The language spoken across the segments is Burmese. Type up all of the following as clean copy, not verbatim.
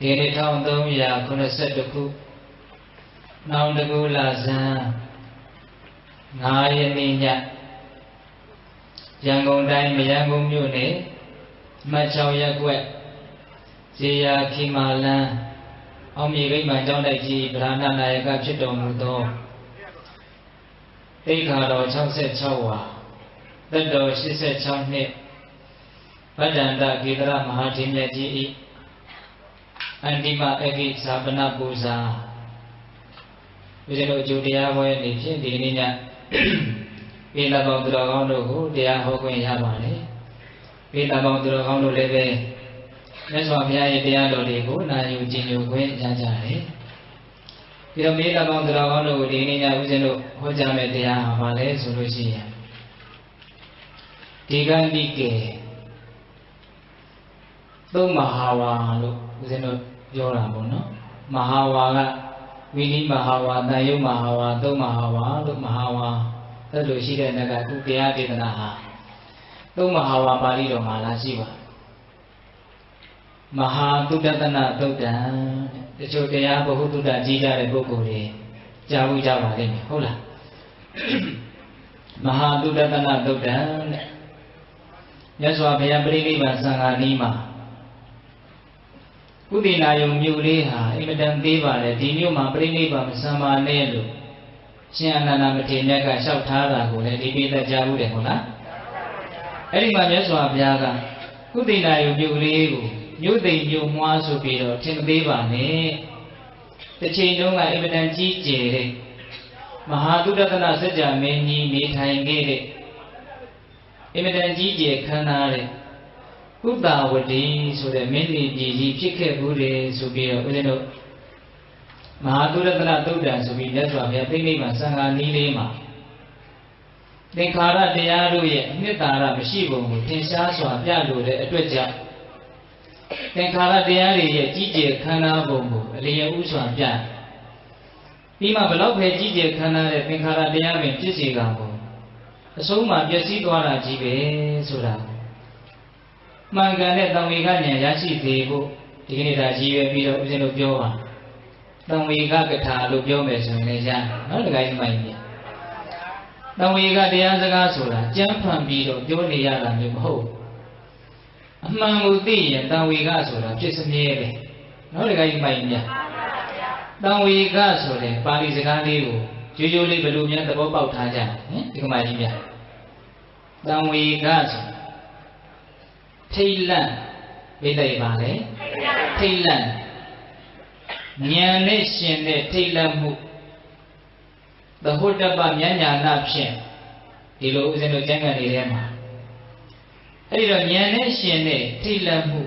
ဒီနေ့1390ခုနောင်တကူလာဇန်9 ရက်နေ့ညရန်ကုန်တိုင်းမရန်ကုန်မြို့နယ်မတ်6ရပ်ကွက်ဇေယျာခိမာလန်းအောင်မြေကိမ္မာကျောင်းတိုက်ကြီးဗราဏနာယကဖြစ်တော်မူသောတိခါတော်66ဝါသက်တော်86နှစ်ဗဒ္ဒန္တကေတရမဟာထေမြတ်ကြီး၏အန္တိမအဂိဇာပနပူဇာဦးဇင်းတို့အကျိုးတရားပွဲနေဖြင့်ဒီနေ့ညပေလာပေါင်းသူတော်ကောင်းတို့ကိုတရားဟောခွင့်ရပါတယ်ပေလာပေါင်းသူတော်ကောင်းတို့လည်းပဲမြတ်စွာဘုရားရဲ့တရားတော်တွေကိုနာယူကျင့်ကြံခွင့်ရကြတယ်ပြီးတော့ပေလာပေါင်းသူတော်ကောင်းတို့ကိုဒီနေ့ညဦးဇင်းတို့ဟောကြားမယ့်တရားဟာဘာလဲဆိုလို့ရှိရင်ဒီကနိကေသုံးမဟာဝါလို့ဦးဇင်းတို့ပြောတာပေါ့နော်မဟာဝါကဝိနည်းမဟာဝါတန်ယုတ်မဟာဝါသုံးမဟာဝါလို့မဟာဝါအဲ့လိုရှိတဲ့ကခုတရားဒေသနာဟာသုံးမဟာဝါပါဠိတော်မှာလာရှိပါမဟာသုတတနာသုတ်တံတချို့တရားဘုဟုတုတ္တကြီးကြတဲ့ပုဂ္ဂိုလ်တွေကြားဘူးကြပါလိမ့်မယ်ဟုတ်လားမဟာသုတတနာသုတ်တံတဲ့မြတ်စွာဘုရားပြိဋိဘံသံဃာနီးမှာကုသိနာယုံမြို့လေးဟာအင်မတန်သေးပါတယ်ဒီမြို့မှာပြိဋိဘံစံမာနဲ့လို့ရှင်အနန္ဒမထေရမြတ်ကလျှောက်ထားတာကိုလည်းဒီပိသက်ကြားဘူးတယ်ဟုတ်လားအဲ့ဒီမှာမြတ်စွာဘုရားကကုသိနာယုံမြို့လေးကိုမြို့သိမ်မြို့မွားဆိုပြီးတော့ထင်မသေးပါနဲ့တစ်ချိန်တုန်းကအင်မတန်ကြီးကျယ်တဲ့မဟာသုတတနာစัจ जा မင်းကြီးနေထိုင်ခဲ့တဲ့အင်မတန်ကြီးကျယ်ခမ်းနားတဲ့ကုသဝတီဆိုတဲ့မင်းကြီးကြီးဖြစ်ခဲ့ဘူးတယ်ဆိုပြီးတော့ဦးဇင်းတို့မဟာသုတတနာသုတ်တံဆိုပြီးမြတ်စွာဘုရားပြိဋိဘံသံဃာနီးလေးမှာသင်္ခါရတရားတို့ရဲ့အနှစ်သာရမရှိပုံကိုသင်ရှားစွာပြလိုတဲ့အတွက်ကြောင့်သင်္ခါရတရားတွေရဲ့ကြီးကျယ်ခမ်းနားပုံကိုအလျော်ဥစွာပြပြီးမှဘလောက်ပဲကြီးကျယ်ခမ်းနားတဲ့သင်္ခါရတရားပင်ဖြစ်စေကံပုံအဆုံးမှာပျက်စီးသွားတာကြီးပဲဆိုတာမှန်ကန်တဲ့တံဝေကဉာဏ်ရရှိစေဖို့ဒီကနေ့ဒါကြီးပဲပြီးတော့ဦးဇင်းတို့ပြောပါတံဝေကကထာလို့ပြောမယ်ဆိုရင်လည်းရနော်တခါကြီးမှန်ပြီတံဝေကတရားစကားဆိုတာကြမ်းဖန်ပြီးတော့ပြောနေရတာမျိုးမဟုတ်အမှန်ကိုသိရင်တံဝေကဆိုတာဖြစ်စမြဲပဲနော်တခါကြီးမှန်ပြီတံဝေကဆိုတဲ့ပါဠိစကားလေးကိုရိုးရိုးလေးဘယ်လိုများသဘောပေါက်ထားကြဟင်ဒီကမာကြီးများတံဝေကဆိုထိတ်လန့်မိလိုက်ပါလေထိတ်လန့်ဉာဏ်နဲ့ရှင်တဲ့ထိတ်လန့်မှုသဟုတ္တပဉာဏ်ညာနာဖြင့်ဒီလိုဦးဇင်းတို့ကျမ်းဂန်တွေထဲမှာအဲ့ဒီတော့ဉာဏ်နဲ့ရှင်တဲ့ထိတ်လန့်မှု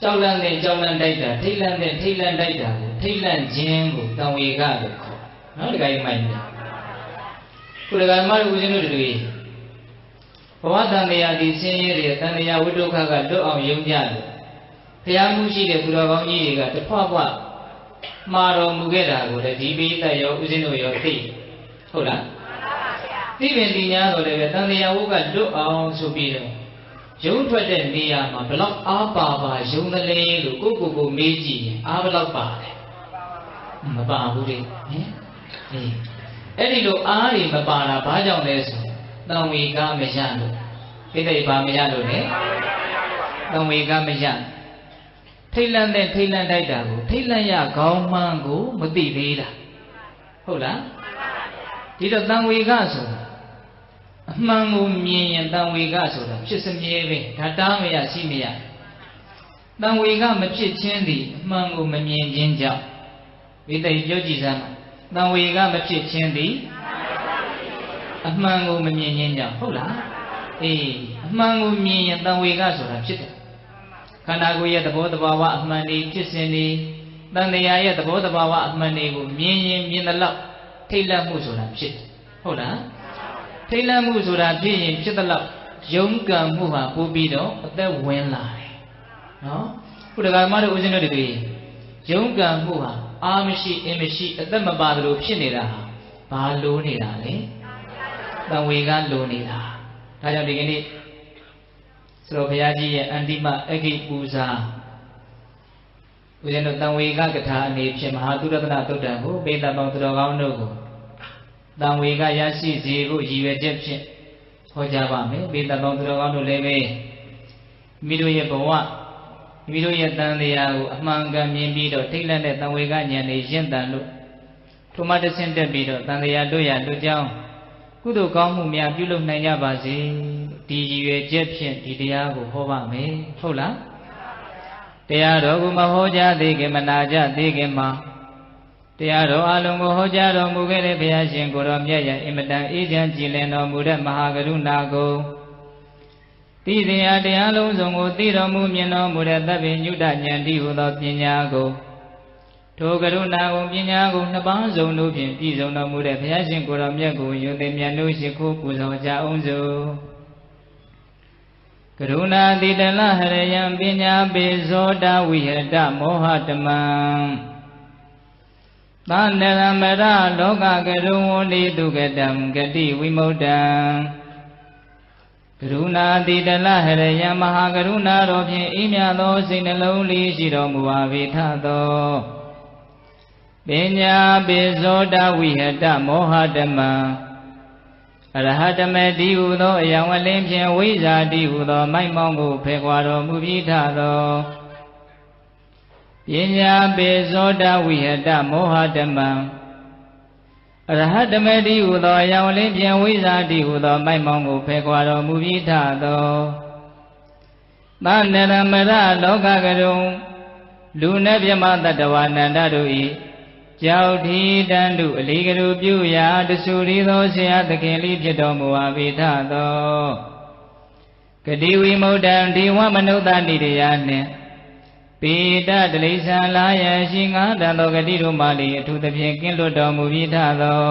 ကြောက်လန့်တဲ့ကြောက်လန့်တိုက်တာထိတ်လန့်တဲ့ထိတ်လန့်တိုက်တာကိုထိတ်လန့်ခြင်းကိုတံဝေကလို့ခေါ်နော်ဒီကိစ္စမှန်တယ်ခုဒီကမှဦးဇင်းတို့တွေဘဝတန်တရားဒီဆင်းရဲတဲ့တန်တရားဝိဒုက္ခကလွတ်အောင်ယုံကြတယ်ဘုရားမှုရှိတဲ့ဘုရားကောင်းကြီးတွေကတဖွဖွမှာတော်မူခဲ့တာကိုလည်းဒီပိဋကရောဦးဇင်းတို့ရောသိဟုတ်လားသိပင်သိညာတော့လည်းပဲတန်တရားဝုကလွတ်အောင်ဆိုပြီးတော့ယုံထွက်တဲ့နေရာမှာဘလောက်အားပါပါယုံတယ်လေလို့ကိုမေးကြည့်ရင်အားဘလောက်ပါတယ်မပါဘူးလေဟင်အဲ့ဒီလိုအားတွေမပါတာဘာကြောင့်လဲဆိုတံဝေကမရလို့ပိဋကဘာမရလို့လဲတံဝေကမရထိတ်လန့်တဲ့ထိတ်လန့်တိုက်တာကိုထိတ်လန့်ရခေါင်းမှန်းကိုမသိသေးတာဟုတ်လားဒီတော့တံဝေကဆိုတာအမှန်ကိုမြင်ရင်တံဝေကဆိုတာဖြစ်စမြဲပဲဒါတားမရရှိမရတံဝေကမဖြစ်ခြင်းသည်အမှန်ကိုမမြင်ခြင်းကြောင့်ပိဋကပြောကြည့်စမ်းတံဝေကမဖြစ်ခြင်းသည်အမှန်ကိုမမြင်ခြင်းကြောင့်ဟုတ်လားအေးအမှန်ကိုမြင်ရင်တံဝေကဆိုတာဖြစ်တယ်ခန္ဓာကိုယ်ရဲ့သဘောတဘာဝအမှန်တွေဖြစ်စဉ်တွေတန်တရားရဲ့သဘောတဘာဝအမှန်တွေကိုမြင်ရင်မြင်တဲ့လောက်ထိတ်လန့်မှုဆိုတာဖြစ်တယ်ဟုတ်လားထိတ်လန့်မှုဆိုတာဖြစ်ရင်ဖြစ်တဲ့လောက်ယုံကံမှုဟာပို့ပြီးတော့အသက်ဝင်လာတယ်နော်ခုတခါမှတော့ဦးဇင်းတို့တွေယုံကံမှုဟာအာမရှိအင်မရှိအသက်မပါသလိုဖြစ်နေတာဟာဘာလို့နေတာလဲတံဝေကလိုနေတာဒါကြောင့်ဒီကနေ့ဆိုတော့ဘုရားကြီးရဲ့အန္တိမအဂိပူဇာ ဦးဇင်းတို့တန်ဝေကကထာအနေဖြင့်မဟာသုရတနာတုတ်တံကိုပိဋကပေါင်းသူတော်ကောင်းတို့ကိုတန်ဝေကရရှိစေဖို့ရည်ရွယ်ချက်ဖြင့်ဟောကြားပါမယ်ပိဋကပေါင်းသူတော်ကောင်းတို့လည်းပဲမိတို့ရဲ့ဘဝမိတို့ရဲ့တန်တရားကိုအမှန်ကန်မြင်ပြီးတော့ထိတ်လန့်တဲ့တန်ဝေကဉာဏ်နဲ့ရှင်းတန်လို့ထိုမှတဆင့်တက်ပြီးတော့တန်တရားတို့ရတို့ကြောင်းကုသိုလ်ကောင်းမှုများပြုလုပ်နိုင်ကြပါစေဒီရည်ရွယ်ချက်ဖြင့်ဒီတရားကိုဟောပါမယ်ဟုတ်လားတရားတော်ကိုမဟောကြားသေးခင်မနာကြသေးခင်မှာတရားတော်အလုံးကိုဟောကြားတော်မူခဲ့တဲ့ဘုရားရှင်ကိုယ်တော်မြတ်ရဲ့အင်မတန်အေးချမ်းကြည်လင်တော်မူတဲ့မဟာကရုဏာကိုသိစဉ်အတရားလုံးစုံကိုသိတော်မူမြင်တော်မူတဲ့သဗ္ဗညုတဉာဏ်တည်းဟူသောပညာကိုထိုကရုဏာကိုပညာကိုနှစ်ပါးစုံတို့ဖြင့်ပြည့်စုံတော်မူတဲ့ဘုရားရှင်ကိုယ်တော်မြတ်ကိုယုံသိမြတ်လို့ရှိခိုးပူဇော်ကြအောင်စို့ကရုဏာတိတလဟရယံပညာပေဇောတဝိဟတမောဟတမံသန္နရမရလောကကရုဝန္တိတုကတံဂတိဝိမု क्त ံကရုဏာတိတလဟရယံမဟာကရုဏာတော်ဖြင့်အေးမြသောစိတ်နှလုံးလေးရှိတော်မူပါ၏ထသောပညာပေဇောတဝိဟတမောဟတမံအရဟတမေတိဟုသောအယံဝလင်းဖြင့်ဝိဇာတိဟုသောမိုက်မောင်းကိုဖယ်ခွာတော်မူပြီးထသောပညာပေဇောတဝိဟတမောဟတမံအရဟတမေတိဟုသောအယံဝလင်းဖြင့်ဝိဇာတိဟုသောမိုက်မောင်းကိုဖယ်ခွာတော်မူပြီးထသောသန္နရမရလောကကရုံလူနဲ့မြမတတ္တဝနန္ဒတို့၏ကြောက်ထီတန်တုအလီကရုပြုရာတဆူရီသောဆရာသခင်လေးဖြစ်တော်မူပါ၏ထသောဂတိဝိမု क्त ံဒီဝမနုဿနိတယနှင့်ပိတတလိษံလာယရှိငါတန်သောဂတိတို့မှလည်းအထူးသဖြင့်ကင်းလွတ်တော်မူပြီးထသော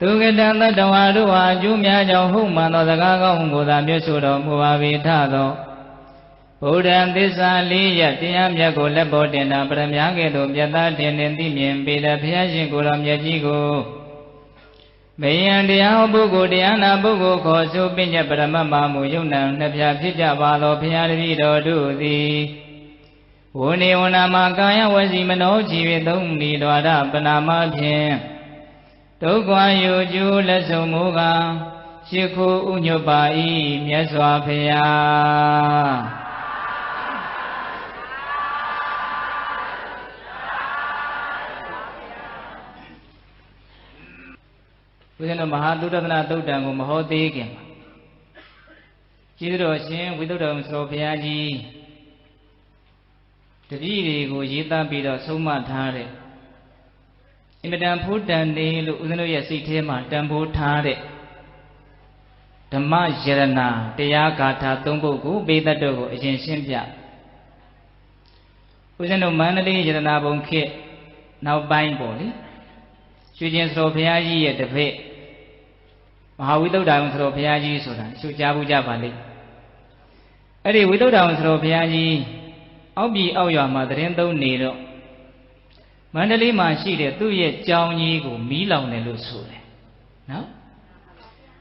သူကတံတတ္တဝါတို့ဟာအကျိုးများကြောင့်ဟုတ်မှန်သောစကားကောင်းကိုသာမြတ်ဆိုတော်မူပါ၏ထသောဗုဒ္ဓံသစ္စာလေးရတရားမြတ်ကိုလက်ပေါ်တင်တာပရမညာကဲ့သို့မြတ်သားတင်သိမြင်ပေတဲ့ဘုရားရှင်ကိုယ်တော်မြတ်ကြီးကိုမယံတရားဟောပုဂ္ဂိုလ်တရားနာပုဂ္ဂိုလ်ခေါ်ဆိုပညတ်ပရမတ်မာမူယုံနာနှစ်ဖြာဖြစ်ကြပါသောဘုရားတပည့်တော်တို့သည်ဝဏေဝနာမှာကာယဝစီမနောချီ၍သုံးဏီတော်ရပနာမဖြင့်ဒုက္ခယုကျူလက်ဆုံမူကားရှိခိုးဥညွတ်ပါ၏မြတ်စွာဘုရားဦးဇင်းတို့မဟာသုတ္တနာသုတ်တံကိုမဟောသေးခင်ကျေးဇူးတော်ရှင်ဝိသုဒ္ဓံဆိုဘုရားကြီးတပည့်တွေကိုရေးသားပြီးတော့ဆုံးမထားတဲ့အင်မတန်ဖို့တန်နေလို့ဦးဇင်းတို့ရဲ့စိတ်ထဲမှာတန်ဖိုးထားတဲ့ဓမ္မယရဏတရားဂါထာ၃ပုဒ်ကိုပိဋကတို့ကိုအရင်ရှင်းပြဦးဇင်းတို့မန္တလေးယရဏဘုံခေတ်နောက်ပိုင်းပေါ့လေရွှေကျင်ဆိုဘုရားကြီးရဲ့တပည့်မဟာဝိသုဒ္ဓံဆိုဘုရားကြီးဆိုတာရှုကြားဘူးကြပါလိမ့်အဲ့ဒီဝိသုဒ္ဓံဆိုဘုရားကြီးအောက်ပြည်အောက်ရွာမှာတရင်သုံးနေတော့မန္တလေးမှာရှိတဲ့သူ့ရဲ့ကျောင်းကြီးကိုမီးလောင်တယ်လို့ဆိုတယ်နော်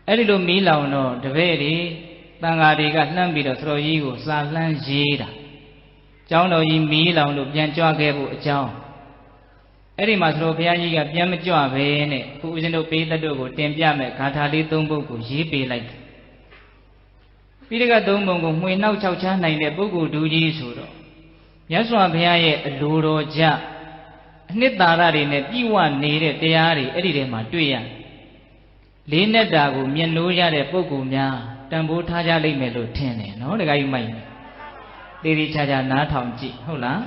အဲ့ဒီလိုမီးလောင်တော့တပည့်တွေတန်ဃာတွေကလှမ်းပြီးတော့သတော်ကြီးကိုစာလှမ်းရေးတာကျောင်းတော်ကြီးမီးလောင်လို့ပြန်ကြွခဲ့ဖို့အကြောင်းအဲ့ဒီမှာသတော်ဘုရားကြီးကပြန်မကြွပဲနဲ့ခုဦးဇင်းတို့ပိဋကတို့ကိုတင်ပြမဲ့ဂါထာလေး၃ပုဒ်ကိုရေးပေးလိုက်တယ်ပိဋက၃ပုံကိုမှွေနှောက်ချောက်ချားနိုင်တဲ့ပုဂ္ဂိုလ်ဒူးကြီးဆိုတော့မြတ်စွာဘုရားရဲ့အလိုတော်ကြအနှစ်သာရတွေနဲ့ပြည့်ဝနေတဲ့တရားတွေအဲ့ဒီထဲမှာတွေ့ရတယ်လေးနဲ့တာကိုမြင်လို့ရတဲ့ပုဂ္ဂိုလ်များတန်ဖိုးထားကြလိမ့်မယ်လို့ထင်တယ်နော်တခါကြီးမိုက်နေသေးသေးချာချာနားထောင်ကြည့်ဟုတ်လား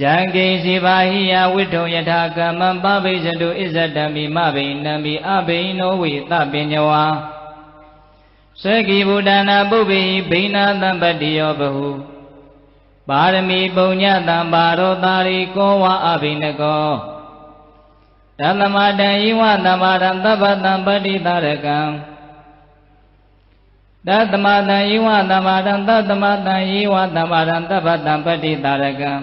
ယံကိစီပါဟိယဝိထုံယထာကမ္မပပိစတုဣဇတံမိမဘိနံမိအဘိနောဝိသပညဝါသေကိဗုဒ္ဓနာပုဗ္ဗေဘိနာသံပတ္တိယောဘဟုပါရမီပုံညတံပါရောတာရိကောဝအဘိနကောတသမတံယိဝသမ္မာရံသဗ္ဗတံပတ္တိသရကံတသမတံယိဝသမ္မာရံသတ္တမတံယိဝသမ္မာရံသဗ္ဗတံပတ္တိသရကံ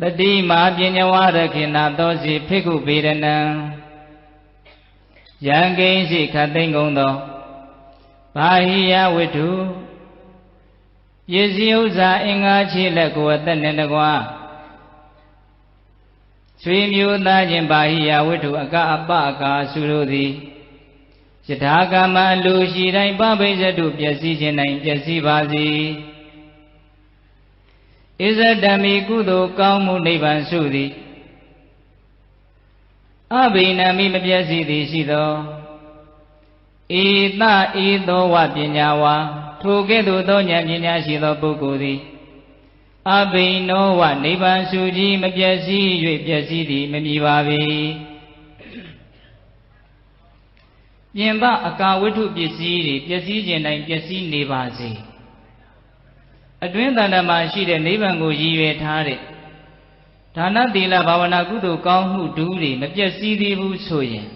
တတိမာပညဝရခိနာသောစီဖိက္ခုပေရဏံယံကိဉ္စိခတ်သိမ့်ကုန်သောဘာဟိယဝိထု ပစ္စည်းဥစ္စာအင်္ဂါခြေလက်ကိုအသက်နဲ့တကွာဆွေမျိုးသားချင်းပါဟိယဝတ္ထုအကအပအကာစုတို့သည်ယထာကမအလိုရှိတိုင်းပပိစ္ဆတုပျက်စီးခြင်းတိုင်းပျက်စီးပါစေဣဇတမိကုသိုလ်ကောင်းမှုနိဗ္ဗာန်စုသည်အဘိနမိမပျက်စီးသည်ရှိသောဧတဧသောဝပညာဝါထိုကဲ့သို့သောဉာဏ်ပညာရှိသောပုဂ္ဂိုလ်သည်အဘိနောဝနိဗ္ဗာန်စုကြီးမပျက်စီး၍ပျက်စီးသည်မမြည်ပါပေပြင်ပအကာဝတ္ထုပစ္စည်းတွေပျက်စီးခြင်းတိုင်းပျက်စီးနေပါစေအတွင်းတဏ္ဍာမှာရှိတဲ့နိဗ္ဗာန်ကိုရည်ရွယ်ထားတဲ့ဒါနသီလဘာဝနာကုသိုလ်ကောင်းမှုဒုတွေမပျက်စီးသေးဘူးဆိုရင်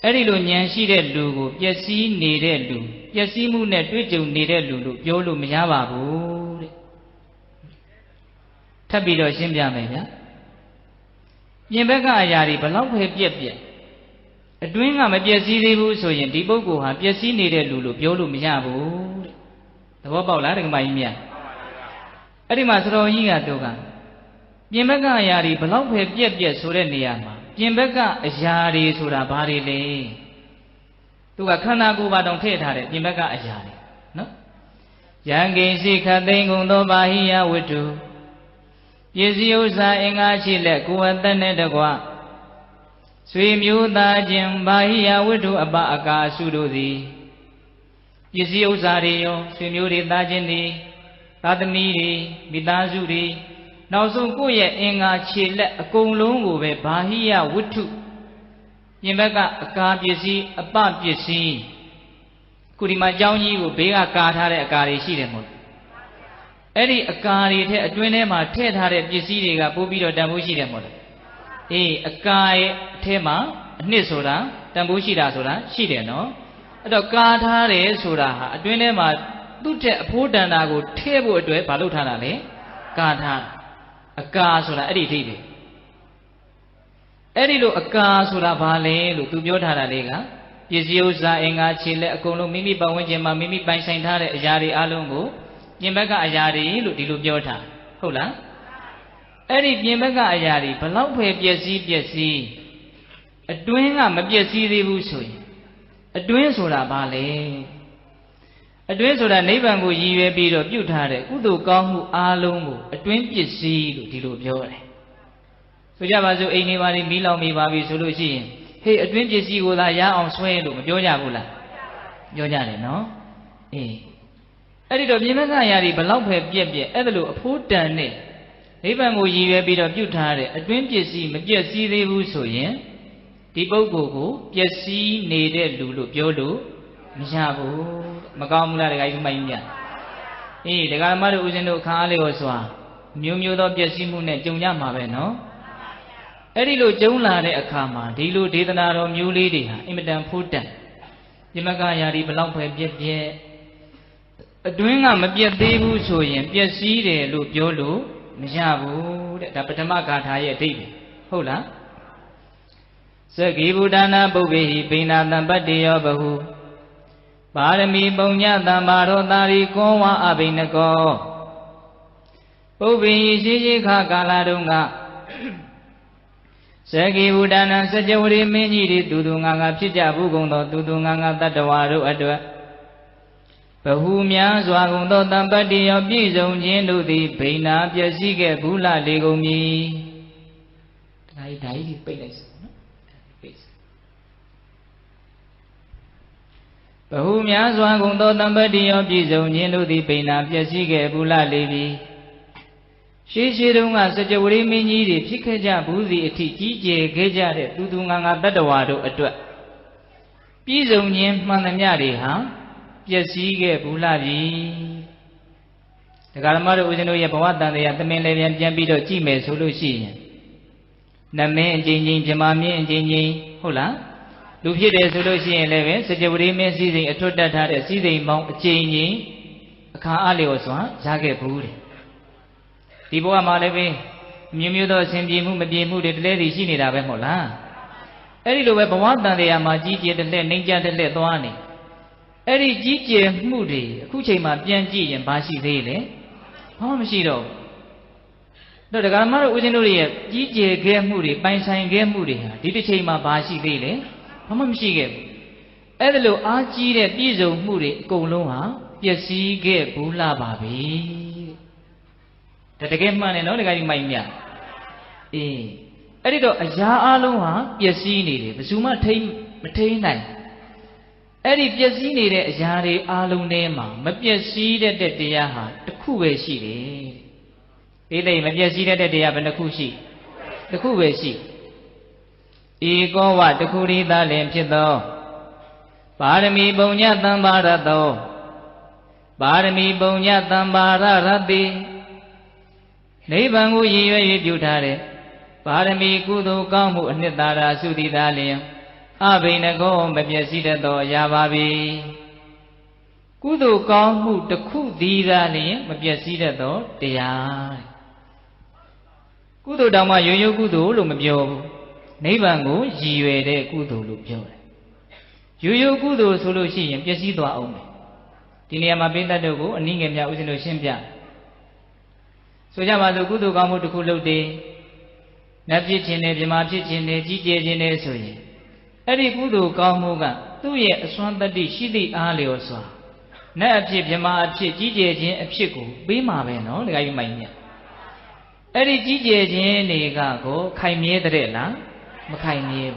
အဲ့ဒီလိုဉာဏ်ရှိတဲ့လူကိုပျက်စီးနေတဲ့လူပျက်စီးမှုနဲ့တွေ့ကြုံနေတဲ့လူလို့ပြောလို့မရပါဘူးတဲ့ထပ်ပြီးတော့ရှင်းပြမယ်ဗျာပြင်ဘက်ကအရာတွေဘလောက်ပဲပြက်ပြက်အတွင်းကမပျက်စီးသေးဘူးဆိုရင်ဒီပုဂ္ဂိုလ်ဟာပျက်စီးနေတဲ့လူလို့ပြောလို့မရဘူးတဲ့သဘောပေါက်လားဒကမကြီးမြတ်အဲ့ဒီမှာစတော်ကြီးကတို့ကပြင်ဘက်ကအရာတွေဘလောက်ပဲပြက်ပြက်ဆိုတဲ့နေရာမှာပြင်ဘက်ကအရာတွေဆိုတာဘာတွေလဲသူကခန္ဓာကိုယ်ပါတောင်ထည့်ထားတယ်ပြင်ဘက်ကအရာတွေနော်ယံကိစိခသိင်္ဂုံသောပါဟိယဝတ္ထုပစ္စည်းဥစ္စာအင်္ဂါရှိလက်ကိုယ်အသက်နဲ့တကွဆွေမျိုးသားချင်းဘာဟိယဝတ္ထုအပအကာအစုတို့သည်ပစ္စည်းဥစ္စာတွေရောဆွေမျိုးတွေသားချင်းတွေသာသမီတွေမိသားစုတွေနောက်ဆုံးကိုယ့်ရဲ့အင်္ဂါခြေလက်အကုန်လုံးကိုပဲဘာဟိယဝတ္ထုပြင်ဘက်ကအကာပစ္စည်းအပပစ္စည်းခုဒီမှာကြောင်းကြီးကိုဘေးကကာထားတဲ့အကာတွေရှိတယ်မို့အဲ့ဒီအကာတွေထဲအတွင်းထဲမှာထည့်ထားတဲ့ပစ္စည်းတွေကပို့ပြီးတော့တန်ဖိုးရှိတယ်မို့လားအေးအကာရဲ့အထဲမှာအနှစ်ဆိုတာတန်ဖိုးရှိတာဆိုတာရှိတယ်နော်အဲ့တော့ကာထားတယ်ဆိုတာဟာအတွင်းထဲမှာသူ့ထက်အဖိုးတန်တာကိုထည့်ဖို့အတွက်မလုပ်ထားတာလေကာထားအကာဆိုတာအဲ့ဒီအဓိပ္ပာယ်အဲ့ဒီလိုအကာဆိုတာဘာလဲလို့သူပြောထားတာလေးကပစ္စည်းဥစ္စာအင်္ဂါခြေလက်အကုန်လုံးမိမိပတ်ဝန်းကျင်မှာမိမိပိုင်ဆိုင်ထားတဲ့အရာတွေအလုံးကိုပြင်ဘက်ကအရာတွေလို့ဒီလိုပြောထားဟုတ်လားအဲ့ဒီပြင်ဘက်ကအရာတွေဘလောက်ပဲပျက်စီးအတွင်းကမပျက်စီးသေးဘူးဆိုရင်အတွင်းဆိုတာဘာလဲအတွင်းဆိုတာနိဗ္ဗာန်ကိုရည်ရွယ်ပြီးတော့ပြုထားတဲ့ကုသိုလ်ကောင်းမှုအားလုံးကိုအတွင်းပစ္စည်းလို့ဒီလိုပြောတယ်ဆိုကြပါစို့အိမ်နေပါလိမီးလောင်မိပါပြီဆိုလို့ရှိရင်ဟေးအတွင်းပစ္စည်းကိုသာရအောင်ဆွဲလို့မပြောကြဘူးလားပြောကြတယ်နော်အေးအဲ့ဒီတော့ပြင်ဘက်ကအရာတွေဘလောက်ပဲပြက်အဲ့ဒါလို့အဖိုးတန်နဲ့နိဗ္ဗာန်ကိုရည်ရွယ်ပြီးတော့ပြုထားတဲ့အတွင်းပစ္စည်းမပျက်စီးသေးဘူးဆိုရင်ဒီပုဂ္ဂိုလ်ကိုပျက်စီးနေတဲ့လူလို့ပြောလို့မရဘူးမကောင်းဘူးလားဒကာကြီးမိုင်းမြတ်အေးဒကာမတို့ဦးဇင်းတို့အခါအားလေးကိုစွာမျိုးမျိုးသောပျက်စီးမှုနဲ့ကြုံရမှာပဲနော်အဲ့ဒီလိုကြုံလာတဲ့အခါမှာဒီလိုဒေသနာတော်မျိုးလေးတွေဟာအင်မတန်ဖိုးတန်ပြမကရာဒီဘလောက်ပဲပြက်အတွင်းကမပြက်သေးဘူးဆိုရင်ပျက်စီးတယ်လို့ပြောလို့မရဘူးတဲ့ဒါပထမဂါထာရဲ့အဓိပ္ပာယ်ဟုတ်လားသက္ကိဗုဒ္ဓနာပုဗ္ဗေဟိပိဏတံပတ္တိယောဘဟုပါရမီပုံညတံမာရောတာရိကောဝအဘိနကောပုဗ္ဗေဟိရှိရှိခကာလတုန်းကသက္ကိဗုဒ္ဓနာစัจ java ရိမင်းကြီးတွေတူတူငါငါဖြစ်ကြဘူးကုန်သောတူတူငါငါတတ္တဝါတို့အတွက်ဘဟုများစွာကုန်သောတံပတ္တိယောပြည့်စုံခြင်းတို့သည်ဘိနာပျက်စီးခဲ့ဘူးလားလေကုန်မည်ဒါကြီးပိတ်လိုက်စနော်ပိတ်ဘဟုများစွာကုန်သောတံပတ္တိယောပြည့်စုံခြင်းတို့သည်ဘိနာပျက်စီးခဲ့ဘူးလားလေပြီရှိတုန်းကစัจ java ရိမင်းကြီးတွေဖြစ်ခဲ့ကြဘူးစီအထိကြီးကျယ်ခဲ့ကြတဲ့တူတူငါငါတတ္တဝါတို့အတွက်ပြည့်စုံခြင်းမှန်သမျှတွေဟာပျက်စီးခဲ့ဘူးလားပြီဒကာဓမ္မတို့ဦးဇင်းတို့ရဲ့ဘဝတန်တရားသမင်လည်းပြန်ပြီးတော့ကြည့်မယ်ဆိုလို့ရှိရင်နမင်းအချင်းချင်းဗြဟ္မာမင်းအချင်းချင်းဟုတ်လားလူဖြစ်တယ်ဆိုလို့ရှိရင်လည်းပဲစัจ java ရိမင်းစည်းစိမ်အထွတ်တက်ထားတဲ့စည်းစိမ်ပေါင်းအချင်းချင်းအခါအားလျော်စွာရခဲ့ဘူးတယ်ဒီဘဝမှာလည်းပဲမျိုးမျိုးသောအစဉ်ပြေမှုမပြေမှုတွေတလဲတည်းရှိနေတာပဲမဟုတ်လားအဲ့ဒီလိုပဲဘဝတန်တရားမှာကြီးကျယ်တဲ့နှိမ့်ကြတဲ့သွားနေ Eri jije mudi, kuchema pianji and bashi vele. How much it all? The Gamma Udinuri, jije game moody, by sign game moody, did the chema bashi vele. How much she gave? Edelo Archie de Pizo moody, go loa, Yesi gave Bula Babi. That the game man and only getting my mia. Editor, a jar aloha, Yesi needed, the Zuma tame night. Eri piasi needed a jari alu nema, Mapiasi that they are the Kuwe she. Ele Mapiasi that they have in the Kushi. The Kuwe she. Ego what the Kuri da Lemchido. Parami Bonya Tambara do. Parami Bonya Tambara Rabbi. Nebangu ye Butare. Parami Kudu Kamu Nidara Sudi Dalium. Abinago, Mapiasita do Yababi Kudu Kamu, the Kudi Dali, Mapiasita do, Dea Kudu Dama Yoyo Kudu, Lumabio, Nebango, Jiwe de Kudu Lupio. Yoyo Kudu Solushi and Piasito Ome. Tiniama Binda Dogo, and Ningamia Uzino Shimpia. So Yamado Kudu Kamu to Kulo de Napjin, Jimajin, Jijin, Soye. Eri Kudu Kamuga, 2 years, Swantadi, Shidi Alioswa. Napjip Yama, Jijin, a Pico, Bima Veno, the Gaimania. Eri Jijin, Negago, Kaimie the Rela, Makaimie.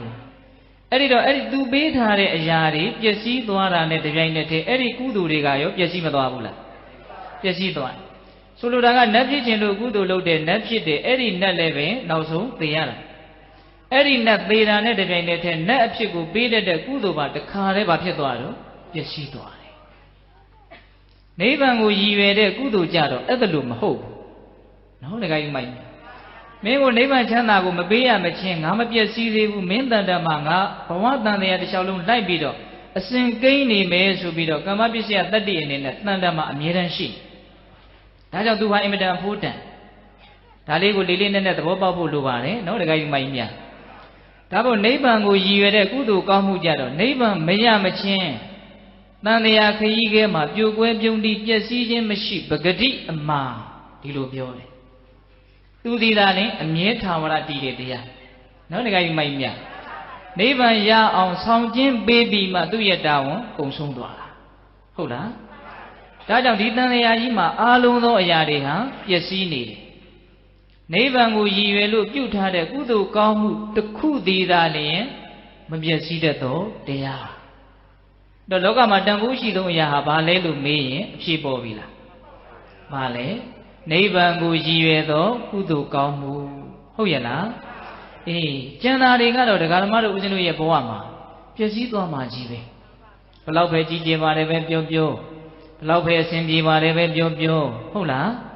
Eri do beta Yari, Yesi, Dwara, Net, the Jainete, Eri Kudu Regayo, Yesima Dwabula. Yesi Dwan. Suludaga Napjin, Kudu loaded, Napjit, Eri Naleve, now so, the Yara. Eri nat beta net the Jainete, Nat Chico, beta the Kuduba, the Kareba Pietaro, Yesito. Nevango Yive de Kudu Jado, Evelum, hope. No, the guy might. Maybe never Chanago, Mabea, Machin, Hamapia Sisi, who meant that the manga, for what than they had the Shalom Libido, a sing gainy may subido, Kamabisia 30 in that Nandama, Miran she. That's do I imagine Putan. Taligo Lilin and the Boba Luvare, no, the guy might. Tabo Nebango Yive Kudu Kamujado, Neban Maya Machin. Nania Kaige, my Bugue, Bundi, Jessie, Mashi, Bagadi, and Ma, Dilubio. Do the darling, and yet Tawara did it. No, the guy in my mia. Neban ya on some Jim baby, Maduya down, Consumdua. Hold on. Tadam did Nayima, Aluno Yadi, Yesi need. Nebango Yive look, you had a Kudu Kamu, the Kudi darling, Mabiasida though, they are. The loga Madame Shido Yaha Lelu me, she bovila. Male, Nebango Yivedo, Kudu Kamu, Hoyana. Jana Rigado, the Galamado was in Yaboama, Piasito Majive. Palope Gigi Vareve Bio, Palope Cindy Vareve Bio, Hola.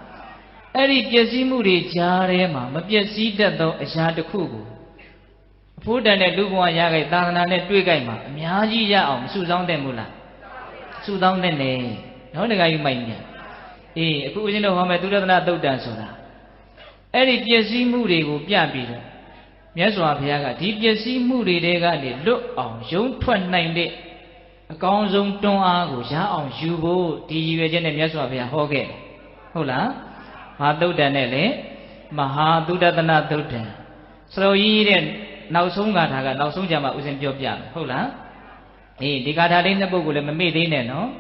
Eri Piasimuri Jarema, Mapiasita though a shad Kugu. Put and a Lugo Yaga, Dana Twigama, Miaji Yao, Susan de Mula. Sudan the name. No, the guy you mind. Who is in the home at Dudana do Dansona. Eri Piasimuri will be a bit. Yaswa Piaga, deep Piasimuri de Gadi, look on June 29. A conzum ton ago, on Jubo, Division and Yaswa Pia Hoge. Hola. Madu Danele, Maha Dudana Dudan. So ye now Sungataga, now Sunjama was in Jobja. Hola. The Gatarin the Bogul and made in no.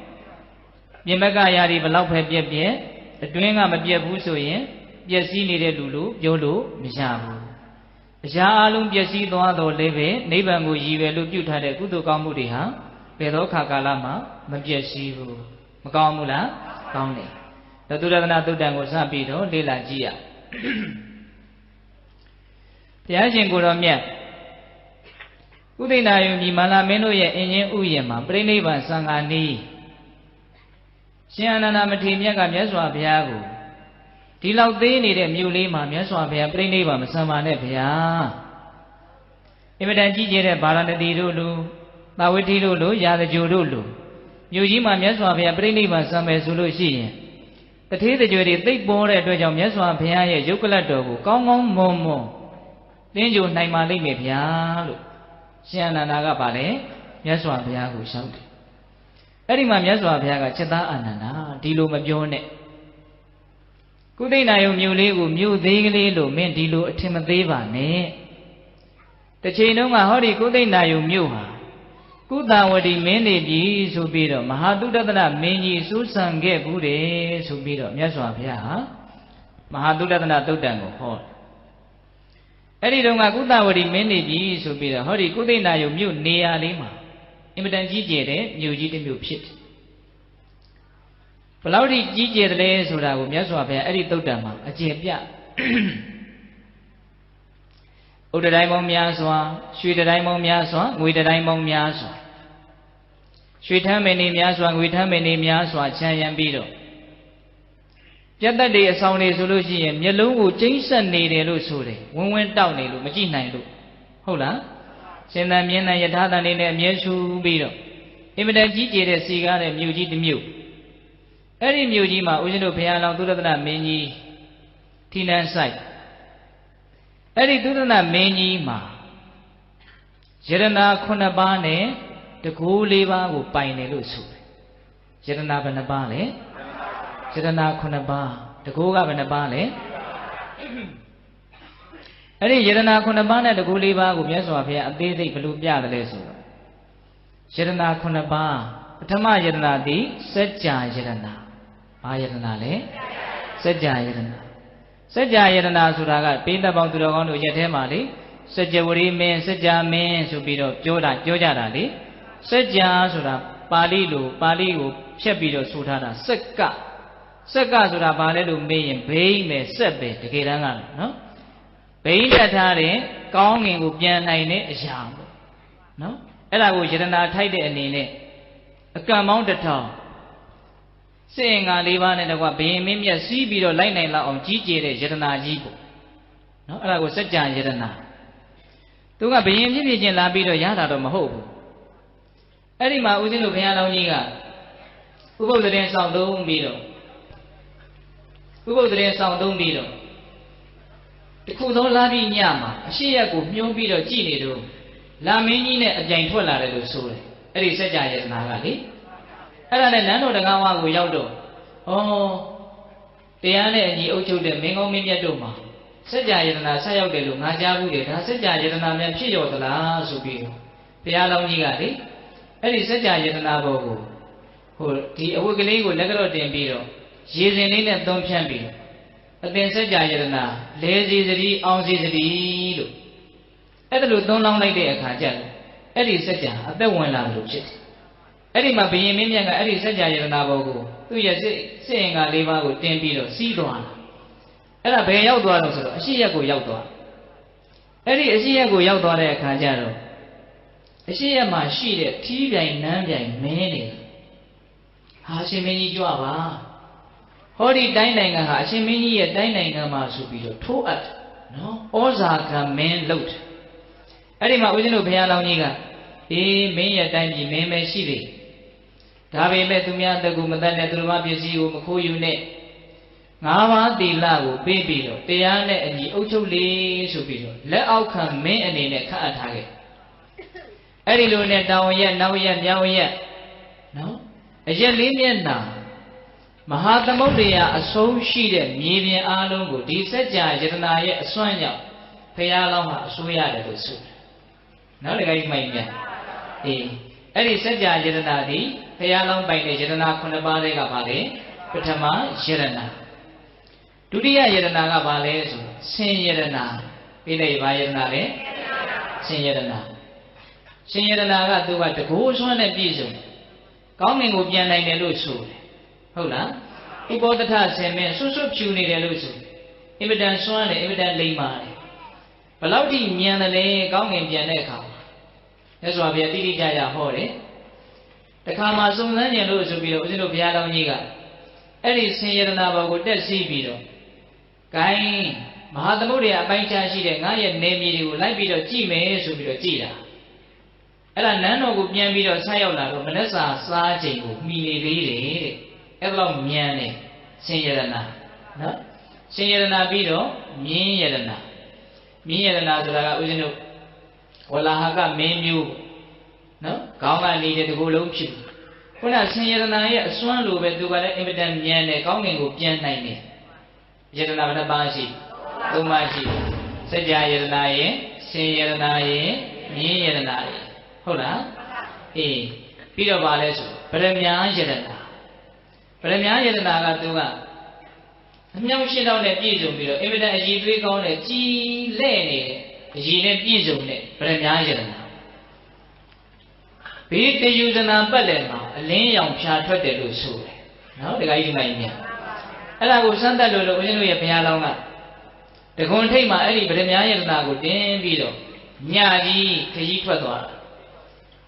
Yamaga Yari Balaupe Bia, the doing of a Bia Busoye, Yasi needed Lulu, Yolo, Mijabu. Jalum Yasi Doado Leve, Nebango Yive look you had a good Gamudiha, Pedo Kakalama, Mabiasivu, Magamula, County. The Dudana Dudan was a bit of Lila Gia. The Ajin Guromia. Udina Yumala Menoya in Uyama, Breneva Sangani. Siana Matimia Yaswa Piago. Tilau they need a mulima, Yaswa Pia, Breneva, Samanepia. Evidenci Baranadiru, Bawitilu, Yada Jurulu. Yujima Yaswa Pia, Breneva, Same Sulusi. The theatre jury, they bore at Yaswa Pia, Yukalato, Kongong Momo. Then you name my Limia. Siana Naga Pale, Yaswa Pia who shouted. အဲ့ဒီမှာမြတ်စွာဘုရားကချက်သားအာနန္ဒာဒီလိုမပြောနဲ့ကုသိဏယုံမြို့လေးကိုမြို့သေးကလေးလို့မင်းဒီလိုအထင်မသေးပါနဲ့တစ်ချိန်တုန်းကဟောဒီကုသိဏယုံမြို့ဟာကုသဝတီမင်းနေပြီဆိုပြီးတော့မဟာသုတတနာမင်းကြီးစူးစံခဲ့ဘူးတယ်ဆိုပြီးတော့မြတ်စွာဘုရားဟာမဟာသုတတနာသုတ်တံကိုဟောအဲ့ဒီတုန်းကကုသဝတီမင်းနေပြီဆိုပြီးတော့ဟောဒီကုသိဏယုံမြို့နေရာလေးမှာအင်မတန်ကြီးကျယ်တဲ့မြို့ကြီးတစ်မြို့ဖြစ်တယ်ဘယ်လောက်ထိကြီးကျယ်တယ်လဲဆိုတာကိုမြတ်စွာဘုရားအဲ့ဒီသုတ်တံမှာအကျယ်ပြဥဒ္ဒတိုင်းပေါင်းများစွာရွှေတိုင်းပေါင်းများစွာငွေတိုင်းပေါင်းများစွာရွှေထမ်းမင်းနေများစွာငွေထမ်းမင်းနေများစွာခြံရံပြီးတော့ပြတ်သက်တွေအဆောင်တွေဆိုလို့ရှိရင်မျက်လုံးကိုကျိန်းဆက်နေတယ်လို့ဆိုတယ်ဝင်းဝင်းတောက်နေလို့မကြည့်နိုင်လို့ဟုတ်လားရှင်သန်မြင်းတဲ့ယထာတန်တွေနဲ့အမြဲရှူပြီးတော့အင်မတန်ကြီးကျယ်တဲ့စီကားတဲ့မြို့ကြီးတစ်မြို့အဲ့ဒီမြို့ကြီးမှာဦးဇင်းတို့ဘုရားလောင်းသုတတနာမင်းကြီးထိနန်းဆိုင်အဲ့ဒီသုတတနာမင်းကြီးမှာယရနာ9ပါးနဲ့တကူ4ပါးကိုပိုင်တယ်လို့ဆိုတယ်ယရနာဘယ်နှပါးလဲယရနာ9ပါးတကူကဘယ်နှပါးလဲအဲ့ဒီယရနာ9ပါးနဲ့တကူ4ပါးကိုမြတ်စွာဘုရားအသေးစိတ်ဘယ်လိုပြတယ်လဲဆိုတော့ယရနာ9ပါးပထမယရနာသည်စัจ जा ယရနာဘာယရနာလဲစัจ जा ယရနာစัจ जा ယရနာဆိုတာကပိဋကပေါင်းသူတော်ကောင်းတို့ရက်ထဲမှာလေစัจ जवरी မင်းစัจ जा မင်းဆိုပြီးတော့ပြောကြတာလေစัจ जा ဆိုတာပါဠိလိုပါဠိကိုဖြတ်ပြီးတော့ဆိုထားတာစက္ကဆိုတာဘာလဲလို့မေးရင်ဘိန်းပဲစက်ပဲတကယ်တမ်းကနော်ဘိန်းတက်ထားတဲ့ကောင်းငင်ကိုပြန်နိုင်တဲ့အရာပေါ့နော်အဲ့ဒါကိုယရနာထိုက်တဲ့အနေနဲ့အကံပေါင်း1000စေင်္ဂါ4ပါးနဲ့တကွဘယင်မင်းမြတ်စီးပြီးတော့လိုက်နိုင်လောက်အောင်ကြီးကျယ်တဲ့ယရနာကြီးပေါ့နော်အဲ့ဒါကိုစัจ जा ယရနာသူကဘယင်ဖြစ်ဖြစ်ချင်းလာပြီးတော့ရတာတော့မဟုတ်ဘူးအဲ့ဒီမှာဦးဇင်းတို့ဘုရားလောင်းကြီးကဥပုသ်တဲ့ဆောင်သုံးပြီးတော့တခုသောလာပြီးညမှာအရှိရက်ကိုမြုံပြီးတော့ကြည်နေတော့လာမင်းကြီးနဲ့အပြိုင်ထွက်လာတယ်လို့ဆိုတယ်အဲ့ဒီစัจ जा ယတနာကလေအဲ့ဒါနဲ့နန်းတော်တကားဝါကိုရောက်တော့ဩတရားနဲ့အညီအုပ်ချုပ်တဲ့မင်းကောင်းမင်းမြတ်တို့မှာစัจ जा ယတနာဆက်ရောက်တယ်လို့ငါကြားဘူးတယ်ဒါစัจ जा ယတနာများဖြစ်ရောသလားဆိုပြီးတော့ဘုရားလောင်းကြီးကလေအဲ့ဒီစัจ जा ယတနာဘောကိုဟိုဒီအဝတ်ကလေးကိုလက်ကတော့တင်ပြီးတော့ရေစင်လေးနဲ့သုံးဖြန့်ပြီးအသင်စัจ जा ယတနာလဲစီစတိအောင်စီစတိလို့အဲ့ဒါလို့သုံးလောင်းလိုက်တဲ့အခါကျတော့အဲ့ဒီစัจ जा အသက်ဝင်လာလို့ဖြစ်တယ်အဲ့ဒီမှာဘုရင်မင်းမြတ်ကအဲ့ဒီစัจ जा ယတနာဘောကိုသူ့ရဲ့စစ်အင်္ဂါ၄ပါးကိုတင်ပြီးတော့စီးသွားတာအဲ့ဒါဘယ်ရောက်သွားတော့ဆိုတော့အရှိရက်ကိုရောက်သွားအဲ့ဒီအရှိရက်ကိုရောက်သွားတဲ့အခါကျတော့အရှိရက်မှာရှိတဲ့ထီးပြိုင်နန်းပြိုင်မင်းနေဟာရှင်မင်းကြီးကြွပါဟောဒီတိုင်းနိုင်ငံဟာအရှင်မင်းကြီးရဲ့တိုင်းနိုင်ငံမှာဆိုပြီးတော့ထိုးအပ်နော်ဩဇာခံမင်းလုပ်တယ်အဲ့ဒီမှာဦးဇင်းတို့ဘုရားလောင်းကြီးကအေးမင်းရဲ့တိုင်းပြည်မင်းပဲရှိသေးဒါပေမဲ့သူများတကူမတတ်တဲ့သူတော်မပစ္စည်းကိုမခိုးယူနဲ့၅ပါးသီလကိုပေးပြီးတော့တရားနဲ့အညီအုပ်ချုပ်လေဆိုပြီးတော့လက်အောက်ခံမင်းအနေနဲ့ခန့်အပ်ထားခဲ့အဲ့ဒီလိုနဲ့တောင်ရက်နောက်ရက်မြောက်ရက်နော်အရက်၄မျက်နှာမဟာသမုဒ္ဒရာအဆုံးရှိတဲ့မြေပြင်အားလုံးကိုဒီစัจ जा ယတနာရဲ့အစွမ်းကြောင့်ဘုရားလောင်းဟာအစိုးရတယ်လို့ဆိုတယ်နော်တကယ်ကြီးမိုက်ပြန်အေးအဲ့ဒီစัจ जा ယတနာဒီဘုရားလောင်းပိုင်တဲ့ယတနာ9ပါးတွေကပါလေပထမယတနာဒုတိယယတနာကပါလဲဆိုဆင်းယတနာပြီးလိုက်ပါယတနာလေဆင်းယတနာကသူကတကိုးစွမ်းနဲ့ပြည့်စုံကောင်းမင်ကိုပြန်နိုင်တယ်လို့ဆိုတယ်ဟုတ်လားဥပောတထဆင်မင်းဆွတ်ဖြူနေတယ်လို့ဆိုအင်မတန်စွမ်းတယ်အင်မတန်လိမ္မာတယ်ဘလောက်ထိမြန်တယ်လဲကောင်းငင်ပြန်တဲ့အခါမြတ်စွာဘုရားတိတိကျကျဟောတယ်တခါမှစုံစမ်းကြလို့ဆိုပြီးတော့ဦးဇင်းတို့ဘုရားတော်ကြီးကအဲ့ဒီဆင်ယတနာဘောကိုတက်စီးပြီးတော့ဂိုင်းမဟာသမုဒ္ဒရာအပိုင်းခြားရှိတဲ့ငါရဲ့နေမြေတွေကိုလိုက်ပြီးတော့ကြည့်မယ်ဆိုပြီးတော့ကြည့်တာအဲ့ဒါနန်းတော်ကိုပြန်ပြီးတော့ဆက်ရောက်လာတော့မနက်စာစားချိန်ကိုမှီနေသေးတယ်တဲ့အဲ့ဒါလောက်မြန်တယ်ဆင်ယတနာနော်ဆင်ယတနာပြီးတော့မြင်းယတနာဆိုတာကဦးဇင်းတို့ဝလာဟကမင်းမျိုးနော်ခေါင်းကနေတကူလုံးဖြစ် ခုနဆင်ယတနာရဲ့အစွမ်းလိုပဲသူကလည်းအင်မတန်မြန်တယ်ကောင်းကင်ကိုပြန်နိုင်တယ်ယတနာဘယ်နှပါးရှိသုံးပါးရှိစัจ जा ယတနာရဲ့ဆင်ယတနာရဲ့မြင်းယတနာရဲ့ဟုတ်လားအေးပြီးတော့ဗာလဲဆိုဗရမ ्या ယတနာဗရမ ्या ယတနာကသူကအမြောက်ရှင်းတော့နဲ့ပြည့်စုံပြီးတော့အင်မတန်အည်သွေးကောင်းတဲ့ကြီးလဲ့နေတဲ့အည်နဲ့ပြည့်စုံတဲ့ဗရမ ्या ယတနာဘေးတယူဇနာပတ်လည်မှာအလင်းရောင်ဖြာထွက်တယ်လို့ဆိုတယ်နော်ဒကာကြီးဒီမကြီးမြတ်အဲ့ဒါကိုစမ်းသပ်လို့ဦးဇင်းတို့ရဲ့ဘုရားလောင်းကတခွန်ထိတ်မှာအဲ့ဒီဗရမ ्या ယတနာကိုတင်းပြီးတော့ညကြီးခကြီးထွက်သွားတာ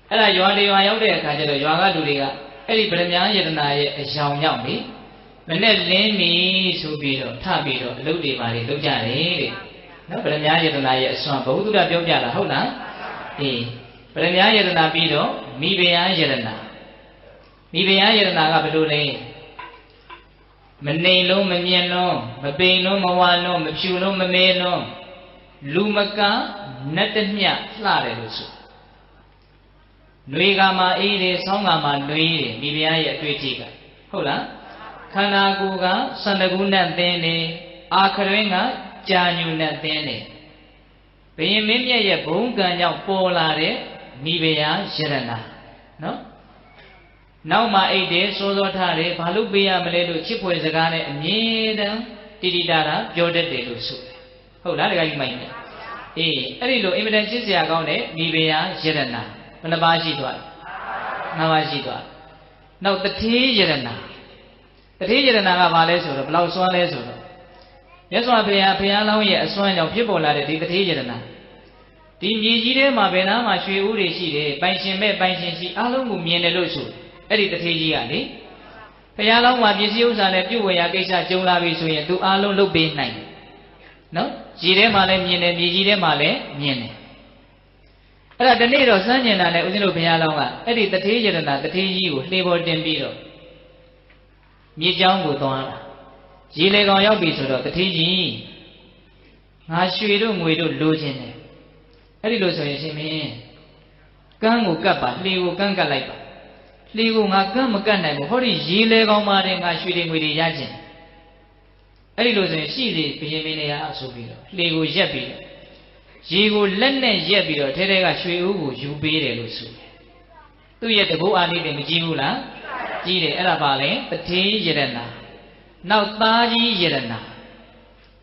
အဲ့ဒါရွာတွေရွာရောက်တဲ့အခါကျတော့ရွာကလူတွေကအဲ့ဒီဗရမ ्या ယတနာရဲ့အယောင်ရောက်ပြီမနဲ့လင်းပြီဆိုပြီးတော့ထပြီးတော့အလုပ်တွေပါလေလုပ်ကြတယ်တဲ့နော်ဗရမ ्या ယတနာရဲ့အစွမ်းဘုသူဒ္ဓပြောပြတာဟုတ်လားအေးဗရမ ्या ယတနာပြီးတော့မိဖုရားယတနာမိဖုရားယတနာကဘယ်လိုလဲမနေလုံးမမြင်လုံးမပိန်လုံးမဝါလုံးမဖြူလုံးမမဲလုံးလူမကနတ်တမျှလှတယ်လို့ဆိုຫນွေကမှာအေးတယ်ဆောင်းကမှာနှွေးတယ်မိဖုရားရဲ့အတွေ့အထိကဟုတ်လားခန္ဓာကိုယ်ကစန္ဒကုနဲ့သင်းတယ်အာခရွင်းကကြာညူနဲ့သင်းတယ်ဘယင်မင်းမြတ်ရဲ့ဘုံကံကြောင့်ပေါ်လာတဲ့မိဖုရားယတနာနော်နောက်မှအိတ်တယ်စိုးစိုးထားတယ်ဘာလို့ပေးရမလဲလို့ချစ်ဖွယ်စကားနဲ့အမြဲတမ်းတိတိတာတာပြောတတ်တယ်လို့ဆိုတယ်ဟုတ်လားတခါကြီးမိုင်းနေအေးအဲ့ဒီလိုအင်မတန်ချစ်စရာကောင်းတဲ့မိဖုရားယတနာဘယ်နှပါးရှိသွားလဲ၅ပါးရှိသွားနောက်တထေးယတနာတထေးယတနာကဘာလဲဆိုတော့ဘယ်လောက်စွမ်းလဲဆိုတော့မြတ်စွာဘုရားလောင်းရဲ့အစွမ်းကြောင့်ဖြစ်ပေါ်လာတဲ့ဒီတထေးယတနာဒီမြေကြီးထဲမှာဘယ်နားမှာရွှေဦးတွေရှိတယ်ပိုင်ရှင်မဲ့ပိုင်ရှင်ရှိအားလုံးကိုမြင်တယ်လို့ဆိုအဲ့ဒီတထေးကြီးကလေဘုရားလောင်းမှာပစ္စည်းဥစ္စာနဲ့ပြုတ်ဝေရကိစ္စကြုံလာပြီဆိုရင်သူအားလုံးလုပ်ပေးနိုင်တယ်နော်ရေထဲမှာလည်းမြင်တယ်မြေကြီးထဲမှာလည်းမြင်တယ်အဲ့ဒါဒီနေ့တော့စမ်းကျင်တာနဲ့ဦးဇင်းတို့ဘုရားလောင်းကအဲ့ဒီတထေးယတနာတထေးကြီးကိုလှေပေါ်တင်ပြီးတော့မြေကြောင်းကိုသွားတာရေလေကောင်ရောက်ပြီဆိုတော့တထေးကြီးငါရွှေတို့ငွေတို့လိုချင်တယ်အဲ့ဒီလိုဆိုရင်ရှင်မင်းကန်းကိုကတ်ပါလှေကိုကန်းကတ်လိုက်ပါလှေကိုငါကန်းမကတ်နိုင်ဘူးဟောဒီရေလေကောင်မှာတင်ငါရွှေတွေငွေတွေရချင်အဲ့ဒီလိုဆိုရင်ရှိလေဘုရင်မင်းတွေကဆိုပြီးတော့လှေကိုရက်ပြီးတော့ရေကိုလက်နဲ့ရက်ပြီးတော့ထဲထဲကရွှေဦးကိုယူပေးတယ်လို့ဆိုတယ်သူ့ရဲ့တကူအာနိတွေမကြည့်ဘူးလားကြည့်တယ်အဲ့ဒါပါလေတထေးယတနာနောက်သားကြီးယတနာ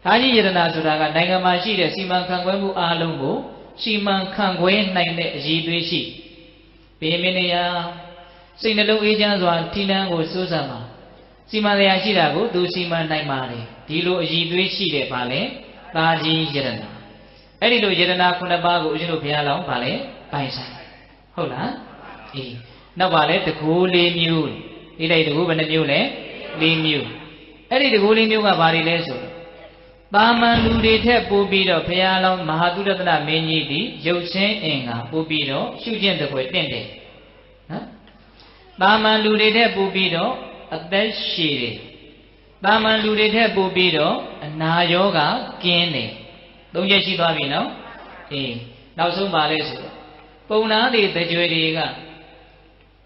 သားကြီးယတနာဆိုတာကနိုင်ငံမှာရှိတဲ့စီမံခန့်ခွဲမှုအားလုံးကိုစီမံခန့်ခွဲနိုင်တဲ့အရည်အသွေးရှိဘုရင်မင်းတွေကစိတ်နှလုံးအေးချမ်းစွာထိလန်းကိုစိုးစံမှာစီမံတရားရှိတာကိုသူစီမံနိုင်ပါတယ်ဒီလိုအရည်အသွေးရှိတယ်ပါလေသားကြီးယတနာအဲ့ဒီလိုယတနာ9ပါးကိုဦးဇင်းတို့ဘုရားလောင်းပါလေပိုင်ဆိုင်ဟုတ်လားအေးနောက်ပါလေတကူ၄မျိုးဒီလိုက်တကူဘယ်နှမျိုးလဲ၄မျိုးအဲ့ဒီတကူ၄မျိုးကဘာတွေလဲဆိုတော့တာမန်လူတွေထက်ပိုပြီးတော့ဘုရားလောင်းမဟာသုဒ္ဓတမင်းကြီးဒီရုပ်ဆင်းအင်္ဂါပိုပြီးတော့ရှုကျင့်တဲ့ခွေတင့်တယ်နော်တာမန်လူတွေထက်ပိုပြီးတော့အသက်ရှည်တယ်တာမန်လူတွေထက်ပိုပြီးတော့အနာရောဂါကင်းတယ်သုံးချက်ရှိသွားပြီနော်အေးနောက်ဆုံးပါလဲဆိုတော့ပုံနာတွေတကြွယ်တွေက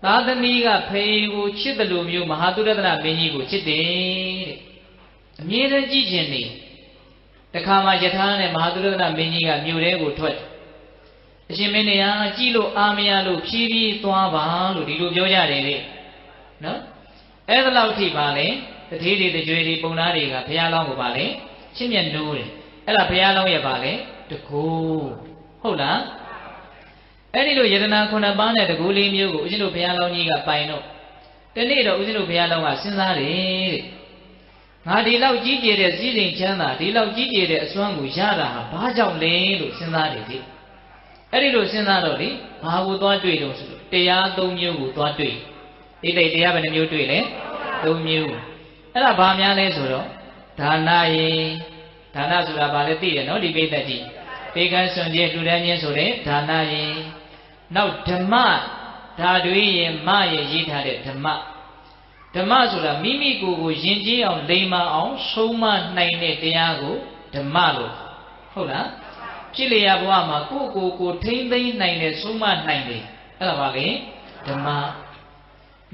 သာသမီကဖေကိုချစ်တယ်လို့မျိုးမဟာသုဒ္ဓတမင်းကြီးကိုချစ်တယ်တဲ့အမြဲတမ်းကြည့်ခြင်းနေတခါမှယထာနဲ့မဟာသုဒ္ဓတမင်းကြီးကမြို့ထဲကိုထွက်အရှင်မင်းနေရာကြည့်လို့အာမရလို့ဖြည်းဖြည်းသွားပါလို့ဒီလိုပြောကြတယ်လေနော်အဲ့ဒါလောက်ထိပါလေတတိတွေတကြွယ်တွေပုံနာတွေကဘုရားလောင်းကိုပါလေချစ်မြတ်နိုးတယ်အဲ့ဒါဘုရားလောင်းရဲ့ပါလေတကူဟုတ်လားအဲ့ဒီလိုယတနာ9ပါးနဲ့တကူ၄မျိုးကိုဦးဇင်းတို့ဘုရားလောင်းကြီးကပိုင်တော့ဒီနေ့တော့ဦးဇင်းတို့ဘုရားလောင်းကစဉ်းစားတယ်တဲ့ငါဒီလောက်ကြီးကျယ်တဲ့စည်းစိမ်ချမ်းသာဒီလောက်ကြီးကျယ်တဲ့အစွမ်းကိုရတာဟာဘာကြောင့်လဲလို့စဉ်းစားတယ်ဒီအဲ့ဒီလိုစဉ်းစားတော့လေဘာကိုသွားတွေ့တော့ဆိုလို့တရား၃မျိုးကိုသွားတွေ့ဒီလေတရားဘယ်နှမျိုးတွေ့လဲ၃မျိုးအဲ့ဒါဘာများလဲဆိုတော့ဒါနရေဒါနဆိုတာဘာလဲသိတယ်နော်ဒီပိဋကတိပေကံစွန်ကျဲလှူဒန်းခြင်းဆိုတဲ့ဒါနရေနောက်ဓမ္မဓာတွေရေမရေရေးထားတဲ့ဓမ္မဆိုတာမိမိကိုယ်ကိုယဉ်ကျေးအောင်လိမ္မာအောင်ဆုံးမနိုင်တဲ့တရားကိုဓမ္မလို့ဟုတ်လားဖြစ်လျာဘဝမှာကိုယ့်ကိုယ်ကိုထိမ့်သိမ့်နိုင်တဲ့ဆုံးမနိုင်တယ်အဲ့ဒါပါလေဓမ္မ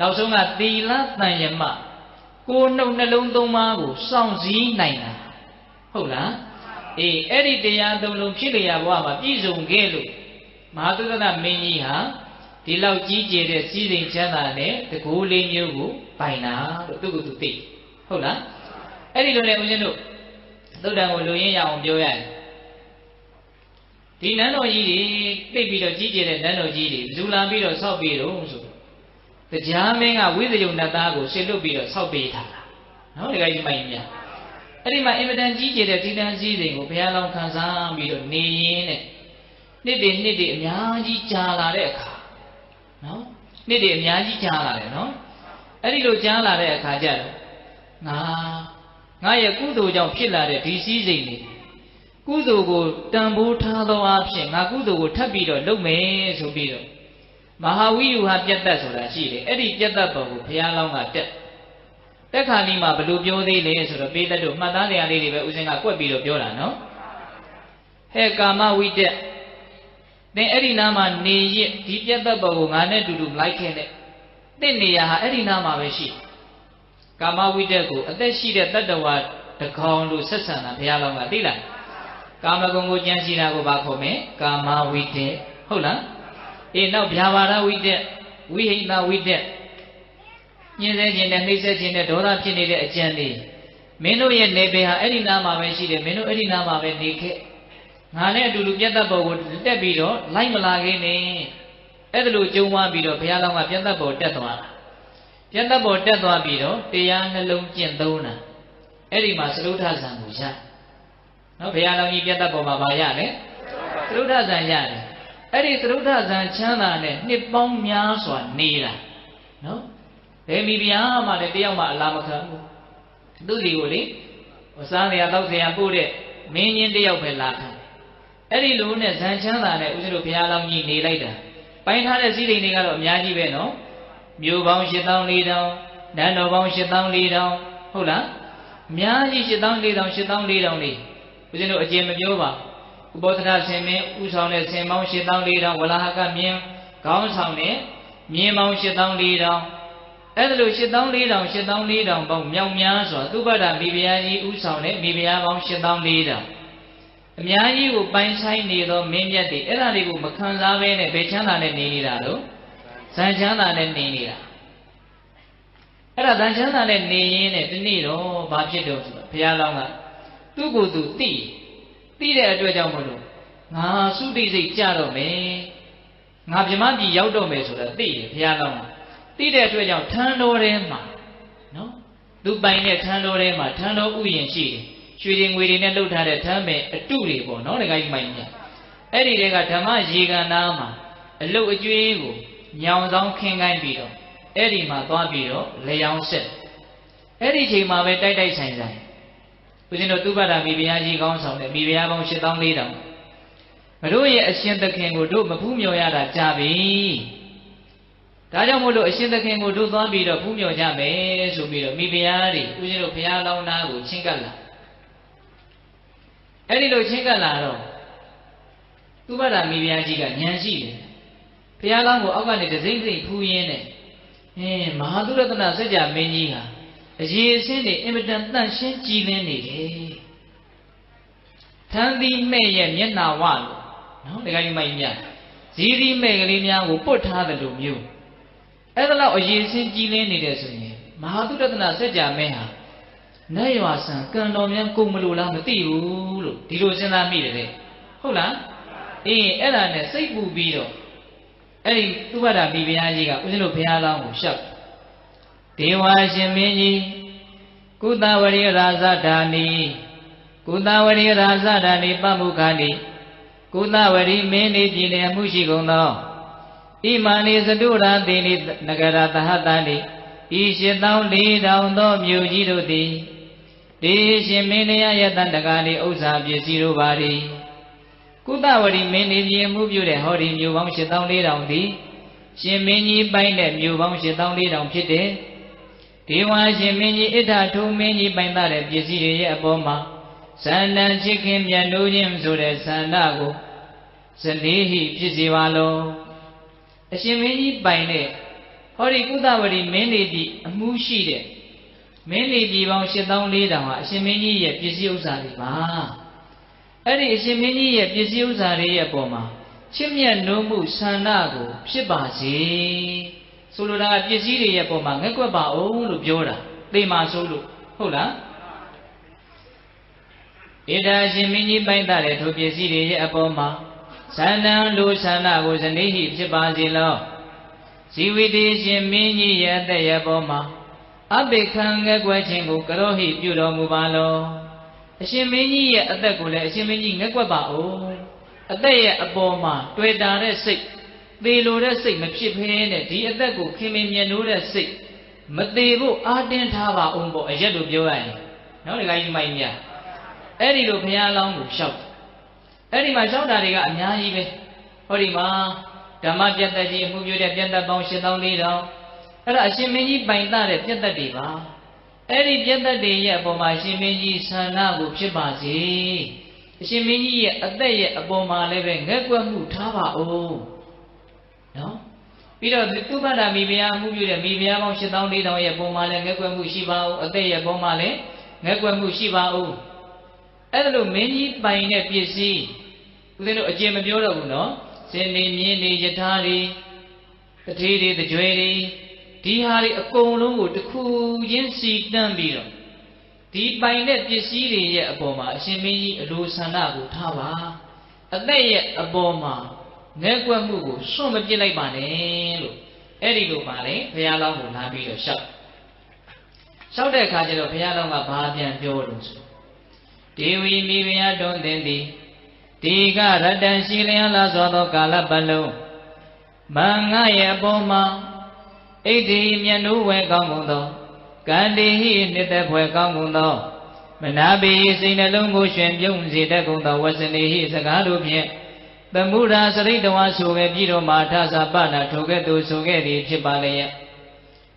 နောက်ဆုံးကသီလတန်ယမကိုယ်နှုတ်နှလုံးသုံးပါးကိုစောင့်စည်းနိုင်တာဟုတ်လားအေးအဲ့ဒီတရားသုံးလုံးဖြစ်လျာဘဝမှာပြည့်စုံခဲ့လို့မဟာသုဒ္ဓမင်းကြီးဟာဒီလောက်ကြီးကျယ်တဲ့စည်းစိမ်ချမ်းသာနဲ့တကူလေးမျိုးကိုပိုင်တာလို့သူကသူသိဟုတ်လားအဲ့ဒီလိုလေဦးဇင်းတို့သုဒ္ဓံကိုလူရင်းရအောင်ပြောရတယ်ဒီနန်းတော်ကြီးတွေသိပြီးတော့ကြီးကျယ်တဲ့နန်းတော်ကြီးတွေဇူလာပြီးတော့ဆောက်ပြီးတော့ဆိုတရားမင်းကဝိသယုံနတ်သားကိုရှင်းလွတ်ပြီးတော့ဆောက်ပေးထားတာနော်ဒီကကြီးမိုင်းမြတ်အဲ့ဒီမှာအင်မတန်ကြီးကျယ်တဲ့ဒီတန်းစည်းစိမ်ကိုဘုရားလောင်းခံစားပြီးတော့နေရင်းနဲ့နှစ်တွေအများကြီးကြာလာတဲ့အခါနော်နှစ်တွေအများကြီးကြာလာတယ်နော်အဲ့ဒီလိုကြာလာတဲ့အခါကျတော့ငါရဲ့ကုသိုလ်ကြောင့်ဖြစ်လာတဲ့ဒီစည်းစိမ်တွေကုသိုလ်ကိုတန်ဖိုးထားသောအဖြစ်ငါကုသိုလ်ကိုထပ်ပြီးတော့လုပ်မယ်ဆိုပြီးတော့မဟာဝိယုဟာပြတ်သက်ဆိုတာရှိတယ်အဲ့ဒီပြတ်သက်ပုံကိုဘုရားလောင်းကတက်ခါနီးမှာဘယ်လိုပြောသေးလဲဆိုတော့ပေးတတ်တို့မှတ်သားနေရာလေးတွေပဲဦးဇင်းကကွက်ပြီးတော့ပြောတာနော်ဟဲ့ကာမဝိတက်သင်အဲ့ဒီနားမှာနေရဒီပြတ်သက်ပုံကိုငါနဲ့တူတူလိုက်ခဲ့တဲ့တင့်နေရာဟာအဲ့ဒီနားမှာပဲရှိကာမဝိတက်ကိုအသက်ရှိတဲ့တတ္တဝါတကောင်လို့ဆက်ဆံတာဘုရားလောင်းကသိလားကာမဂုဏ်ကိုကြံစီတာကိုဘာခေါ်မလဲကာမဝိတက်ဟုတ်လားအေးနောက်ဗျာပါဒဝိတက်ဝိဟိတဝိတက်ညှင်းဆဲခြင်းနဲ့နှိမ့်ဆဲခြင်းနဲ့ဒေါသဖြစ်နေတဲ့အကျဉ်းလေးမင်းတို့ရဲ့နေပယ်ဟာအဲ့ဒီနားမှာပဲရှိတယ်မင်းတို့အဲ့ဒီနားမှာပဲနေခဲ့ငါနဲ့အတူတူပြတ်သက်ပေါ်ကိုတက်ပြီးတော့လိုက်မလာခဲ့နဲ့အဲ့ဒါလိုကြုံသွားပြီးတော့ဘုရားလောင်းကပြတ်သက်ပေါ်တက်သွားတာပြတ်သက်ပေါ်တက်သွားပြီးတော့တရားနှလုံးကျင့်သုံးတာအဲ့ဒီမှာသရုဋ္ဌဇံကိုရနော်ဘုရားလောင်းကြီးပြတ်သက်ပေါ်မှာဗာရလဲသရုဋ္ဌဇံရတယ်အဲ့ဒီသရုဋ္ဌဇံချမ်းသာနဲ့နှစ်ပေါင်းများစွာနေတာနော်ဘယ်မိဖုရားမှလည်းတယောက်မှအလားမခံဘူးသူ့ဒီကိုလေစားနေရတော့ဆရာပို့တဲ့မင်းကြီးတယောက်ပဲလာခံအဲ့ဒီလိုနဲ့ဇံချမ်းသာနဲ့ဦးဇင်းတို့ဘုရားလောင်းကြီးနေလိုက်တာပိုင်းထားတဲ့စည်းစိမ်တွေကတော့အများကြီးပဲနော်မြို့ပေါင်း8400နန်းတော်ပေါင်း8400ဟုတ်လားအများကြီး8400 8400လေးဦးဇင်းတို့အကျဉ်းမပြောပါဥပောသရဆင်မင်းဥဆောင်တဲ့ဆင်ပေါင်း8400ဝလဟကမြင်းခေါင်းဆောင်တဲ့မြင်းပေါင်း8400အဲ့ဒါလို့8400ပေါင်းမြောက်များစွာသုဘဒမိဖုရားကြီးဥဆောင်တဲ့မိဖုရားပေါင်း8400အများကြီးကိုပိုင်ဆိုင်နေသောမင်းမြတ်တွေအဲ့ဒါတွေကိုမခံစားဘဲနဲ့ဘယ်ချမ်းသာနဲ့နေနေတာလို့ဇန်ချမ်းသာနဲ့နေနေတာအဲ့ဒါဇန်ချမ်းသာနဲ့နေရင်းနဲ့ဒီနေ့တော့ဘာဖြစ်တော့ဆိုတော့ဘုရားလောင်းကသူ့ကိုယ်သူသိတဲ့အတွက်ကြောင့်မလို့ငါသုတိစိတ်ကြတော့မယ်ငါဗြဟ္မပြည်ရောက်တော့မယ်ဆိုတာသိတယ်ဘုရားလောင်းကသိတဲ့အတွက်ကြောင့်ထံတော်ထဲမှာနော်သူပိုင်တဲ့ထံတော်ထဲမှာထံတော်ဥယျာဉ်ရှိတယ်ရွှေတွေငွေတွေနဲ့လှုပ်ထားတဲ့ထမ်းမဲ့အတုတွေပေါ့နော်တခါကြီးမိုင်းမြတ်အဲ့ဒီတွေကဓမ္မရေကန်နာမှာအလုတ်အကျွေးကိုညောင်ဆောင်ခင်းခိုင်းပြီးတော့အဲ့ဒီမှာသွားပြီးတော့လေယောင်ဆက်အဲ့ဒီချိန်မှာပဲတိုက်ဆိုင်ဦးဇင်းတို့သုဘဒမိဖုရားကြီးကောင်းဆောင်တဲ့မိဖုရားပေါင်း8400မတို့ရဲ့အရှင်သခင်ကိုတို့မဖူးမြော်ရတာကြပြီဒါကြောင့်မို့လို့အရှင်သခင်ကိုတို့သွားပြီးတော့ဖူးမြော်ကြမယ်ဆိုပြီးတော့မိဖုရားတွေဦးဇင်းတို့ဘုရားလောင်းသားကိုချင်းကပ်လာအဲ့ဒီလိုချင်းကပ်လာတော့သုဘဒမိဖုရားကြီးကဉာဏ်ရှိတယ်ဘုရားလောင်းကိုအောက်ကနေတစိမ့်စိမ့်ဖူးရင်းနဲ့မဟာသုရတနာစัจ जा မင်းကြီးဟာအရေးအစင်းတွေအင်မတန်တန့်ရှင်းကြည်လင်းနေတယ်ထမ်းသီးမဲ့ရဲ့မျက်နှာဝလို့နော်ဒီကနေ့မိုင်းမြတ်ဇီးသီးမဲ့ကလေးများကိုပုတ်ထားတယ်လို့မျိုးအဲ့ဒါလောက်အရေးအစင်းကြည်လင်းနေတယ်ဆိုရင်မဟာသုရတနာစัจ जा မင်းဟာနတ်ရွာဆံကံတော်များကုန်မလို့လားမသိဘူးလို့ဒီလိုစဉ်းစားမိတယ်လေဟုတ်လားအဲ့ဒါနဲ့စိတ်ပူပြီးတော့အဲ့ဒီသုဘဒမိဖုရားကြီးကဦးဇင်းတို့ဘုရားလောင်းကိုရှောက်ဒေဝရှင်မင်းကြီးကုသဝရိရာဇဓာနီကုသဝရိရာဇဓာနီပမုခာနီကုသဝရိမင်းနေပြည်နယ်မှုရှိကုန်သောဣမာနိသတုရာတိနိနဂရသဟတန္တိဤ8400သောမြို့ကြီးတို့သည်ဒီရှင်မင်းတရားယတန်တကာနိဥစ္စာပစ္စည်းတို့ပါသည်ကုသဝရိမင်းနေပြည်မှုပြုတဲ့ဟောဒီမြို့ပေါင်း8400သည်ရှင်မင်းကြီးပိုင်တဲ့မြို့ပေါင်း8400ဖြစ်တဲ့ဒေဝရှင်မင်းကြီးဣဋ္ဌထုံမင်းကြီးပိုင်တဲ့ပစ္စည်းတွေရဲ့အပေါ်မှာသန္တန်ချစ်ခင်မြတ်နိုးခြင်းဆိုတဲ့သန္တာကိုဇနေဟိဖြစ်စေပါလောအရှင်မင်းကြီးပိုင်တဲ့ ဟောဒီကုသဝရီမင်းလေးပြည်အမှုရှိတဲ့မင်းလေးပြည်ပေါင်း8400ဟာအရှင်မင်းကြီးရဲ့ပစ္စည်းဥစ္စာတွေပါအဲ့ဒီအရှင်မင်းကြီးရဲ့ပစ္စည်းဥစ္စာတွေရဲ့အပေါ်မှာချစ်မြတ်နိုးမှုဆန္ဒကိုဖြစ်ပါစေဆိုလိုတာကပစ္စည်းတွေရဲ့အပေါ်မှာငက်ကွက်ပါအောင်လို့ပြောတာသေမာဆိုလို့ဟုတ်လားဧတာရှင်မင်းကြီးပိုင်တာတဲ့ထိုပစ္စည်းတွေရဲ့အပေါ်မှာသန္တံလူဆန္ဒကိုဇနိဟိဖြစ်ပါစေလောဇီဝိတေရှင်မင်းကြီးရဲ့အသက်ရဲ့ပေါ်မှာအဘိခံငက်ကွက်ခြင်းကိုကရောဟိပြုတော်မူပါလောအရှင်မင်းကြီးရဲ့အသက်ကိုလည်းအရှင်မင်းကြီးငက်ကွက်ပါဦးအသက်ရဲ့အပေါ်မှာတွေ့တာတဲ့စိတ်သေလိုတဲ့စိတ်မဖြစ်ဖဲနဲ့ဒီအသက်ကိုခင်မင်မြတ်နိုးတဲ့စိတ်မသေးဖို့အာတင်းထားပါအောင်ပေါ့အရက်တို့ပြောရရင်နော်ဒီကကြီးမိုင်းမြအဲ့ဒီလိုဘုရားလောင်းကိုလျှောက်အဲ့ဒီမှာလျှောက်တာတွေကအများကြီးပဲဟောဒီမှာဓမ္မပြတ်သက်ကြီးအမှုပြုတဲ့ပြတ်သက်ပေါင်း8400အဲ့ဒါအရှင်မင်းကြီးပိုင်တာတဲ့ပြတ်သက်တွေပါအဲ့ဒီပြတ်သက်တွေရဲ့အပေါ်မှာအရှင်မင်းကြီးဆန္ဒကိုဖြစ်ပါစေအရှင်မင်းကြီးရဲ့အသက်ရဲ့အပေါ်မှာလည်းပဲငက်ကွက်မှုထားပါဦးနော်ပြီးတော့သုဘဒမိဘုရားမှုပြုတဲ့မိဘုရားပေါင်း8400ရဲ့ပုံမှာလည်းငက်ကွက်မှုရှိပါဦးအသက်ရဲ့ပုံမှာလည်းငက်ကွက်မှုရှိပါဦးအဲ့ဒါလို့မင်းကြီးပိုင်တဲ့ပစ္စည်းဦးဇင်းတို့အကျင့်မပြောတော့ဘူးနော်စင်နေမြင်းနေယထာတွေတထေးတွေတကြွယ်တွေဒီဟာတွေအကုန်လုံးကိုတစ်ခုချင်းစီတန်းပြီးတော့ဒီပိုင်တဲ့ပစ္စည်းတွေရဲ့အပေါ်မှာအရှင်မင်းကြီးအလိုဆန္ဒကိုထားပါအသက်ရဲ့အပေါ်မှာငဲကွက်မှုကိုစွန့်မပစ်လိုက်ပါနဲ့လို့အဲ့ဒီလိုပါလေဘုရားလောင်းကိုလာပြီးတော့ရှောက်တဲ့အခါကျတော့ဘုရားလောင်းကဘာပြန်ပြောလို့ဆိုဒေဝီမိဘုရားတွင်တင်သည်ဒီကရတ္တန်ရှိလျံလာစွာသောကာလပတ်လုံးမင်္ဂရဲ့အပေါ်မှာဣတိမြတ်နိုးဝဲကောင်းကုန်သောကန္တိဟိနှစ်သက်ဖွယ်ကောင်းကုန်သောမနာပိစိတ်နှလုံးကိုရှင်ပြုံးစေတတ်ကုန်သောဝဆနေဟိစကားတို့ဖြင့်သမုဒ္ဒါစရိတဝါဆိုခဲ့ပြီးတော့မှထသပနာထိုကဲ့သို့ဆိုခဲ့သည်ဖြစ်ပါလေရဲ့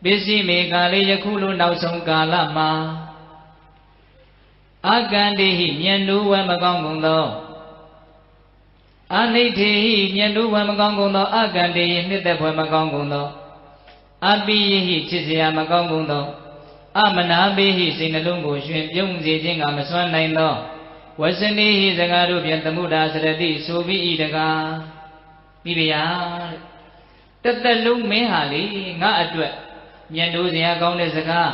ပစ္စည်းမေကာလေးယခုလိုနောက်ဆုံးကာလမှာအကန္တိဟိမြတ်နိုးဝဲမကောင်းကုန်သောအနိဋ္ဌိဟိမြတ်နိုးဝဲမကောင်းကုန်သောအကန္တိဟိနှစ်သက်ဖွယ်မကောင်းကုန်သောအပိယဟိချစ်စရာမကောင်းကုန်သောအမနာပိဟိစိတ်နှလုံးကိုရှင်ပြုံးစေခြင်းကမစွမ်းနိုင်သောဝဆနေဟိစကားတို့ဖြင့်သမုဒ္ဒါစရတိဆိုပြီးဤတကားမိဖုရားတသက်လုံးမင်းဟာလေငါအတွက်မြတ်နိုးစရာကောင်းတဲ့စကား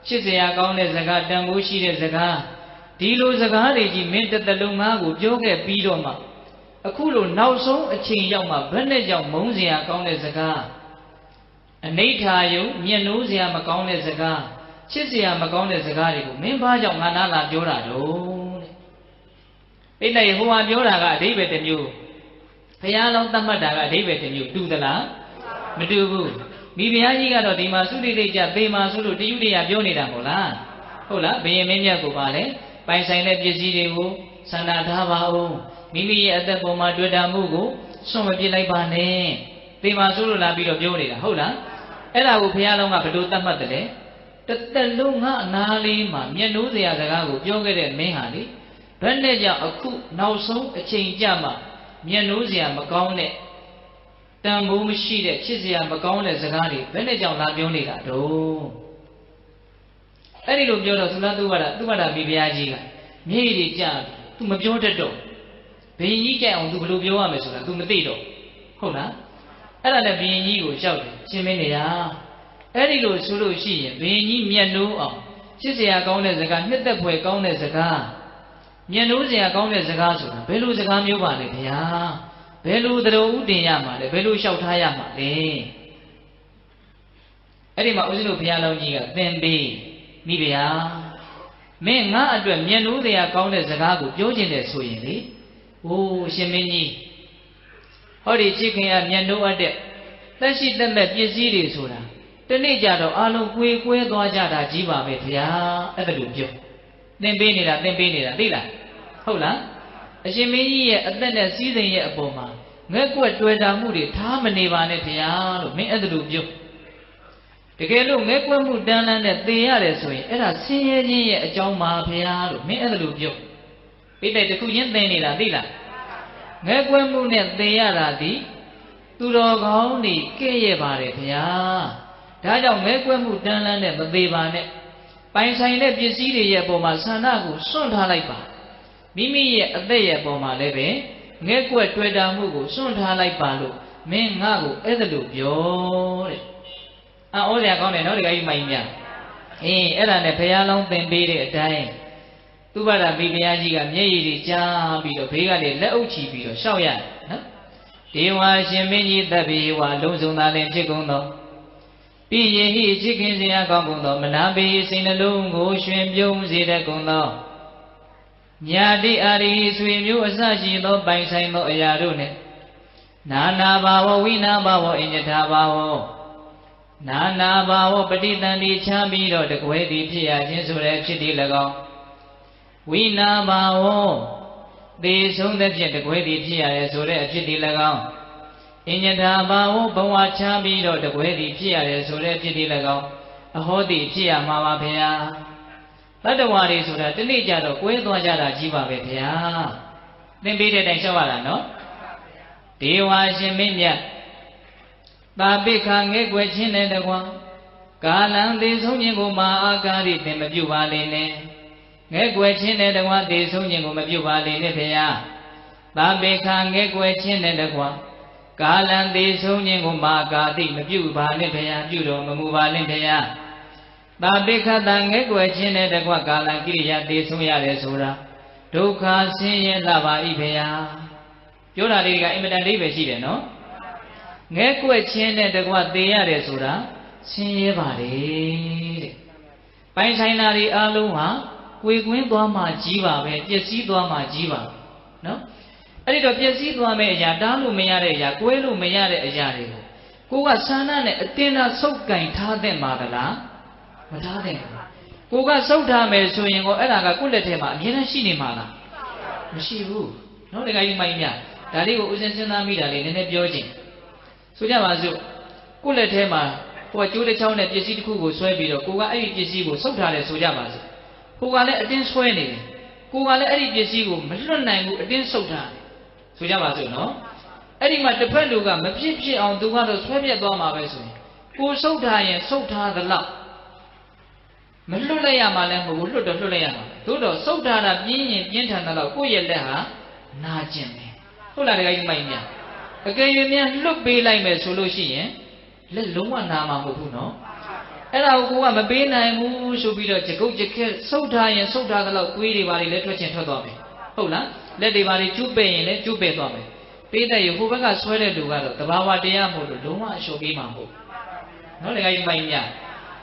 ချစ်စရာကောင်းတဲ့စကားတန်ဖိုးရှိတဲ့စကားဒီလိုစကားတွေကြီးမင်းတသက်လုံးငါကိုပြောခဲ့ပြီးတော့မှအခုလိုနောက်ဆုံးအချိန်ရောက်မှဘယ်နဲ့ကြောင့်မုန်းစရာကောင်းတဲ့စကားအနိဋ္ဌာယုံမြတ်နိုးစရာမကောင်းတဲ့စကားချစ်စရာမကောင်းတဲ့စကားတွေကိုမင်းဘာကြောင့်ငါနာလာပြောတာတော့တဲ့ပိဋကဟိုဟာပြောတာကအဓိပ္ပာယ်တစ်မျိုးဘုရားလောင်းသတ်မှတ်တာကအဓိပ္ပာယ်တစ်မျိုးတူသလားမတူဘူးမိဖုရားကြီးကတော့ဒီမှာသုတိတိတ်ကြသေမာဆိုလို့တယုတရားပြောနေတာမဟုတ်လားဟုတ်လားဘုရင်မင်းမြတ်ကိုပါလေပိုင်ဆိုင်တဲ့ပစ္စည်းတွေကိုဆန္ဒထားပါဦးမိမိရဲ့အသက်ပေါ်မှာတွေ့တာမှုကိုစွန့်မပြစ်လိုက်ပါနဲ့သေမာဆိုလို့လာပြီးတော့ပြောနေတာဟုတ်လားအဲ့ဒါကိုဘုရားလောင်းကဘယ်လိုသတ်မှတ်တယ်လဲတသက်လုံးငါအနာလေးမှာမျက်နှိုးစရာစကားကိုပြောခဲ့တဲ့မင်းဟာလေဘယ်နဲ့ကြောင့်အခုနောက်ဆုံးအချိန်ကြမှာမျက်နှိုးစရာမကောင်းတဲ့တန်ဖိုးမရှိတဲ့ချစ်စရာမကောင်းတဲ့စကားတွေဘယ်နဲ့ကြောင့်လာပြောနေတာတော့အဲ့ဒီလိုပြောတော့သုလသုဝရသူမတာမိဖုရားကြီးကမြေကြီးကြသူမပြောတတ်တော့ဘယင်ကြီးကြိုက်အောင်သူဘယ်လိုပြောရမလဲဆိုတာသူမသိတော့ဟုတ်လားအဲ့ဒါနဲ့ဘယင်ကြီးကိုလျှောက်တယ်ရှင်မင်းနေရအဲ့ဒီလိုဆိုလို့ရှိရင်ဘယင်ကြီးမျက်နှိုးအောင်ချစ်စရာကောင်းတဲ့စကားနှစ်သက်ဖွယ်ကောင်းတဲ့စကားမျက်နှိုးစရာကောင်းတဲ့စကားဆိုတာဘယ်လိုစကားမျိုးပါလဲဗျာဘယ်လိုသတော်ဥတင်ရမှာလဲဘယ်လိုလျှောက်ထားရမှာလဲအဲ့ဒီမှာဦးဇင်းတို့ဘုရားလောင်းကြီးကသင်ပေးမိဗျာမင်းငါအတွက်မျက်နှိုးစရာကောင်းတဲ့စကားကိုပြောခြင်းတယ်ဆိုရင်လေအိုးရှင်မင်းကြီးဟောဒီချစ်ခင်ကမျက်နှိုးအပ်တဲ့သက်ရှိသက်မဲ့ပစ္စည်းတွေဆိုတာတနေ့ကြတော့အလုံးကွေကွဲသွားကြတာကြီးပါပဲဗျာအဲ့ဒါလိုပြောသင်ပေးနေတာသိလားဟုတ်လားအရှင်မင်းကြီးရဲ့အသက်နဲ့စည်းစိမ်ရဲ့အပေါ်မှာငက်ကွက်တွေ့တာမှုတွေထားမနေပါနဲ့ဗျာလို့မင်းအဲ့ဒါလိုပြောတကယ်လို့ငဲကွက်မှုတန်းလန်းနဲ့သေရတယ်ဆိုရင်အဲ့ဒါဆင်းရဲခြင်းရဲ့အကြောင်းပါဗျာလို့မင်းအဲ့ဒါလိုပြောပိဋကတခုချင်းသင်နေတာသိလားငဲကွက်မှုနဲ့သေရတာဒီ သူတော်ကောင်းနေကဲ့ရဲ့ပါတယ်ဗျာဒါကြောင့်မဲကွက်မှုတန်းလန်းနဲ့မသေးပါနဲ့ပိုင်ဆိုင်တဲ့ပစ္စည်းတွေရဲ့အပေါ်မှာဆန္ဒကိုစွန့်ထားလိုက်ပါမိမိရဲ့အသက်ရဲ့အပေါ်မှာလည်းပဲငဲ့ကွက်တွေ့တာမှုကိုစွန့်ထားလိုက်ပါလို့မင်းငါ့ကိုအဲ့ဒါလို့ပြောတဲ့အော်စရာကောင်းတယ်နော်ဒီကကြီးမိုင်းမြအဲ့ဒါနဲ့ဘုရားလုံးသင်ပေးတဲ့အတိုင်းသူဘာသာမိဘုရားကြီးကမျက်ရည်တွေကြားပြီးတော့ဘေးကနေလက်အုပ်ချီပြီးတော့ရှောက်ရတယ်နော်ဒေဝါရှင်မင်းကြီးတပ်ပြီးဝါလုံးစုံသားလင်ဖြစ်ကုန်သောပြီးရင်ဟိချစ်ခင်စရာကောင်းကုန်သောမနာပေစိတ်နှလုံးကိုရွှင်ပြုံးစေတတ်ကုန်သောညာတိအာရိဆွေမျိုးအစရှိသောပိုင်ဆိုင်သောအရာတို့နှင့်နာနာဘာဝဝိနာဘာဝအညထာဘာဝနာနာဘာဝပဋိသန္တိချမ်းပြီးတော့တကွဲသည်ဖြစ်ရခြင်းဆိုတဲ့ဖြစ်သည်၎င်းဝိနာဘာဝသေဆုံးတဲ့ဖြစ်တကွဲသည်ဖြစ်ရတယ်ဆိုတဲ့အဖြစ်သည်၎င်းအညထာဘာဝဘဝချမ်းပြီးတော့တကွဲသည်ဖြစ်ရတယ်ဆိုတဲ့ဖြစ်သည်၎င်းအဟောတိဖြစ်ရမှာပါဗျာတတ္တဝါတွေဆိုတာတနေ့ကြတော့ကွဲသွားကြတာကြီးပါပဲဗျာသင်ပေးတဲ့တိုင်လျှောက်ရတာနော်ဒေဝါရှင်မင်းမြတ်တာပိခငဲ့ွယ်ခြင်းနဲ့တကွာကာလံသေဆုံးခြင်းကိုမာအာကာရိသင်မပြုပါလေနဲ့ငဲ့ွယ်ခြင်းနဲ့တကွာသေဆုံးခြင်းကိုမပြုပါလေနဲ့ဖေယတာပိခငဲ့ွယ်ခြင်းနဲ့တကွာကာလံသေဆုံးခြင်းကိုမာအာကာတိမပြုပါနဲ့ဖေယပြုတော်မမူပါနဲ့ဖေယတာပိခတငဲ့ွယ်ခြင်းနဲ့တကွာကာလံကိရိယာသေဆုံးရတယ်ဆိုတာဒုက္ခဆင်းရဲလာပါ၏ဖေယပြောတာလေးကအင်မတန်လေးပဲရှိတယ်နော်ငဲ့ကွက်ခြင်းနဲ့တကွသေရတယ်ဆိုတာဆင်းရဲပါတယ်တဲ့ပိုင်ဆိုင်တာတွေအားလုံးဟာကိုယ်ကွင်းသွားမှကြီးပါပဲပျက်စီးသွားမှကြီးပါနော်အဲ့ဒီတော့ပျက်စီးသွားမယ့်အရာတားလို့မရတဲ့အရာကွဲလို့မရတဲ့အရာတွေကိုကိုကဆန္ဒနဲ့အတင်းသာဆုပ်ကင်ထားတဲ့မှာသလားမထားတဲ့ကိုကဆုပ်ထားမယ်ဆိုရင်ကိုအဲ့ဒါကကိုယ့်လက်ထဲမှာအမြဲတမ်းရှိနေမှာလားမရှိဘူးနော်တခါကြီးမိုင်းမြဒါလေးကိုဦးစင်စဉ်းစားမိတာလေးနည်းနည်းပြောခြင်းဆိုကြပါစို့ကိုယ့်လက်ထဲမှာဟိုကျိုးတစ်ချောင်းနဲ့ပစ္စည်းတစ်ခုကိုဆွဲပြီးတော့ကိုကအဲ့ဒီပစ္စည်းကိုဆုပ်ထားတယ်ဆိုကြပါစို့ကိုကလည်းအတင်းဆွဲနေတယ်ကိုကလည်းအဲ့ဒီပစ္စည်းကိုမလွတ်နိုင်ဘူးအတင်းဆုပ်ထားတယ်ဆိုကြပါစို့နော်အဲ့ဒီမှာတစ်ဖက်လူကမဖြစ်ဖြစ်အောင်သူကတော့ဆွဲပြတ်သွားမှာပဲဆိုရင်ကိုဆုပ်ထားရင်ဆုပ်ထားသလောက်မလွတ်လိုက်ရမှာလည်းမဟုတ်ဘူးလွတ်တော့လွတ်လိုက်ရမှာသို့တော့ဆုပ်ထားတာပြင်းရင်ပြင်းထန်သလောက်ကိုယ့်ရဲ့လက်ဟာနာကျင်တယ်ဟုတ်လားတကယ်ကြီးမိုက်များအကယ်၍များလွတ်ပေးလိုက်မယ်ဆိုလို့ရှိရင်လက်လုံးဝနာမှာမဟုတ်ဘူးနော်အဲ့ဒါကိုကမပေးနိုင်ဘူးဆိုပြီးတော့ကြကုတ်ကြခက်ဆုပ်ထားရင်ဆုပ်ထားသလောက်သွေးတွေပါလေလည်းထွက်ချင်ထွက်သွားမယ်ဟုတ်လားလက်တွေပါလေကျူးပဲ့ရင်လည်းကျူးပဲ့သွားမယ်ပေးတဲ့ရဟိုဘက်ကဆွဲတဲ့လူကတော့တဘာဝတရားမို့လို့လုံးဝအလျှော်ပေးမှာမဟုတ်နော်တကယ်ကြီးမိုက်များ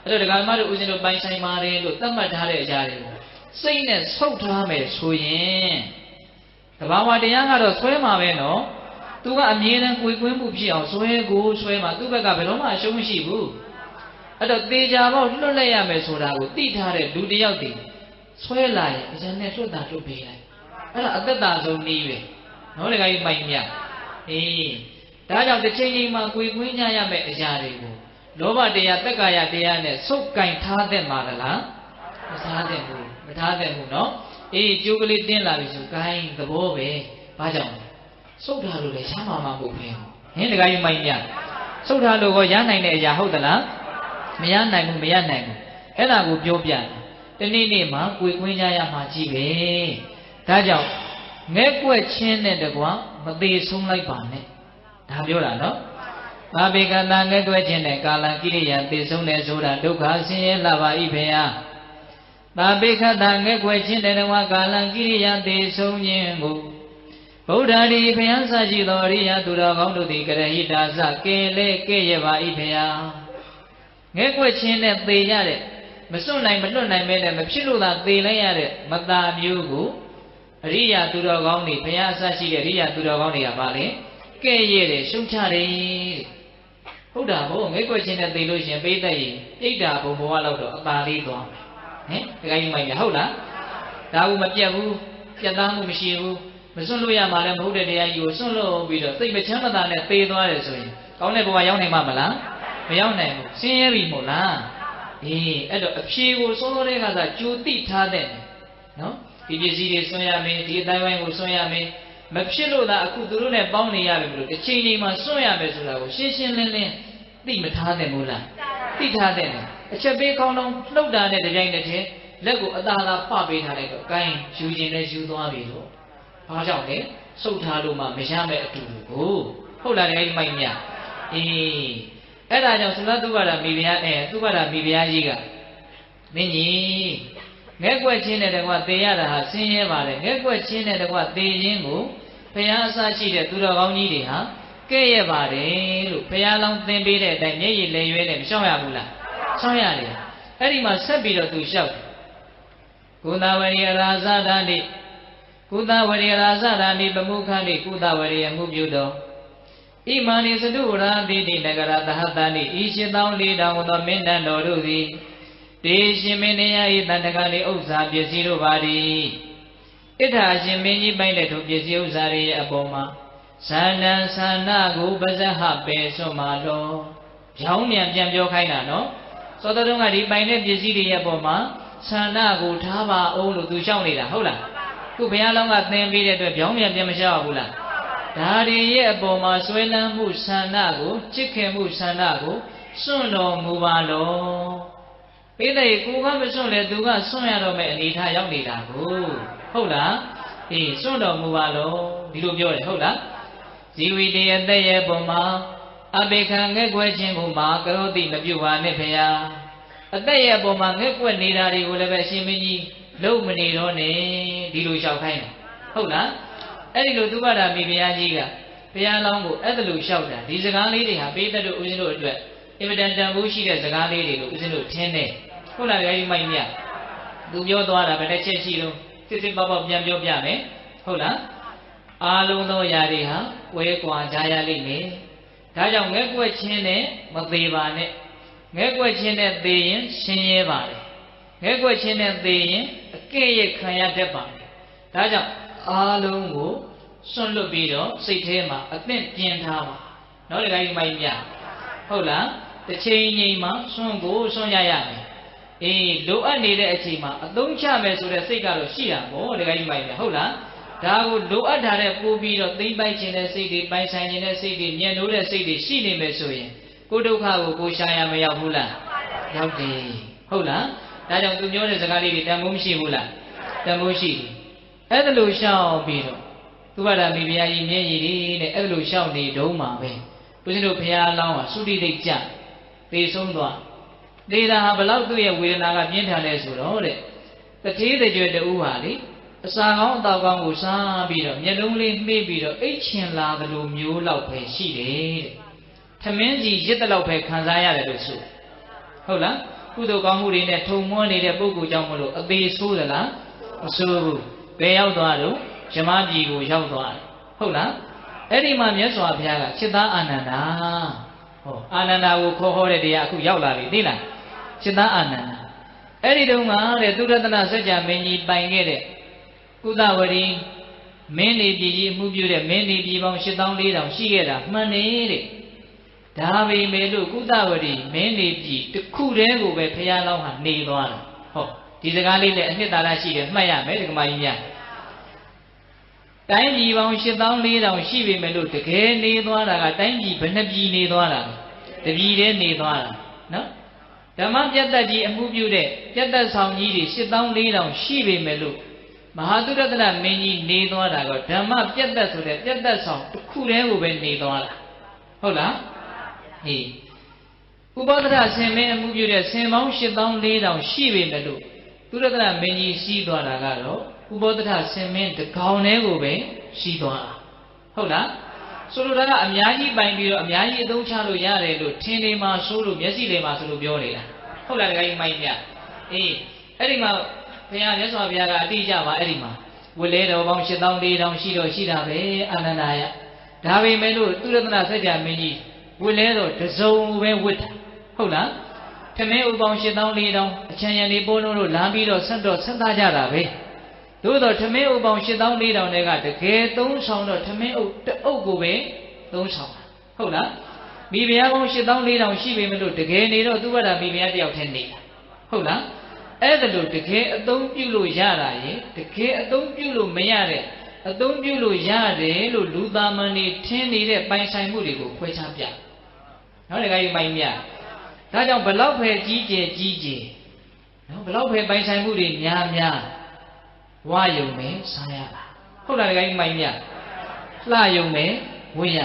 အဲ့တော့ဒကာမတို့ဦးဇင်းတို့ပိုင်ဆိုင်ပါတယ်လို့သတ်မှတ်ထားတဲ့အရာတွေကိုစိတ်နဲ့ဆုပ်ထားမယ်ဆိုရင်တဘာဝတရားကတော့ဆွဲမှာပဲနော်သူကအမြဲတမ်းကိုယ်ကွင်းမှုဖြစ်အောင်ဆွဲကိုဆွဲမှာသူ့ဘက်ကဘယ်တော့မှအရှုံးမရှိဘူးအဲ့တော့တေချာပေါက်လွတ်လိုက်ရမယ်ဆိုတာကိုသိထားတဲ့လူတစ်ယောက်တည်းဆွဲလာရင်အရင်နဲ့လွတ်တာလွတ်ပေးလိုက်အဲ့ဒါအသက်တာဆုံးနည်းပဲနော်လေကကြီးမိုင်မြဒါကြောင့်တစ်ချိန်ချိန်မှာကိုယ်ကွင်းကြရမယ်အရာတွေကိုလောဘတရားတက္ကာယတရားနဲ့ဆုပ်ကင်ထားတဲ့မှာလားမထားတဲ့ဘူးမထားတဲ့ဘူးနော်ကျိုးကလေးတင်းလာပြီဆိုကိုင်းသဘောပဲဘာကြောင့်ဆုပ်ထားလို့လည်းရမှာမဟုတ်ဘူးဟင်းတခါကြီးမိုင်းမြဆုပ်ထားလို့ကိုရနိုင်တဲ့အရာဟုတ်သလားမရနိုင်ဘူးမရနိုင်ဘူးအဲ့ဒါကိုပြောပြတယ်တနေ့နေ့မှာကိုယ်ကွင်းကြရမှာကြီးပဲဒါကြောင့်ငဲ့ကွက်ချင်းနဲ့တကွာမသေးဆုံးလိုက်ပါနဲ့ဒါပြောတာနော်ဘာဘေကတာငဲ့ကွက်ချင်းနဲ့ကာလကိရိယာသေဆုံးတယ်ဆိုတာဒုက္ခဆင်းရဲလာပါ၏ဖေယဘာဘေခတာငဲ့ကွယ်ခြင်းတဲ့ဝါကာလံကိရိယာသေဆုံးခြင်းကိုဗုဒ္ဓဒီဘုရားဆရှိသောအရိယသူတော်ကောင်းတို့သည်ကရဟိတာစကဲလေကဲ့ရဲ့ပါ၏ဖေယငဲ့ကွယ်ခြင်းနဲ့သေရတဲ့မစွန့်နိုင်မလွတ်နိုင်မဲနဲ့မဖြစ်လို့သာသေလိုက်ရတဲ့မตาမျိုးကိုအရိယသူတော်ကောင်းတွေဘုရားဆရှိတဲ့အရိယသူတော်ကောင်းတွေကပါလေကဲ့ရဲ့တယ်ရှုံချတယ်ဟုတ်တာဗောငဲ့ကွယ်ခြင်းနဲ့သေလို့ရှင်ပိဋကရေပြိတ္တာဘုံဘဝလောက်တော့အပါလေးသွားဟင်တကယ်ကြီးမိုက်ရဟုတ်လားဒါကမပြတ်ဘူးပြတ်သားမှုမရှိဘူးမစွန့်လို့ရမှာလည်းမဟုတ်တဲ့တရားကြီးကိုစွန့်လို့ပြီးတော့စိတ်မချမ်းမသာနဲ့သေသွားတယ်ဆိုရင်ကောင်းတဲ့ဘဝရောက်နိုင်မှာမလားမရောက်နိုင်ဘူးဆင်းရဲပြီမို့လားအဲ့တော့အဖြေကိုစောစောတည်းကကြိုသိထားတဲ့နော်ဒီပစ္စည်းတွေစွန့်ရမယ်ဒီအတိုင်းဝိုင်းကိုစွန့်ရမယ် မဖြစ်လို့သာအခုသူတို့နဲ့ပေါင်းနေရပြီမလို့တစ်ချိန်ချိန်မှာစွန့်ရမယ်ဆိုတာကိုရှင်းရှင်းလင်းလင်းသိမထားသင့်ဘူးလားသိထားသင့်တယ်အချက်ပေးကောင်းတော့လှုပ်တာနဲ့တပြိုင်တည်းလက်ကိုအသာသာပပေးထားလိုက်တော့ကိုင်းယူခြင်းနဲ့ယူသွားပြီလို့ဘာကြောင့်လဲဆုတ်ထားလို့မှမရမဲ့အတူတူကိုဟုတ်လားဒီမိုက်မြအေးအဲ့ဒါကြောင့်သုလသုဘတာမိဖုရားသုဘတာမိဖုရားကြီးကမင်းကြီးငဲ့ကွက်ချင်းနဲ့တကွသေရတာဟာဆင်းရဲပါလေငဲ့ကွက်ချင်းနဲ့တကွသေခြင်းကိုဘုရားအစရှိတဲ့သူတော်ကောင်းကြီးတွေဟာကဲ့ရဲ့ပါတယ်လို့ဘုရားလောင်းသင်ပေးတဲ့အတိုင်းမျက်ရည်လည်းရွေးနဲ့မလျှောက်ရဘူးလားလျှောက်ရတယ်အဲ့ဒီမှာဆက်ပြီးတော့သူလျှောက်တယ်ကုသဝရိယရာဇဒာတိကုသဝရိယရာဇဒာတိပမုခန္တိကုသဝရိယမှုပြုတော်ဣမာနိသတုရာတိတိနဂရသဟတန္တိဤရှင်သောလေးတောင်သောမင်းတန်တော်တို့သည်တေရှင်မင်းနေရဤတန်တကာလေးဥစ္စာပစ္စည်းတို့ပါသည်ဣဋ္ဌာရှင်မင်းကြီးပိုင်းတဲ့ထိုပစ္စည်းဥစ္စာတွေရဲ့အပေါ်မှာဇာဏံသနာကိုပဇဟပေဆွတ်မာတော်ရောင်းမြန်ပြန်ပြောခိုင်းတာနော်သောတော်တုံးကဒီပိုင်းတဲ့ပစ္စည်းတွေရဲ့အပေါ်မှာသနာကိုထားပါအောင်လို့သူရှောက်နေတာဟုတ်လားခုဘုရားလောင်းကသင်ပေးတဲ့အတွက်ပြောင်းပြန်ပြန်မလျှောက်ဘူးလားဒါတွေရဲ့အပေါ်မှာဆွဲလန်းမှုဆန္ဒကိုချစ်ခင်မှုဆန္ဒကိုစွန့်တော်မူပါလောပိဋကကိုကမစွန့်လေသူကစွန့်ရတော့မဲ့အနေထားရောက်နေတာကိုဟုတ်လားအေးစွန့်တော်မူပါလောဒီလိုပြောတယ်ဟုတ်လားဇီဝိတေအသက်ရဲ့ပုံမှာအဘေခံငဲ့ကွယ်ခြင်းကိုမှာကရောတိမပြုပါနဲ့ဖေယားအသက်ရဲ့ပုံမှာငဲ့ကွယ်နေတာတွေကိုလည်းပဲရှင်မင်းကြီးလုံးမနေတော့နဲ့ဒီလိုလျှောက်ခိုင်းတယ်ဟုတ်လားအဲ့ဒီလိုသုဘတာမိဖုရားကြီးကဘုရားလောင်းကိုအဲ့ဒါလိုလျှောက်တာဒီစကားလေးတွေဟာပိဋကတို့ဦးဇင်းတို့အတွက်အင်မတန်တန်ဖိုးရှိတဲ့စကားလေးတွေလို့ဦးဇင်းတို့ထင်တယ်ဟုတ်လားဒီမိုက်မြတ်သူပြောသွားတာဘယ်နဲ့ချက်ရှိတော့စစ်စစ်ပေါက်ပေါက်ပြန်ပြောပြမယ်ဟုတ်လားအားလုံးသောຢာတွေဟာကွဲကွာကြရလိမ့်မယ်ဒါကြောင့်ငဲ့ကွက်ချင်းနဲ့မသေးပါနဲ့ငဲ့ကွက်ချင်းနဲ့သေရင်ရှင်ရဲပါလေငဲ့ကွက်ချင်းနဲ့သေရင်အကဲ့ရဲ့ခံရတတ်ပါလေဒါကြောင့်အားလုံးကိုစွန့်လွတ်ပြီးတော့စိတ်ထဲမှာအသင့်ပြင်ထားပါနော်ဒီကိမိုင်းမြဟုတ်လားတစ်ချိန်ချိန်မှာစွန့်ကိုစွန့်ရရမယ်အေးလိုအပ်နေတဲ့အချိန်မှာအသုံးချမယ်ဆိုတဲ့စိတ်ကတော့ရှိတာပေါ့ဒီကိမိုင်းမြဟုတ်လားဒါကိုလိုအပ်တာတဲ့ပို့ပြီးတော့သိမ့်ပိုက်ခြင်းတဲ့စိတ်တွေပိုင်ဆိုင်ခြင်းတဲ့စိတ်တွေညံ့လို့တဲ့စိတ်တွေရှိနေမယ်ဆိုရင်ကိုဒုက္ခကိုကိုရှာရမရောက်ဘူးလားရောက်တယ်ဟုတ်လားဒါကြောင့်သူပြောတဲ့စကားလေးတွေတန်ဖိုးမရှိဘူးလားတန်ဖိုးရှိတယ်အဲ့ဒါလို့ရှောင်းပြီးတော့သုဘတာမိဖုရားကြီးမျက်ရည်တွေနဲ့အဲ့ဒါလို့ရှောင်းနေတုံးမှာပဲဘုရားတို့ဘုရားလောင်းဟာသုတိတိတ်ကြသေဆုံးသွားသေတာဟာဘလောက်သူ့ရဲ့ဝေဒနာကပြင်းထန်လဲဆိုတော့တဲ့တထေးတကြွတူဟာလေအစာကောင်းအသောက်ကောင်းကိုစားပြီးတော့မျက်လုံးလေးမှေးပြီးတော့အိတ်ချင်လာသလိုမျိုးလောက်ပဲရှိတယ်တဲ့ထမင်းကြီးရစ်တဲ့လောက်ပဲခံစားရတယ်လို့ဆိုဟုတ်လားကုသိုလ်ကောင်းမှုတွေနဲ့ထုံမွှန်းနေတဲ့ပုဂ္ဂိုလ်ကြောင့်မလို့အသေးဆိုးသလားမဆိုးဘူးဘယ်ရောက်သွားတော့ယမပြည်ကိုရောက်သွားတယ်ဟုတ်လားအဲ့ဒီမှာမြတ်စွာဘုရားကจิตသားအာနန္ဒာဟောအာနန္ဒာကိုခေါ်ဟောတဲ့တရားအခုရောက်လာပြီသိလားจิตသားအာနန္ဒာအဲ့ဒီတုန်းကတဲ့သုရတနာစัจ जा မင်းကြီးပိုင်ခဲ့တဲ့ကုသဝရီမင်းနေပြည်ကြီးမှုပြုတဲ့မင်းနေပြည်ပေါင်း8400ရှိခဲ့တာမှန်နေတဲ့ဒါပေမဲ့လို့ကုသဝရီမင်းနေပြည်တစ်ခုတည်းကိုပဲဘုရားလောင်းဟာနေသွားတာဟုတ်ဒီစကားလေးလည်းအနှစ်သာရရှိတယ်မှတ်ရမယ်ဒီကမာကြီးများတိုင်းပြည်ပေါင်း8400ရှိပေမဲ့လို့တကယ်နေသွားတာကတိုင်းပြည်ဘယ်နှပြည်နေသွားတာတပြည်တည်းနေသွားတာနော်ဓမ္မပြတ်သက်ကြီးအမှုပြုတဲ့ပြတ်သက်ဆောင်ကြီးတွေ8400ရှိပေမဲ့လို့မဟာသုရတနာမင်းကြီးနေသွားတာကဓမ္မပြတ်သက်ဆိုတဲ့ပြတ်သက်ဆောင်တစ်ခုတည်းကိုပဲနေသွားတာဟုတ်လားဟေးဥပဒရဆင်မင်းအမှုပြုတဲ့ဆင်ပေါင်း8400ရှိပေမဲ့လို့သုရတနာမင်းကြီးရှိသွားတာကတော့ဥပောဒထဆင်မင်းတကောင်တည်းကိုပဲရှိသွားတာဟုတ်လားဆိုလိုတာကအများကြီးပိုင်ပြီးတော့အများကြီးအသုံးချလို့ရတယ်လို့ထင်နေမှာဆိုလို့မျက်စိလေးမှာဆိုလို့ပြောနေတာဟုတ်လားတခါကြီးမိုင်းမြအေးအဲ့ဒီမှာဘုရားမြတ်စွာဘုရားကအတိအကျပါအဲ့ဒီမှာဝတ်လဲတော်ပေါင်း8400ရှိတော့ရှိတာပဲအာနန္ဒာယဒါပေမဲ့လို့သုရတနာစัจ जा မင်းကြီးဝတ်လဲတော့တစုံပဲဝတ်တာဟုတ်လားထမင်းဥပေါင်း8400အချမ်းရံနေပိုးလုံးလို့လမ်းပြီးတော့ဆက်သားကြတာပဲသို့တော့ထမင်းဥပေါင်း8400တွေကတကယ်သုံးဆောင်တော့ထမင်းဥတအုပ်ကိုပဲသုံးဆောင်တာဟုတ်လားမိဖုရားပေါင်း8400ရှိပေမဲ့လို့တကယ်နေတော့သူ့ဘက်ကမိဖုရားတယောက်တည်းနေတာဟုတ်လားအဲ့ဒါလို့တကယ်အသုံးပြုလို့ရတာရင်တကယ်အသုံးပြုလို့မရတဲ့ အသုံးပြုလို့ရတယ်လို့လူသားမန်နေထင်နေတဲ့ပိုင်ဆိုင်မှုတွေကိုခွဲခြားပြနော်တခါကြီးမိုင်းမြဒါကြောင့်ဘလောက်ပဲကြီးကျယ်နော်ဘလောက်ပဲပိုင်ဆိုင်မှုတွေများဝါယုံပဲစားရတာဟုတ်လားတခါကြီးမိုင်းမြလှယုံပဲဝိရ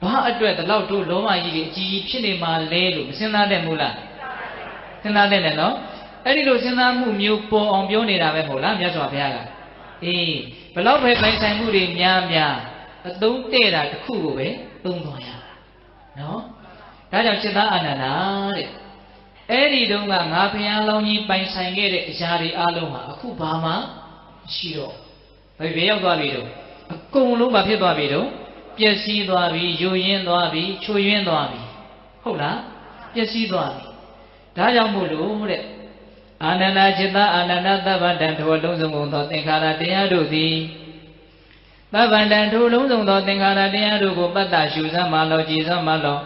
ဘာအတွက်တလောက်တို့လောမကြီးတွေအကြီးကြီးဖြစ်နေမှလဲလို့မစဉ်းစားတတ်ဘူးလားစဉ်းစားတတ်တယ်နော်အဲ့ဒီလိုစဉ်းစားမှုမျိုးပေါ်အောင်ပြောနေတာပဲမဟုတ်လားမြတ်စွာဘုရားကအေးဘလောက်ပဲပိုင်ဆိုင်မှုတွေများအသုံးတဲ့တာတစ်ခုကိုပဲသုံးသွားရတာနော်ဒါကြောင့်จิตသားအာနန္ဒာတဲ့အဲ့ဒီတုန်းကငါဘုရားလောင်းကြီးပိုင်ဆိုင်ခဲ့တဲ့အရာတွေအလုံးဟာအခုဘာမှရှိတော့ဘယ်ရောက်သွားပြီတော့အကုန်လုံးဘာဖြစ်သွားပြီတော့ပျက်စီးသွားပြီယိုယင်းသွားပြီချိုယွင်းသွားပြီဟုတ်လားပျက်စီးသွားပြီဒါကြောင့်မို့လို့တဲ့အာနန္ဒจิตသားအာနန္ဒသဗ္ဗတံထိုလုံးစုံကုန်သောသင်္ခါရတရားတို့သည်သဗ္ဗတံထိုလုံးစုံသောသင်္ခါရတရားတို့ကိုပတ္တရှုစမ်းမှလောကြည်စမ်းမှလော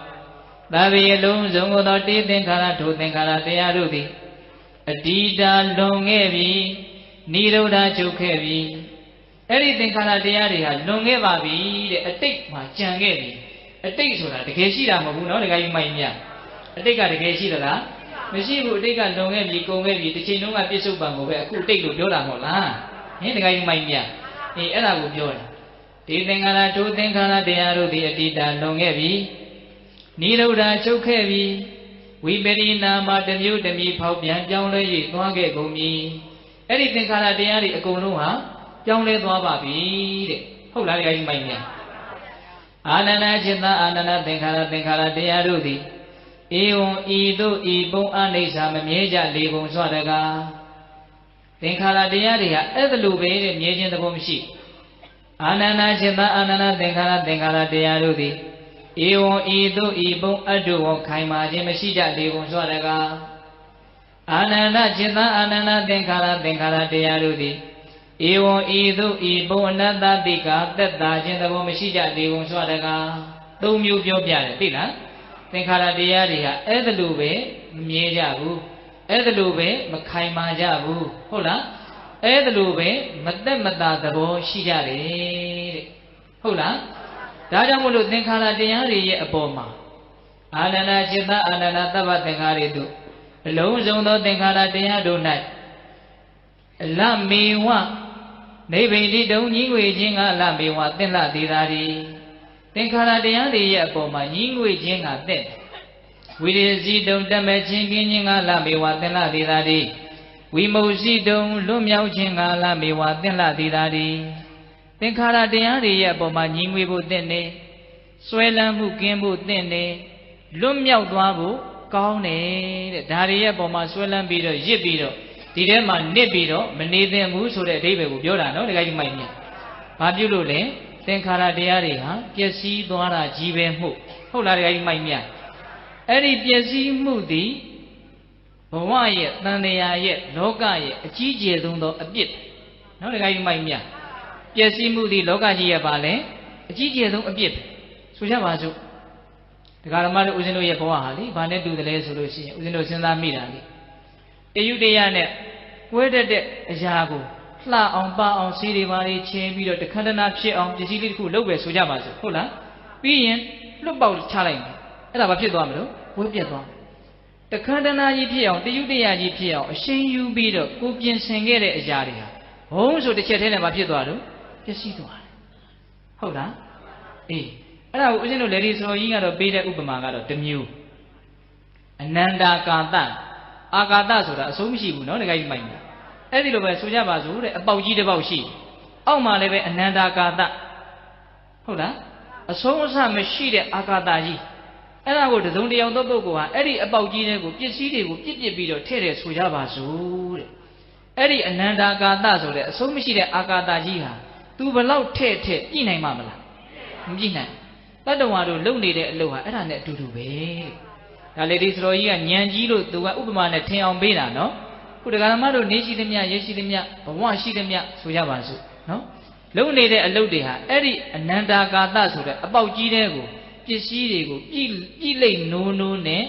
သဗ္ဗေလုံးစုံကုန်သောတေသင်္ခါရထိုသင်္ခါရတရားတို့သည်အတ္တိတာလွန်ခဲ့ပြီနိရောဓချုပ်ခဲ့ပြီအဲ့ဒီသင်္ခါရတရားတွေဟာလွန်ခဲ့ပါပြီတဲ့အတိတ်မှာကြံခဲ့ပြီအတိတ်ဆိုတာတကယ်ရှိတာမဟုတ်ဘူးနော်တကယ်ကြီးမိုင်းမြအတိတ်ကတကယ်ရှိသလားမရှိဘူးအတိတ်ကလွန်ခဲ့ပြီကုန်ခဲ့ပြီတစ်ချိန်လုံးကပြစ္ဆုတ်ပံကိုပဲအခုအတိတ်လို့ပြောတာမဟုတ်လားဟင်တကယ်ကြီးမိုင်းမြအေးအဲ့ဒါကိုပြောတာဒီသင်္ခါရထိုသင်္ခါရတရားတို့သည်အတ္တိတာလွန်ခဲ့ပြီနိရောဓချုပ်ခဲ့ပြီဝိပရိနာမတစ်မျိုးတစ်မျိုးဖောက်ပြန်ပြောင်းလဲ၍သွားခဲ့ကုန်ပြီအဲ့ဒီသင်္ခါရတရားတွေအကုန်လုံးဟာပြောင်းလဲသွားပါပြီတဲ့ဟုတ်လားတကယ်ကြီးမိုင်းမြအာနန္ဒจิตตအာနန္ဒသင်္ခါရတရားတို့သည်ဧဝံဤသို့ဤပုံအနိစ္စမမြဲကြလေကုန်စွာတကားသင်္ခါရတရားတွေဟာအဲ့ဒါလိုပဲတဲ့မြဲခြင်းသဘောမရှိအာနန္ဒจิตตအာနန္ဒသင်္ခါရတရားတို့သည်ဧဝံဤသို့ဤပုံအတုဝခိုင်မာခြင်းမရှိကြလေကုန်စွာတကားအာနန္ဒจิตตအာနန္ဒသင်္ခါရတရားတို့သည်ဧဝံဤသို့ဤပုံအနတ္တတိကသက်သာခြင်းသဘောမရှိကြလေကုန်စွာတကားသုံးမျိုးပြောပြတယ်သိလားသင်္ခါရတရားတွေဟာအဲ့ဒါလိုပဲမမြဲကြဘူးအဲ့ဒါလိုပဲမခိုင်မာကြဘူးဟုတ်လားအဲ့ဒါလိုပဲမသက်မသာသဘောရှိကြတယ်တဲ့ဟုတ်လားဒါကြောင့်မို့လို့သင်္ခါရတရားတွေရဲ့အပေါ်မှာအာနန္ဒจิตตအာနန္ဒသဗ္ဗသင်္ခါရတို့အလုံးစုံသောသင်္ခါရတရားတို့၌အလမေဝနိဗ္ဗိတိတုံညီငွေခြင်းကအလမေဝသင်္လသေးတာဒီသင်္ခါရတရားတွေရဲ့အပေါ်မှာညီငွေခြင်းကတဲ့ဝိရိစီတုံတမဲ့ခြင်းကင်းခြင်းကအလမေဝသင်္လသေးတာဒီဝိမု စီတုံလွတ်မြောက်ခြင်းကအလမေဝသင်္လသေးတာဒီသင်္ခါရတရားတွေရဲ့အပေါ်မှာညီငွေဖို့တဲ့နေဆွဲလန်းမှုကင်းဖို့တဲ့နေလွတ်မြောက်သွားဖို့ကောင်းတယ်တဲ့ဒါတွေရဲ့အပေါ်မှာဆွဲလန်းပြီးတော့ရစ်ပြီးတော့ဒီထဲမှာနစ်ပြီးတော့မနေသင့်ဘူးဆိုတဲ့အဓိပ္ပာယ်ကိုပြောတာနော်တခါကြီးမိုက်မြဘာပြုလို့လဲသင်္ခါရတရားတွေဟာပျက်စီးသွားတာကြီးပဲမှုဟုတ်လားတခါကြီးမိုက်မြအဲ့ဒီပျက်စီးမှုသည်ဘဝရဲ့တန်တရားရဲ့လောကရဲ့အကြီးကျယ်ဆုံးသောအပြစ်နော်တခါကြီးမိုက်မြပျက်စီးမှုသည်လောကကြီးရဲ့ပါလဲအကြီးကျယ်ဆုံးအပြစ်ဆိုကြပါစို့ဒကာဓမ္မတို့ဦးဇင်းတို့ရဲ့ဘဝဟာလေဘာနဲ့တူတယ်လဲဆိုလို့ရှိရင်ဦးဇင်းတို့စဉ်းစားမိတာလေတယုတရနဲ့ကွဲတဲ့အရာကိုလှအောင်ပအောင်စီးတွေပါလေးချင်းပြီးတော့တခန္ဓနာဖြစ်အောင်ပစ္စည်းလေးတစ်ခုလုပ်ပဲဆိုကြပါစို့ဟုတ်လားပြီးရင်လွတ်ပေါက်ချလိုက်မယ်အဲ့ဒါဘာဖြစ်သွားမလို့ဝဲပြက်သွားတခန္ဓနာကြီးဖြစ်အောင်တယုတရကြီးဖြစ်အောင်အရှိန်ယူပြီးတော့ကိုပြင်ဆင်ခဲ့တဲ့အရာတွေဟာဘုံဆိုတစ်ချက်တည်းနဲ့ဘာဖြစ်သွားလို့ပျက်စီးသွားတယ်ဟုတ်လားအေးအဲ့ဒါကိုဦးဇင်းတို့လေဒီဆိုကြီးကတော့ပေးတဲ့ဥပမာကတော့တစ်မျိုးအနန္တာကာတအာကာသဆိုတာအဆုံးမရှိဘူးเนาะတကယ်ကြီးမိုက်တယ်အဲ့ဒီလိုပဲဆိုကြပါစို့တဲ့အပေါက်ကြီးတစ်ပေါက်ရှိအောက်မှာလည်းပဲအနန္တာကာသဟုတ်လားအဆုံးအစမရှိတဲ့အာကာသကြီးအဲ့ဒါကိုတစုံတယောက်သောပုဂ္ဂိုလ်ဟာအဲ့ဒီအပေါက်ကြီးတွေကိုပစ္စည်းတွေကိုပြစ်ပြီးတော့ထည့်တယ်ဆိုကြပါစို့တဲ့အဲ့ဒီအနန္တာကာသဆိုတဲ့အဆုံးမရှိတဲ့အာကာသကြီးဟာသူဘလောက်ထည့်ပြည့်နိုင်မှာမလားမပြည့်နိုင်တတ္တဝါတို့လုံနေတဲ့အလုပ်ဟာအဲ့ဒါနဲ့အတူတူပဲဒါလေဒီစတော်ကြီးကညံကြီးလို့သူကဥပမာနဲ့ထင်အောင်ပေးတာနော်ခုဒကာဓမ္မတို့နေရှိသမျှရရှိသမျှဘဝရှိသမျှဆိုရပါစို့နော်လုံနေတဲ့အလုပ်တွေဟာအဲ့ဒီအနန္တာကာသဆိုတဲ့အပေါက်ကြီးတဲ့ကိုပစ္စည်းတွေကိုပြည်လိမ့်နိုးနိုးနဲ့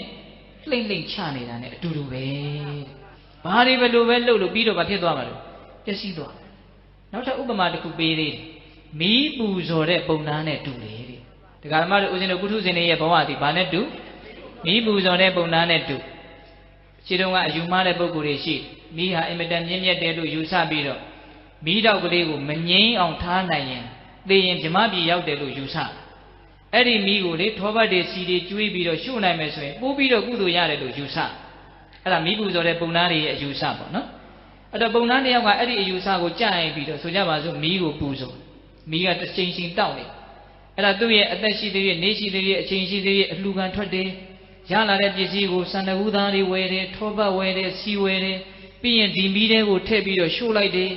လှိမ့်ချနေတာ ਨੇ အတူတူပဲဘာတွေဘယ်လိုပဲလုပ်လို့ပြီးတော့ဘာဖြစ်သွားမှာလဲပျက်စီးသွားန နောက်ထပ်ဥပမာတစ်ခုပေးသေးတယ်မီးပူဇော်တဲ့ပုံနာနဲ့တူတယ်တဲ့ဒကာဓမ္မတို့ဦးဇင်းတို့ကုထုဇဉ်တွေရဲ့ဘဝသည်ဘာနဲ့တူမီးပူဇော်တဲ့ပုံနာနဲ့တူခြေတုံးကအယူမှားတဲ့ပုဂ္ဂိုလ်တွေရှိမီးဟာအင်မတန်မြင့်မြတ်တယ်လို့ယူဆပြီးတော့မီးတောက်ကလေးကိုမငြိမ်းအောင်ထားနိုင်ရင်သေရင်ဗြဟ္မပြည်ရောက်တယ်လို့ယူဆအဲ့ဒီမီးကိုလေထောပတ်တွေစီတွေကျွေးပြီးတော့ရှို့နိုင်မယ်ဆိုရင်ပိုးပြီးတော့ကုသိုလ်ရတယ်လို့ယူဆအဲ့ဒါမီးပူဇော်တဲ့ပုံနာတွေရဲ့အယူဆပေါ့နော်အဲ့တော့ပုံနာတစ်ယောက်ကအဲ့ဒီအယူဆကိုကြားရင်ပြီးတော့ဆိုကြပါစို့မီးကိုပူဇော်မီးကတစ်ချိန်ချိန်တောက်နေအဲ့ဒါသူ့ရဲ့အသက်ရှိသေးရဲ့နေရှိသေးရဲ့အချိန်ရှိသေးရဲ့အလှူခံထွက်တယ်ရလာတဲ့ပစ္စည်းကိုစန္ဒကူသားတွေဝယ်တယ်ထောပတ်ဝယ်တယ်စီဝယ်တယ်ပြီးရင်ဒီမီးတွေကိုထည့်ပြီးတော့ရှို့လိုက်တယ်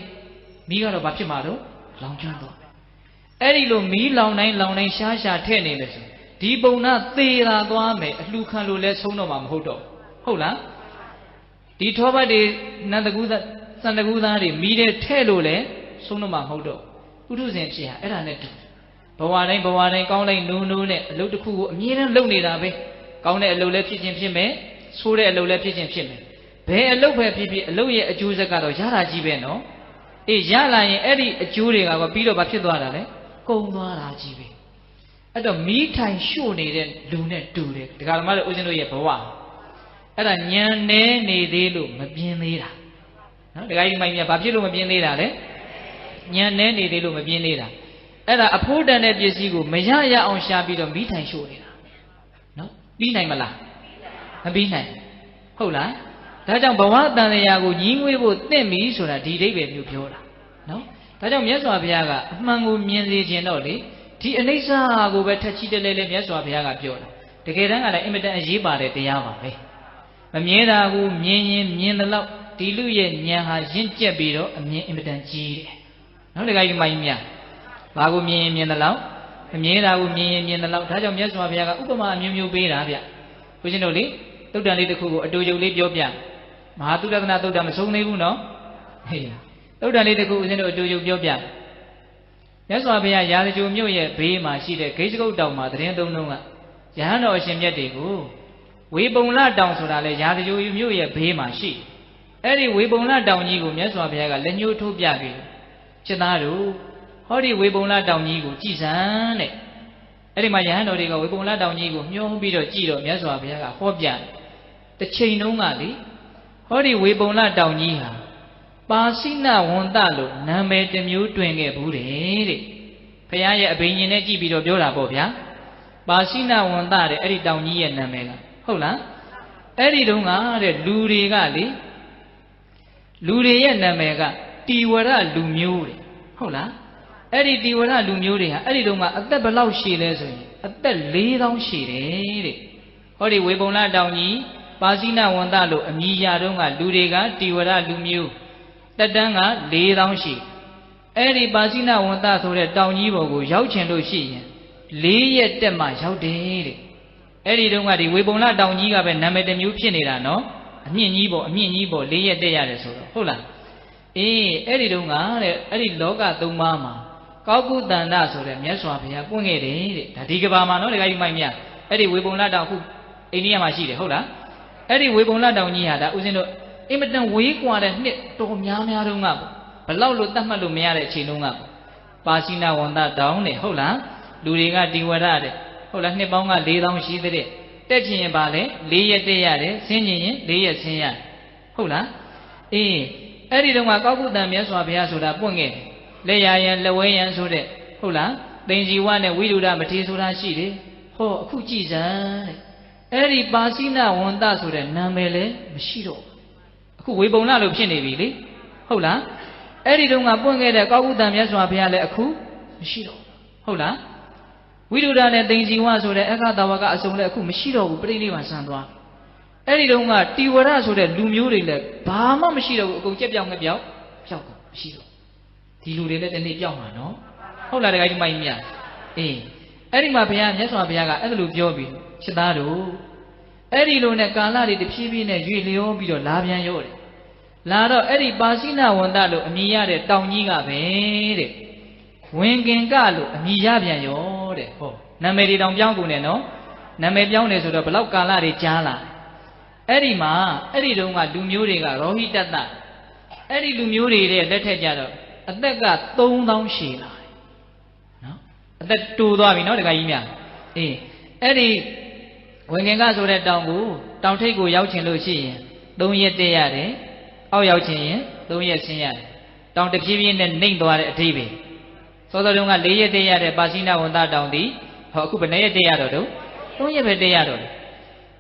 မီးကတော့ဘာဖြစ်မှာတော့လောင်ကျွမ်းတော့အဲ့ဒီလိုမီးလောင်တိုင်းရှားထည့်နေမယ်ဆိုဒီပုံနာသေတာသွားမယ်အလှခံလို့လဲဆုံးတော့မှာမဟုတ်တော့ဟုတ်လားဒီထောပတ်တွေနန္တကူသားစန္ဒကူသားတွေမီးတွေထည့်လို့လဲဆုံးတော့မှာမဟုတ်တော့ပုထုဇဉ်ဖြစ်ဟာအဲ့ဒါနဲ့တူဘဝတိုင်းကောင်းလိုက်နိုးနဲ့အလုပ်တစ်ခုကိုအမြဲတမ်းလုပ်နေတာပဲကောင်းတဲ့အလုပ်လည်းဖြစ်ခြင်းဖြစ်မယ်ဆိုးတဲ့အလုပ်လည်းဖြစ်ခြင်းဖြစ်မယ်ဘယ်အလုပ်ပဲဖြစ်ဖြစ်အလုပ်ရဲ့အကျိုးဆက်ကတော့ရတာကြီးပဲနော်အေးရလာရင်အဲ့ဒီအကျိုးတွေကပြီးတော့ဘာဖြစ်သွားတာလဲကုန်သွားတာကြီးပဲအဲ့တော့မီးထိုင်ရှို့နေတဲ့လူနဲ့တူတယ်ဒကာဓမ္မတို့ဦးဇင်းတို့ရဲ့ဘဝအဲ့ဒါညံနေနေသေးလို့မပြင်းသေးတာနော်ဒကာကြီးမိုင်းမြတ်ဘာဖြစ်လို့မပြင်းသေးတာလဲညံနေနေသေးလို့မပြင်းသေးတာအဲ့ဒါအဖိုးတန်တဲ့ပစ္စည်းကိုမရအောင်ရှာပြီးတော့မီးထိုင်ရှို့နေတာနော်ပြီးနိုင်မလားမပြီးနိုင်ဟုတ်လားဒါကြောင့်ဘဝတန်လျာကိုညီးငွေးဖို့တင့်ပြီဆိုတာဒီအဓိပ္ပာယ်မျိုးပြောတာနော်ဒါကြောင့်မြတ်စွာဘုရားကအမှန်ကိုမြင်စေခြင်းတော့လေဒီအနိစ္စကိုပဲထက်ချီတလဲလဲမြတ်စွာဘုရားကပြောတာတကယ်တမ်းကလည်းအင်မတန်အရေးပါတဲ့တရားပါပဲမမြဲတာကိုမြင်ရင်မြင်သလောက်ဒီလူရဲ့ဉာဏ်ဟာရင့်ကျက်ပြီးတော့အမြင်အင်မတန်ကြီးတယ်နော်တကယ်ကြီးမိုင်းမြတ်ဘာကိုမြင်ရင်မြင်သလောက်အမြဲတာကိုမြင်ရင်မြင်သလောက်ဒါကြောင့်မြတ်စွာဘုရားကဥပမာအမျိုးမျိုးပေးတာဗျဦးဇင်းတို့လေသုတ်တန်လေးတစ်ခုကိုအတူတူလေးပြောပြမဟာသုဒ္ဓနာသုတ်တံမဆုံးသေးဘူးနော်ဟေးသုတ်တန်လေးတစ်ခုဦးဇင်းတို့အတူတူပြောပြမြတ်စွာဘုရားရာဇဂိုမြို့ရဲ့ဘေးမှာရှိတဲ့ဂိတ်စကုတ်တောင်မှာသတင်းသုံးလုံးကရဟန်းတော်အရှင်မြတ်တွေကိုဝေပုံလတောင်ဆိုတာလေရာဇဂိုမြို့ရဲ့ဘေးမှာရှိအဲ့ဒီဝေပုံလတောင်ကြီးကိုမြတ်စွာဘုရားကလက်ညှိုးထိုးပြပြီးချက်သားတို့ဟောဒီဝေပုံလတောင်ကြီးကိုကြည်စမ်းတဲ့အဲ့ဒီမှာယဟန်တော်တွေကဝေပုံလတောင်ကြီးကိုမျောပြီးတော့ကြည်တော့မြတ်စွာဘုရားကဟောပြတစ်ချိန်တုန်းကလေဟောဒီဝေပုံလတောင်ကြီးဟာပါစိနဝန္တလို့နာမည်တစ်မျိုးတွင်ခဲ့ဘူးတဲ့ဘုရားရဲ့အဘိညာဉ်နဲ့ကြည်ပြီးတော့ပြောတာပေါ့ဗျာပါစိနဝန္တတဲ့အဲ့ဒီတောင်ကြီးရဲ့နာမည်ကဟုတ်လားအဲ့ဒီတုန်းကတဲ့လူတွေကလေလူတွေရဲ့နာမည်ကတိဝရလူမျိုးတဲ့ဟုတ်လားအဲ့ဒီတိဝရလူမျိုးတွေဟာအဲ့ဒီတုန်းကအသက်ဘယ်လောက်ရှည်လဲဆိုရင်အသက်4000ရှည်တယ်တဲ့ဟောဒီဝေပုံလတောင်ကြီးပါစိနဝန္တလို့အမည်ရတုန်းကလူတွေကတိဝရလူမျိုးတက်တန်းက4000ရှည်အဲ့ဒီပါစိနဝန္တဆိုတဲ့တောင်ကြီးပေါ်ကိုရောက်ချင်လို့ရှိရင်4ရက်တက်မှရောက်တယ်တဲ့အဲ့ဒီတုန်းကဒီဝေပုံလတောင်ကြီးကပဲနာမည်တစ်မျိုးဖြစ်နေတာနော်အမြင့်ကြီးပေါ်4ရက်တက်ရတယ်ဆိုတော့ဟုတ်လားအေးအဲ့ဒီတုန်းကတဲ့အဲ့ဒီလောကသုံးပါးမှာကောကုတန္တဆိုတဲ့မြတ်စွာဘုရားပွင့်ခဲ့တယ်တဲ့ဒါဒီကဘာမှာနော်ဒကာကြီးမိုက်မြတ်အဲ့ဒီဝေပုံလတောင်ခုအိန္ဒိယမှာရှိတယ်ဟုတ်လားအဲ့ဒီဝေပုံလတောင်ကြီးဟာဒါဦးဇင်းတို့အင်မတန်ဝေးကွာတဲ့နှစ်တော်များတုန်းကဘလောက်လို့သတ်မှတ်လို့မရတဲ့အချိန်တုန်းကပါစိနဝန္တတောင်တဲ့ဟုတ်လားလူတွေကတိဝရတဲ့ဟုတ်လားနှစ်ပေါင်းက4000ရှိတဲ့တက်ချင်ရင်ပါလေ4ရက်တက်ရတယ်ဆင်းချင်ရင်4ရက်ဆင်းရဟုတ်လားအေးအဲ့ဒီတုန်းကကောကုတန်မြတ်စွာဘုရားဆိုတာပွင့်ခဲ့လက်ရယံလက်ဝဲယံဆိုတဲ့ဟုတ်လားသိင်္ဇီဝနဲ့ဝိရုဒမထေဆိုတာရှိတယ်ဟောအခုကြည်စမ်းတဲ့အဲ့ဒီပါစိနဝန္တဆိုတဲ့နာမည်လည်းမရှိတော့အခုဝေပုံလလို့ဖြစ်နေပြီလေဟုတ်လားအဲ့ဒီတုန်းကပွင့်ခဲ့တဲ့ကောကုတန်မြတ်စွာဘုရားလည်းအခုမရှိတော့ဟုတ်လားဝိရုဒနဲ့သိင်္ဇီဝဆိုတဲ့အခါတဝကအစုံလည်းအခုမရှိတော့ဘူးပြိဋိဘံဆံသွားအဲ့ဒီတုန်းကတိဝရဆိုတဲ့လူမျိုးတွေလည်းဘာမှမရှိတော့ဘူးအကုန်ကြက်ပြောင်းငပြောက်ပျောက်ကုန်မရှိတော့ဒီလူတွေလည်းတနေ့ပျောက်မှာနော်ဟုတ်လားတခါကြီးမိုင်းမြတ်အေးအဲ့ဒီမှာဘုရားမြတ်စွာဘုရားကအဲ့လိုပြောပြီးချက်သားတို့အဲ့ဒီလိုနဲ့ကာလတွေတဖြည်းဖြည်းနဲ့ရွေလျောပြီးတော့လာပြန်ရောတယ်လာတော့အဲ့ဒီပါစိနဝန္တလို့အမည်ရတဲ့တောင်ကြီးကပဲတဲ့ဝင်ကင်ကလို့အမည်ရပြန်ရောတဲ့ဟောနာမည်တွေတောင်ပြောင်းကုန်တယ်နော်နာမည်ပြောင်းတယ်ဆိုတော့ဘလောက်ကာလတွေကြားလာအဲ့ဒီမှာအဲ့ဒီတုန်းကလူမျိုးတွေကရောဟိတတအဲ့ဒီလူမျိုးတွေတဲ့လက်ထက်ကြတော့ အသက်က3000ရှိလာတယ်နော်အသက်တူသွားပြီနော်တခါကြီးများအေးအဲ့ဒီဝင်ခင်ကဆိုတဲ့တောင်ကိုတောင်ထိပ်ကိုရောက်ချင်လို့ရှိရင်3ရက်တက်ရတယ်အောက်ရောက်ချင်ရင်3ရက်ဆင်းရတယ်တောင်တစ်ဖြည်းဖြည်းနဲ့နှိမ့်သွားတဲ့အထိပဲစောစောတုန်းက4ရက်တက်ရတဲ့ပါဠိနာဝန်တတောင်ဒီဟောအခုဘယ်နှစ်ရက်တက်ရတော့တုံး3ရက်ပဲတက်ရတော့တယ်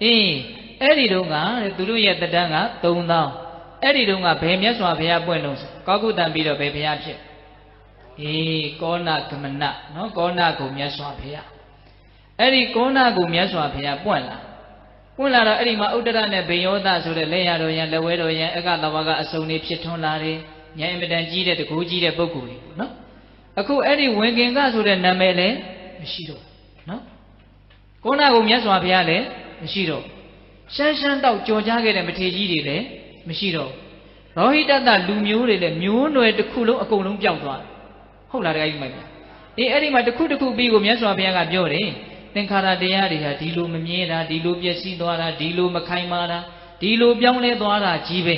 အေးအဲ့ဒီတုန်းကသူတို့ရဲ့တက်တန်းက3000အဲ့ဒီတုန်းကဘယ်မြတ်စွာဘုရားပွင့်လို့ကောကုတံပြီးတော့ဘယ်ဘုရားဖြစ်အေးကောဏဂမနနော်ကောဏကိုမြတ်စွာဘုရားအဲ့ဒီကောဏကိုမြတ်စွာဘုရားပွင့်လာတော့အဲ့ဒီမှာဥဒ္ဒရနဲ့ဘေယောသဆိုတဲ့လက်ရတော်ရန်လက်ဝဲတော်ရန်အကသဘာကအစုံလေးဖြစ်ထွန်းလာတယ်ဉာဏ်အင်မတန်ကြီးတဲ့တကူကြီးတဲ့ပုဂ္ဂိုလ်တွေပေါ့နော်အခုအဲ့ဒီဝင်ခင်ကဆိုတဲ့နာမည်လည်းမရှိတော့နော်ကောဏကိုမြတ်စွာဘုရားလည်းမရှိတော့ရှမ်းရှမ်းတောက်ကြော်ကြားခဲ့တဲ့မထေကြီးတွေလည်းမရှိတော့ရောဟိတတလူမျိုးတွေလည်းမျိုးနွယ်တစ်ခုလုံးအကုန်လုံးပျောက်သွားဟုတ်လားတခါကြီးမိုက်ပါအေးအဲ့ဒီမှာတစ်ခုတစ်ခုပြီးကိုမြတ်စွာဘုရားကပြောတယ်သင်္ခါရတရားတွေဟာဒီလိုမမြဲတာဒီလိုပျက်စီးသွားတာဒီလိုမခိုင်မာတာဒီလိုပြောင်းလဲသွားတာကြီးပဲ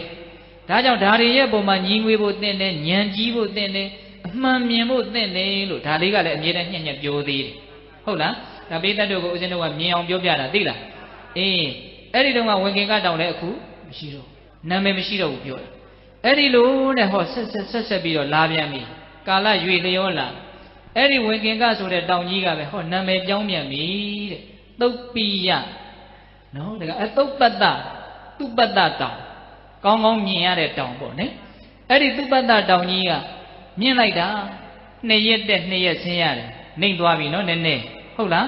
ဒါကြောင့်ဒါတွေရဲ့ပုံမှာညီငွေဖို့သင့်တယ်ဉာဏ်ကြီးဖို့သင့်တယ်အမှန်မြင်ဖို့သင့်တယ်လို့ဒါလေးကလည်းအမြဲတမ်းညှက်ညက်ပြောသေးတယ်ဟုတ်လားဒါပိဋကတ်တို့ကိုဦးဇင်းတို့ကမြင်အောင်ပြောပြတာသိလားအေးအဲ့ဒီတုန်းကဝင်ခင်ကတောင်လည်းအခုမရှိတော့နာမည်မရှိတော့ဘူးပြောတာအဲ့ဒီလိုနဲ့ဟောဆက်ပြီးတော့လာပြန်ပြီကာလရွေလျောလာအဲ့ဒီဝင်ခင်ကဆိုတဲ့တောင်ကြီးကပဲဟောနာမည်ပြောင်းပြန်ပြီတဲ့သုတ်ပိယနော်ဒါကအသုတ်ပတ္တသူပတ္တတောင်ကောင်းကောင်းမြင်ရတဲ့တောင်ပေါ့နော်အဲ့ဒီသူပတ္တတောင်ကြီးကမြင်လိုက်တာ2ရက်တက်2ရက်ဆင်းရတယ်နှိမ့်သွားပြီနော်နည်းနည်းဟုတ်လာ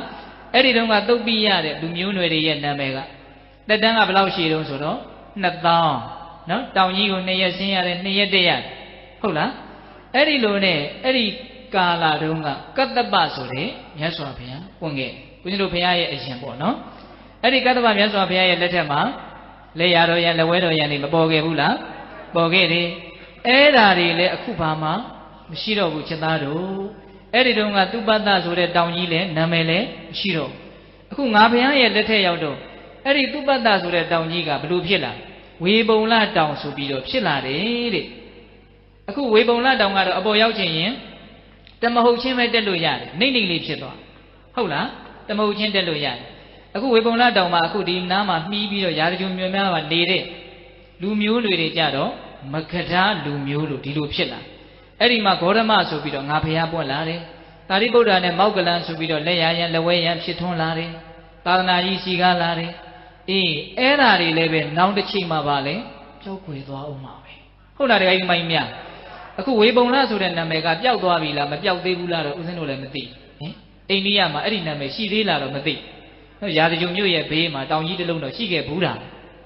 းအဲ့ဒီတုန်းကသုတ်ပိယတဲ့လူမျိုးနွယ်တွေရဲ့နာမည်ကတက်တန်းကဘယ်လောက်ရှိတုံးဆိုတော့2000နော်တောင်ကြီးကို2ရက်ဆင်းရတယ်2ရက်တက်ရတယ်ဟုတ်လားအဲ့ဒီလိုနဲ့အဲ့ဒီကာလတုန်းကကတ္တပဆိုတဲ့မြတ်စွာဘုရားပွင့်ခဲ့ဘုန်းကြီးတို့ဘုရားရဲ့အရင်ပေါ့နော်အဲ့ဒီကတ္တပမြတ်စွာဘုရားရဲ့လက်ထက်မှာလက်ရတော်ရန်လက်ဝဲတော်ရန်တွေမပေါ်ခဲ့ဘူးလားပေါ်ခဲ့တယ်အဲ့ဓာတွေလည်းအခုဘာမှမရှိတော့ဘူးချက်သားတို့အဲ့ဒီတုန်းကသူပတ္တဆိုတဲ့တောင်ကြီးလည်းနာမည်လည်းမရှိတော့အခုငါဘုရားရဲ့လက်ထက်ရောက်တော့အဲ့ဒီသူပတ္တဆိုတဲ့တောင်ကြီးကဘလို့ဖြစ်လာဝေပုံလတောင်ဆိုပြီးတော့ဖြစ်လာတယ်တဲ့အခုဝေပုံလတောင်ကတော့အပေါ်ရောက်ခြင်းရင်တမဟုတ်ချင်းပဲတက်လို့ရတယ်နှိမ့်နှိမ့်လေးဖြစ်သွားဟုတ်လားတမဟုတ်ချင်းတက်လို့ရတယ်အခုဝေပုံလတောင်မှာအခုဒီနားမှာမှီးပြီးတော့ရာဇဂုံမျိုးများမှာနေတဲ့လူမျိုးတွေကြတော့မကထာလူမျိုးလို့ဒီလိုဖြစ်လာအဲ့ဒီမှာဂေါရမဆိုပြီးတော့ငါဖျားပွက်လာတယ်သာရိပုတ္တရာနဲ့မောက္ကလန်ဆိုပြီးတော့လက်ရရန်လက်ဝဲရန်ဖြစ်ထွန်းလာတယ်သာသနာကြီးစီကားလာတယ်အေးအဲ့ဓာတွေလည်းပဲနောက်တစ်ချိန်မှာပါလေကြောက်ွယ်သွားအောင်ပါပဲဟုတ်လားတကယ်မိုင်းများအခုဝေပုံလဆိုတဲ့နာမည်ကပျောက်သွားပြီလားမပျောက်သေးဘူးလားတော့ဦးဇင်းတို့လည်းမသိဟင်အိန္ဒိယမှာအဲ့ဒီနာမည်ရှိသေးလားတော့မသိနော်ရာဇဂုံမြို့ရဲ့ဘေးမှာတောင်ကြီးတစ်လုံးတော့ရှိခဲ့ဘူးတ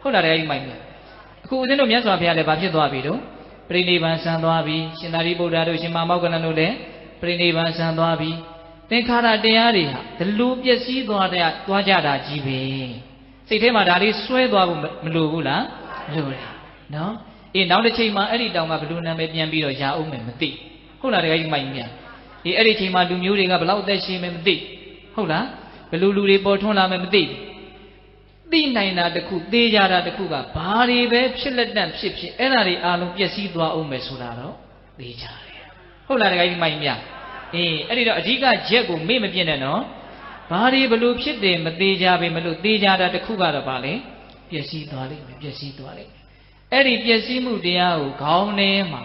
ာဟုတ်လားတကယ်မိုင်းများအခုဦးဇင်းတို့မြတ်စွာဘုရားလည်းဗာဖြစ်သွားပြီတော့ပြိဋိဘံဆံသွားပြီရှင်သာရိပုတ္တရာတို့ရှင်မမောက္ကလန်တို့လည်းပြိဋိဘံဆံသွားပြီသင်္ခါရတရားတွေဟာဒီလိုပျက်စီးသွားကြတာကြီးပဲစိတ်ထဲမှာဒါလေးစွဲသွားဖို့မလိုဘူးလားလိုတယ်နော်အေးနောက်တစ်ချိန်မှာအဲ့ဒီတောင်ကဘယ်လိုနာမည်ပြန်ပြီးတော့ရာအောင်မယ်မသိဟုတ်လားတကယ်ကြီးမိုက်မြန်အေးအဲ့ဒီချိန်မှာလူမျိုးတွေကဘယ်လောက်အသက်ရှင်မယ်မသိဟုတ်လားဘယ်လိုလူတွေပေါ်ထွန်းလာမယ်မသိသိနိုင်တာတခုသေးကြတာတခုကဘာတွေပဲဖြစ်လက်တန့်ဖြစ်အဲ့ဒါတွေအားလုံးပျက်စီးသွားအောင်မယ်ဆိုတာတော့သိကြတယ်ဟုတ်လားတကယ်ကြီးမိုက်မြန်အေးအဲ့ဒီတော့အဓိကချက်ကိုမေ့မပြည့်နဲ့နော်ဘာတွေဘလို့ဖြစ်တယ်မသေးကြပေမလို့သေးကြတာတခုကတော့ဗာလေပျက်စီးသွားလိမ့်မယ်ပျက်စီးသွားလိမ့်မယ်အဲ့ဒီပျက်စီးမှုတရားကိုခေါင်းထဲမှာ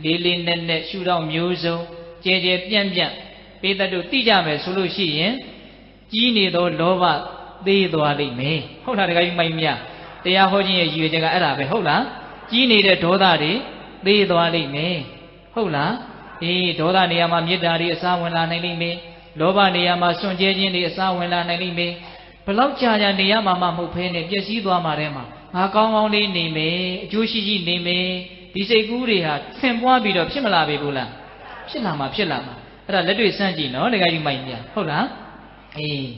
လေးလေးနက်နက်ရှုထောင့်မျိုးစုံကြဲကြဲပြန့်ပြန့်ပေတတ်တို့သိကြမယ်ဆိုလို့ရှိရင်ကြီးနေသောလောဘသေးသွားလိမ့်မယ်ဟုတ်လားတကယ်ကြီးမိုင်းမြတရားဟောခြင်းရဲ့ရည်ရွယ်ချက်ကအဲ့ဒါပဲဟုတ်လားကြီးနေတဲ့ဒေါသတွေသေးသွားလိမ့်မယ်ဟုတ်လားအေးဒေါသနေရာမှာမေတ္တာတွေအစားဝင်လာနိုင်လိမ့်မယ်လောဘနေရာမှာစွန့်ကြဲခြင်းတွေအစားဝင်လာနိုင်လိမ့်မယ်ဘလောက်ကြာကြာနေရမှာမဟုတ်ဖဲနဲ့ပျက်စီးသွားမှာတဲ့မှာငါကောင်းကောင်းလေးနေမယ်အကျိုးရှိရှိနေမယ်ဒီစိတ်ကူးတွေဟာဆင်ပွားပြီးတော့ဖြစ်မလာပေဘူးလားဖြစ်လာမှာအဲ့ဒါလက်တွေ့စမ်းကြည့်နော်တကယ်ကြီးမိုက်မြဟုတ်လားအေး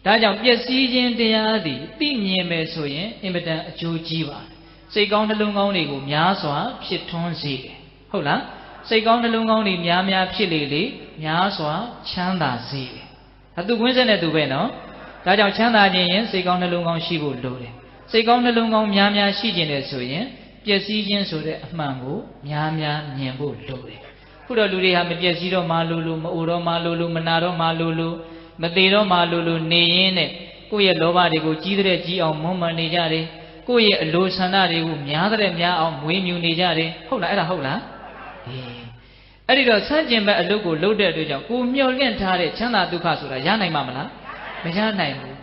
ဒါကြောင့်ပျက်စီးခြင်းတရားသည်သိမြင်မယ်ဆိုရင်အင်မတန်အကျိုးကြီးပါတယ်စိတ်ကောင်းနှလုံးကောင်းတွေကိုများစွာဖြစ်ထွန်းစေတယ်ဟုတ်လားစိတ်ကောင်းနှလုံးကောင်းတွေများဖြစ်လေများစွာချမ်းသာစေတယ်ဒါသူကွင်းဆက်နဲ့သူပဲနော်ဒါကြောင့်ချမ်းသာခြင်းရင်စိတ်ကောင်းနှလုံးကောင်းရှိဖို့လိုတယ်စိတ်ကောင်းနှလုံးကောင်းများရှိခြင်းတယ်ဆိုရင်ပျက်စီးခြင်းဆိုတဲ့အမှန်ကိုများမြင်ဖို့လိုတယ် ခုတော့လူတွေဟာမပြည့်စည်တော့မှလို့မအိုတော့မှလို့မနာတော့မှလို့မသေးတော့မှလို့နေရင်းနဲ့ကိုယ့်ရဲ့လောဘတွေကိုကြီးတဲ့ကြီးအောင်မွမ်းမံနေကြတယ်ကိုယ့်ရဲ့အလိုဆန္ဒတွေကိုများတဲ့များအောင်မွေးမြူနေကြတယ်ဟုတ်လားအဲ့ဒါဟုတ်လားအဲ့ဒီတော့ဆန့်ကျင်ဘက်အလုပ်ကိုလုပ်တဲ့အတွက်ကြောင့်ကိုမျှော်လင့်ထားတဲ့ချမ်းသာဒုက္ခဆိုတာရနိုင်မှာမလားမရနိုင်ဘူး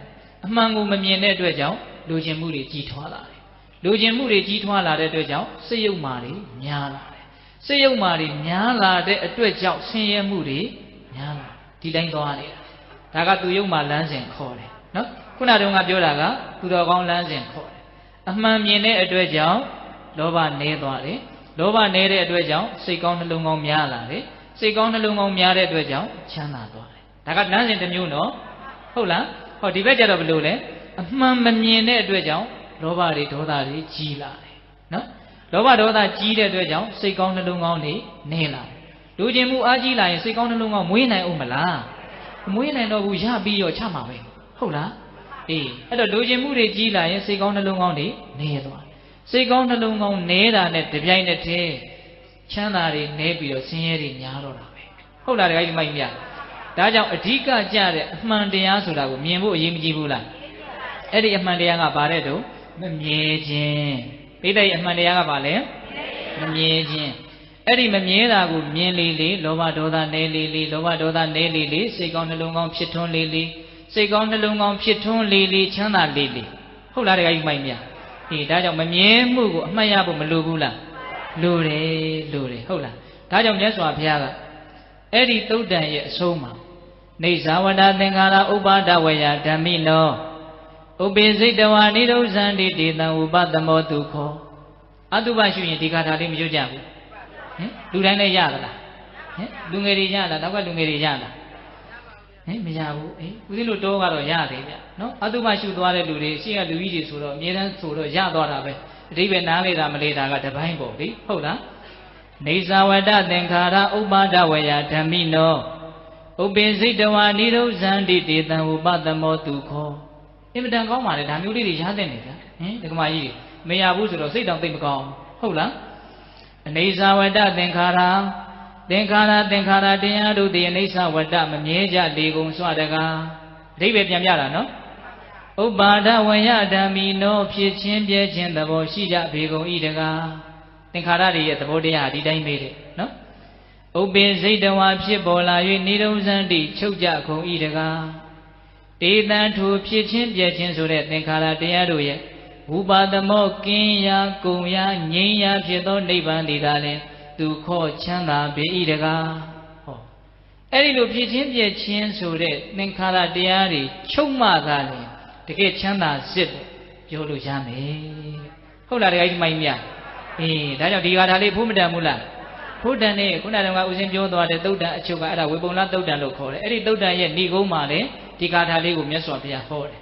အမှန်ကိုမမြင်တဲ့အတွက်ကြောင့်လူကျင်မှုတွေကြီးထွားလာတယ်လူကျင်မှုတွေကြီးထွားလာတဲ့အတွက်ကြောင့်စိတ်ယုတ်မာတွေများလာတယ်စိတ်ယုတ်မာတွေများလာတဲ့အတွက်ကြောင့်ဆင်းရဲမှုတွေများလာဒီတိုင်းသွားနေတာဒါကသူယုတ်မာလမ်းစဉ်ခေါ်တယ်နော်ခုနတုန်းကပြောတာကသူတော်ကောင်းလမ်းစဉ်ခေါ်တယ်အမှန်မြင်တဲ့အတွက်ကြောင့်လောဘနည်းသွားတယ်လောဘနည်းတဲ့အတွက်ကြောင့်စိတ်ကောင်းနှလုံးကောင်းများလာတယ်စိတ်ကောင်းနှလုံးကောင်းများတဲ့အတွက်ကြောင့်ချမ်းသာသွားတယ်ဒါကလမ်းစဉ်တစ်မျိုးနော်ဟုတ်လားဟောဒီဘက်ကျတော့ဘယ်လိုလဲအမှန်မမြင်တဲ့အတွက်ကြောင့်လောဘတွေဒေါသတွေကြီးလာတယ်နော်လောဘဒေါသကြီးတဲ့အတွက်ကြောင့်စိတ်ကောင်းနှလုံးကောင်းတွေနည်းလာတယ်လူကျင်မှုအားကြီးလာရင်စိတ်ကောင်းနှလုံးကောင်းမွေးနိုင်ဦးမလားမမွေးနိုင်တော့ဘူးရပြီးရောချမှာပဲဟုတ်လားအေးအဲ့တော့လူကျင်မှုတွေကြီးလာရင်စိတ်ကောင်းနှလုံးကောင်းတွေနည်းသွားစိတ်ကောင်းနှလုံးကောင်းနေတာနဲ့တပြိုင်နက်တည်းချမ်းသာတွေနည်းပြီးတော့ဆင်းရဲတွေများတော့တာပဲဟုတ်လားတခါကြီးမိုက်မြဒါကြောင့်အဓိကကြတဲ့အမှန်တရားဆိုတာကိုမြင်ဖို့အရေးမကြီးဘူးလားအဲ့ဒီအမှန်တရားကဘာတဲ့တုံးမမြဲခြင်းပိဋကရဲ့အမှန်တရားကဘာလဲမမြဲခြင်းအဲ့ဒီမမြဲတာကိုမြင်လေလေလောဘဒေါသနည်းလေလေလောဘဒေါသနည်းလေလေစိတ်ကောင်းနှလုံးကောင်းဖြစ်ထွန်းလေလေစိတ်ကောင်းနှလုံးကောင်းဖြစ်ထွန်းလေလေချမ်းသာလေလေဟုတ်လားတခါကြီးမိုက်မြဒီဒါကြောင့်မမြဲမှုကိုအမှတ်ရဖို့မလိုဘူးလားလိုတယ်ဟုတ်လားဒါကြောင့်မြတ်စွာဘုရားကအဲ့ဒီသုတ်တန်ရဲ့အဆုံးမှာနေဇာဝတသင်္ခါရဥပါဒဝယဓမ္မိနောဥပိစိတ်တဝါနိရုဇံတိတေတံဥပသမောတုခောအတုပရှုရင်ဒီခါထာလေးမရွတ်ကြဘူးဟင်လူတိုင်းလည်းရသလားဟင်လူငယ်တွေရလားနောက်ကလူငယ်တွေရလားဟင်မရဘူးဦးဇင်းတို့တောကတော့ရတယ်ဗျနော်အတုပရှုသွားတဲ့လူတွေရှေ့ကလူကြီးတွေဆိုတော့အမြဲတမ်းဆိုတော့ရသွားတာပဲအတိပ္ပယ်နားလေတာမလေတာကတပိုင်းပေါ့လေဟုတ်လားနေဇာဝတသင်္ခါရဥပါဒဝယဓမ္မိနောဥပိစိတ်တဝါနိရုဇံတိတေတံဥပသမောတုခောအင်မတန်ကောင်းပါလေဒါမျိုးလေးတွေရတဲ့နေဗျာဟင်ဒကမကြီးတွေမရဘူးဆိုတော့စိတ်တောင်သိမကောင်းဟုတ်လားအနေဇာဝတသင်္ခါရတရားတို့သည်အနေဇာဝတမမြဲကြလေကုန်စွာတကားအဓိပ္ပာယ်ပြန်ပြတာနော်ဥပါဒဝယဓမ္မိနောဖြစ်ချင်းပြဲချင်းသဘောရှိကြပေကုန်ဤတကားသင်္ခါရတွေရဲ့သဘောတရားဒီတိုင်းပဲတဲ့နော်ဥပိစိတ်တဝါဖြစ်ပေါ်လာ၍နိရုဇံတိချုပ်ကြကုန်ဤတကားတေတံထိုဖြစ်ချင်းပြဲချင်းဆိုတဲ့သင်္ခါရတရားတို့ရဲ့ဝုပါဒမောကင်းရာကုံရာငြိမ်းရာဖြစ်သောနိဗ္ဗာန်ဒီသာလင်သူခောချမ်းသာပေ၏တကားဟောအဲ့ဒီလိုဖြစ်ချင်းပြဲချင်းဆိုတဲ့သင်္ခါရတရားတွေချုပ်မှသာလင်တကယ်ချမ်းသာစစ်ပြောလို့ရမယ်ဟုတ်လားတကယ်ဒီမိုင်းမြဒါကြောင့်ဒီဂါထာလေးဖို့မတန်ဘူးလားဖို့တန်နဲ့ခုနကဦးစင်းပြောသွားတဲ့သုတ်တန်အချုပ်ကအဲ့ဒါဝေပုံလသုတ်တန်လို့ခေါ်တယ်အဲ့ဒီသုတ်တန်ရဲ့ဏိဂုံးမှာလည်းဒီဂါထာလေးကိုမြတ်စွာဘုရားဟောတယ်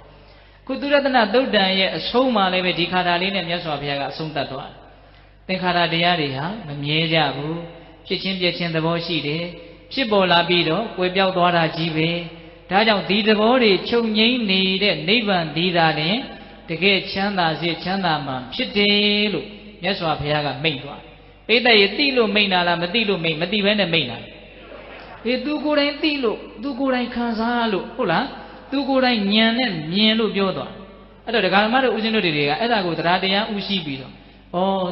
ခုသုရတနာသုတ်တန်ရဲ့အဆုံးမှာလည်းပဲဒီဂါထာလေးနဲ့မြတ်စွာဘုရားကအဆုံးသတ်သွားတယ်သင်္ခါရတရားတွေဟာမမြဲကြဘူးဖြစ်ချင်းပြည့်ချင်းသဘောရှိတယ်ဖြစ်ပေါ်လာပြီးတော့ကွယ်ပြောက်သွားတာကြီးပဲဒါကြောင့်ဒီသဘောတွေချုပ်ငြိမ်းနေတဲ့နိဗ္ဗာန်ဒီသာလင်တကယ်ချမ်းသာစေချမ်းသာမှဖြစ်တယ်လို့မြတ်စွာဘုရားကမိန့်သွားပိဋကရဲ့သိလို့မိန့်တာလားမသိလို့မိန့်မသိဘဲနဲ့မိန့်တာသူကိုယ်တိုင်သိလို့သူကိုယ်တိုင်ခံစားလို့ဟုတ်လားသူကိုယ်တိုင်ဉာဏ်နဲ့မြင်လို့ပြောသွားအဲ့တော့ဒကာမတို့ဦးဇင်းတို့တွေကအဲ့ဒါကိုတရားတရားဥရှိပြီးတော့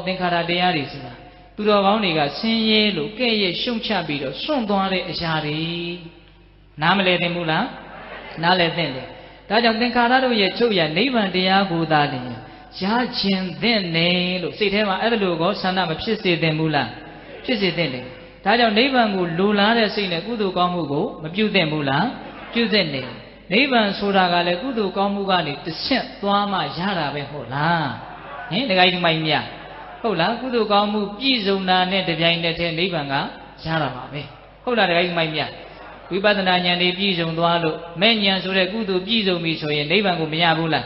သင်္ခါရတရားတွေဆိုတာသူတော်ကောင်းတွေကဆင်းရဲလို့ကဲ့ရဲ့ရှုံချပြီးတော့စွန့်သွားတဲ့အရာတွေနားမလဲသင်ဘူးလားနားလဲသင်တယ်ဒါကြောင့်သင်္ခါရတို့ရဲ့ချုပ်ရနိဗ္ဗာန်တရားကိုသာလျှင်ရခြင်းသင့်တယ်လို့စိတ်ထဲမှာအဲ့လိုကောဆန္ဒမဖြစ်စေသင့်ဘူးလားဖြစ်စေသင့်တယ်ဒါကြောင့်နိဗ္ဗာန်ကိုလိုလားတဲ့စိတ်နဲ့ကုသိုလ်ကောင်းမှုကိုမပြုသင့်ဘူးလားပြုသင့်တယ်နိဗ္ဗာန်ဆိုတာကလည်းကုသိုလ်ကောင်းမှုကနေတစ်ချက်သွားမှရတာပဲဟုတ်လားဟင်ဒကာကြီးမိုင်းမြဟုတ်လားကုသိုလ်ကောင်းမှုပြည့်စုံတာနဲ့တပြိုင်တည်းနိဗ္ဗာန်ကရတာပါပဲဟုတ်လားဒကာကြီးမိုင်းမြဝိပဿနာဉာဏ်တွေပြည့်စုံသွားလို့မဲ့ဉာဏ်ဆိုတဲ့ကုသိုလ်ပြည့်စုံပြီဆိုရင်နိဗ္ဗာန်ကိုမရဘူးလား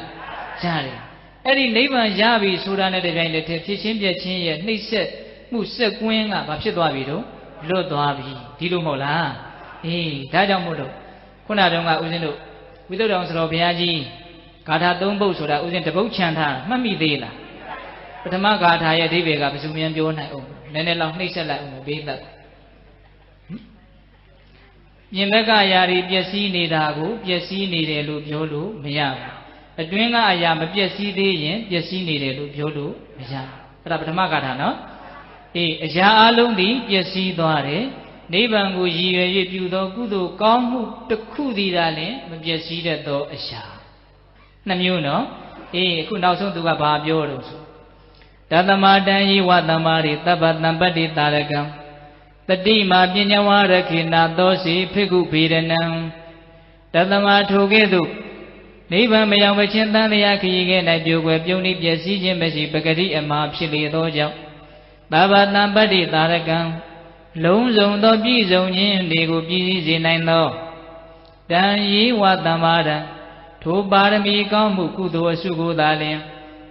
ရတယ်အဲ့ဒီနိဗ္ဗာန်ရပြီဆိုတာနဲ့တပြိုင်တည်းဖြစ်ချင်းပြည့်ချင်းရဲ့နှိမ့်ဆက်မှုစက်ကွင်းကဘာဖြစ်သွားပြီတော့လွတ်သွားပြီဒီလိုမဟုတ်လားဒါကြောင့်မို့လို့ခုနတုန်းကဦးဇင်းတို့ဝိသုဒ္ဓောင်ဆိုတော်ဘုရားကြီးဂါထာ၃ပုဒ်ဆိုတာဦးဇင်းတပုတ်ချန်ထားမှတ်မိသေးလားပထမဂါထာရဲ့အဓိပ္ပာယ်ကဘယ်သူမှပြောနိုင်အောင်နည်းနည်းလောက်နှိမ့်ဆက်လိုက်အောင်ဘေးသက် ပြင်ဘက်ကအရာတွေပျက်စီးနေတာကိုပျက်စီးနေတယ်လို့ပြောလို့မရဘူးအတွင်းကအရာမပျက်စီးသေးရင်ပျက်စီးနေတယ်လို့ပြောလို့မရဘူးအဲ့ဒါပထမဂါထာနော်အရာအလုံးသည်ပျက်စီးသွားတယ်နိဗ္ဗာန်ကိုရည်ရွယ်၍ပြုသောကုသိုလ်ကောင်းမှုတစ်ခုသည်သာလျှင်မပျက်စီးတတ်သောအရာနှစ်မျိုးနော်အခုနောက်ဆုံးသူကဘာပြောတော့ဆိုတသမတံယိဝသမ္မာရိတပ္ပတံပတ္တိတာရကံတတိမာပညာဝရခေနာသောစီဖိက္ခုဗေဒနံတသမထိုကဲ့သို့နိဗ္ဗာန်မရောက်မချင်းတန်တရားခရီးကဲ့၌ပြိုကွယ်ပြုံးနှိပျက်စီးခြင်းမရှိပဂတိအမှားဖြစ်လေသောကြောင့်တပ္ပတံပတ္တိတာရကံလုံးစုံသောပြည့်စုံခြင်းတွေကိုပြည့်စည်စေနိုင်သောတံယိဝသမ္မာရံထိုပါရမီကောင်းမှုကုသိုလ်အစုကိုသာလျှင်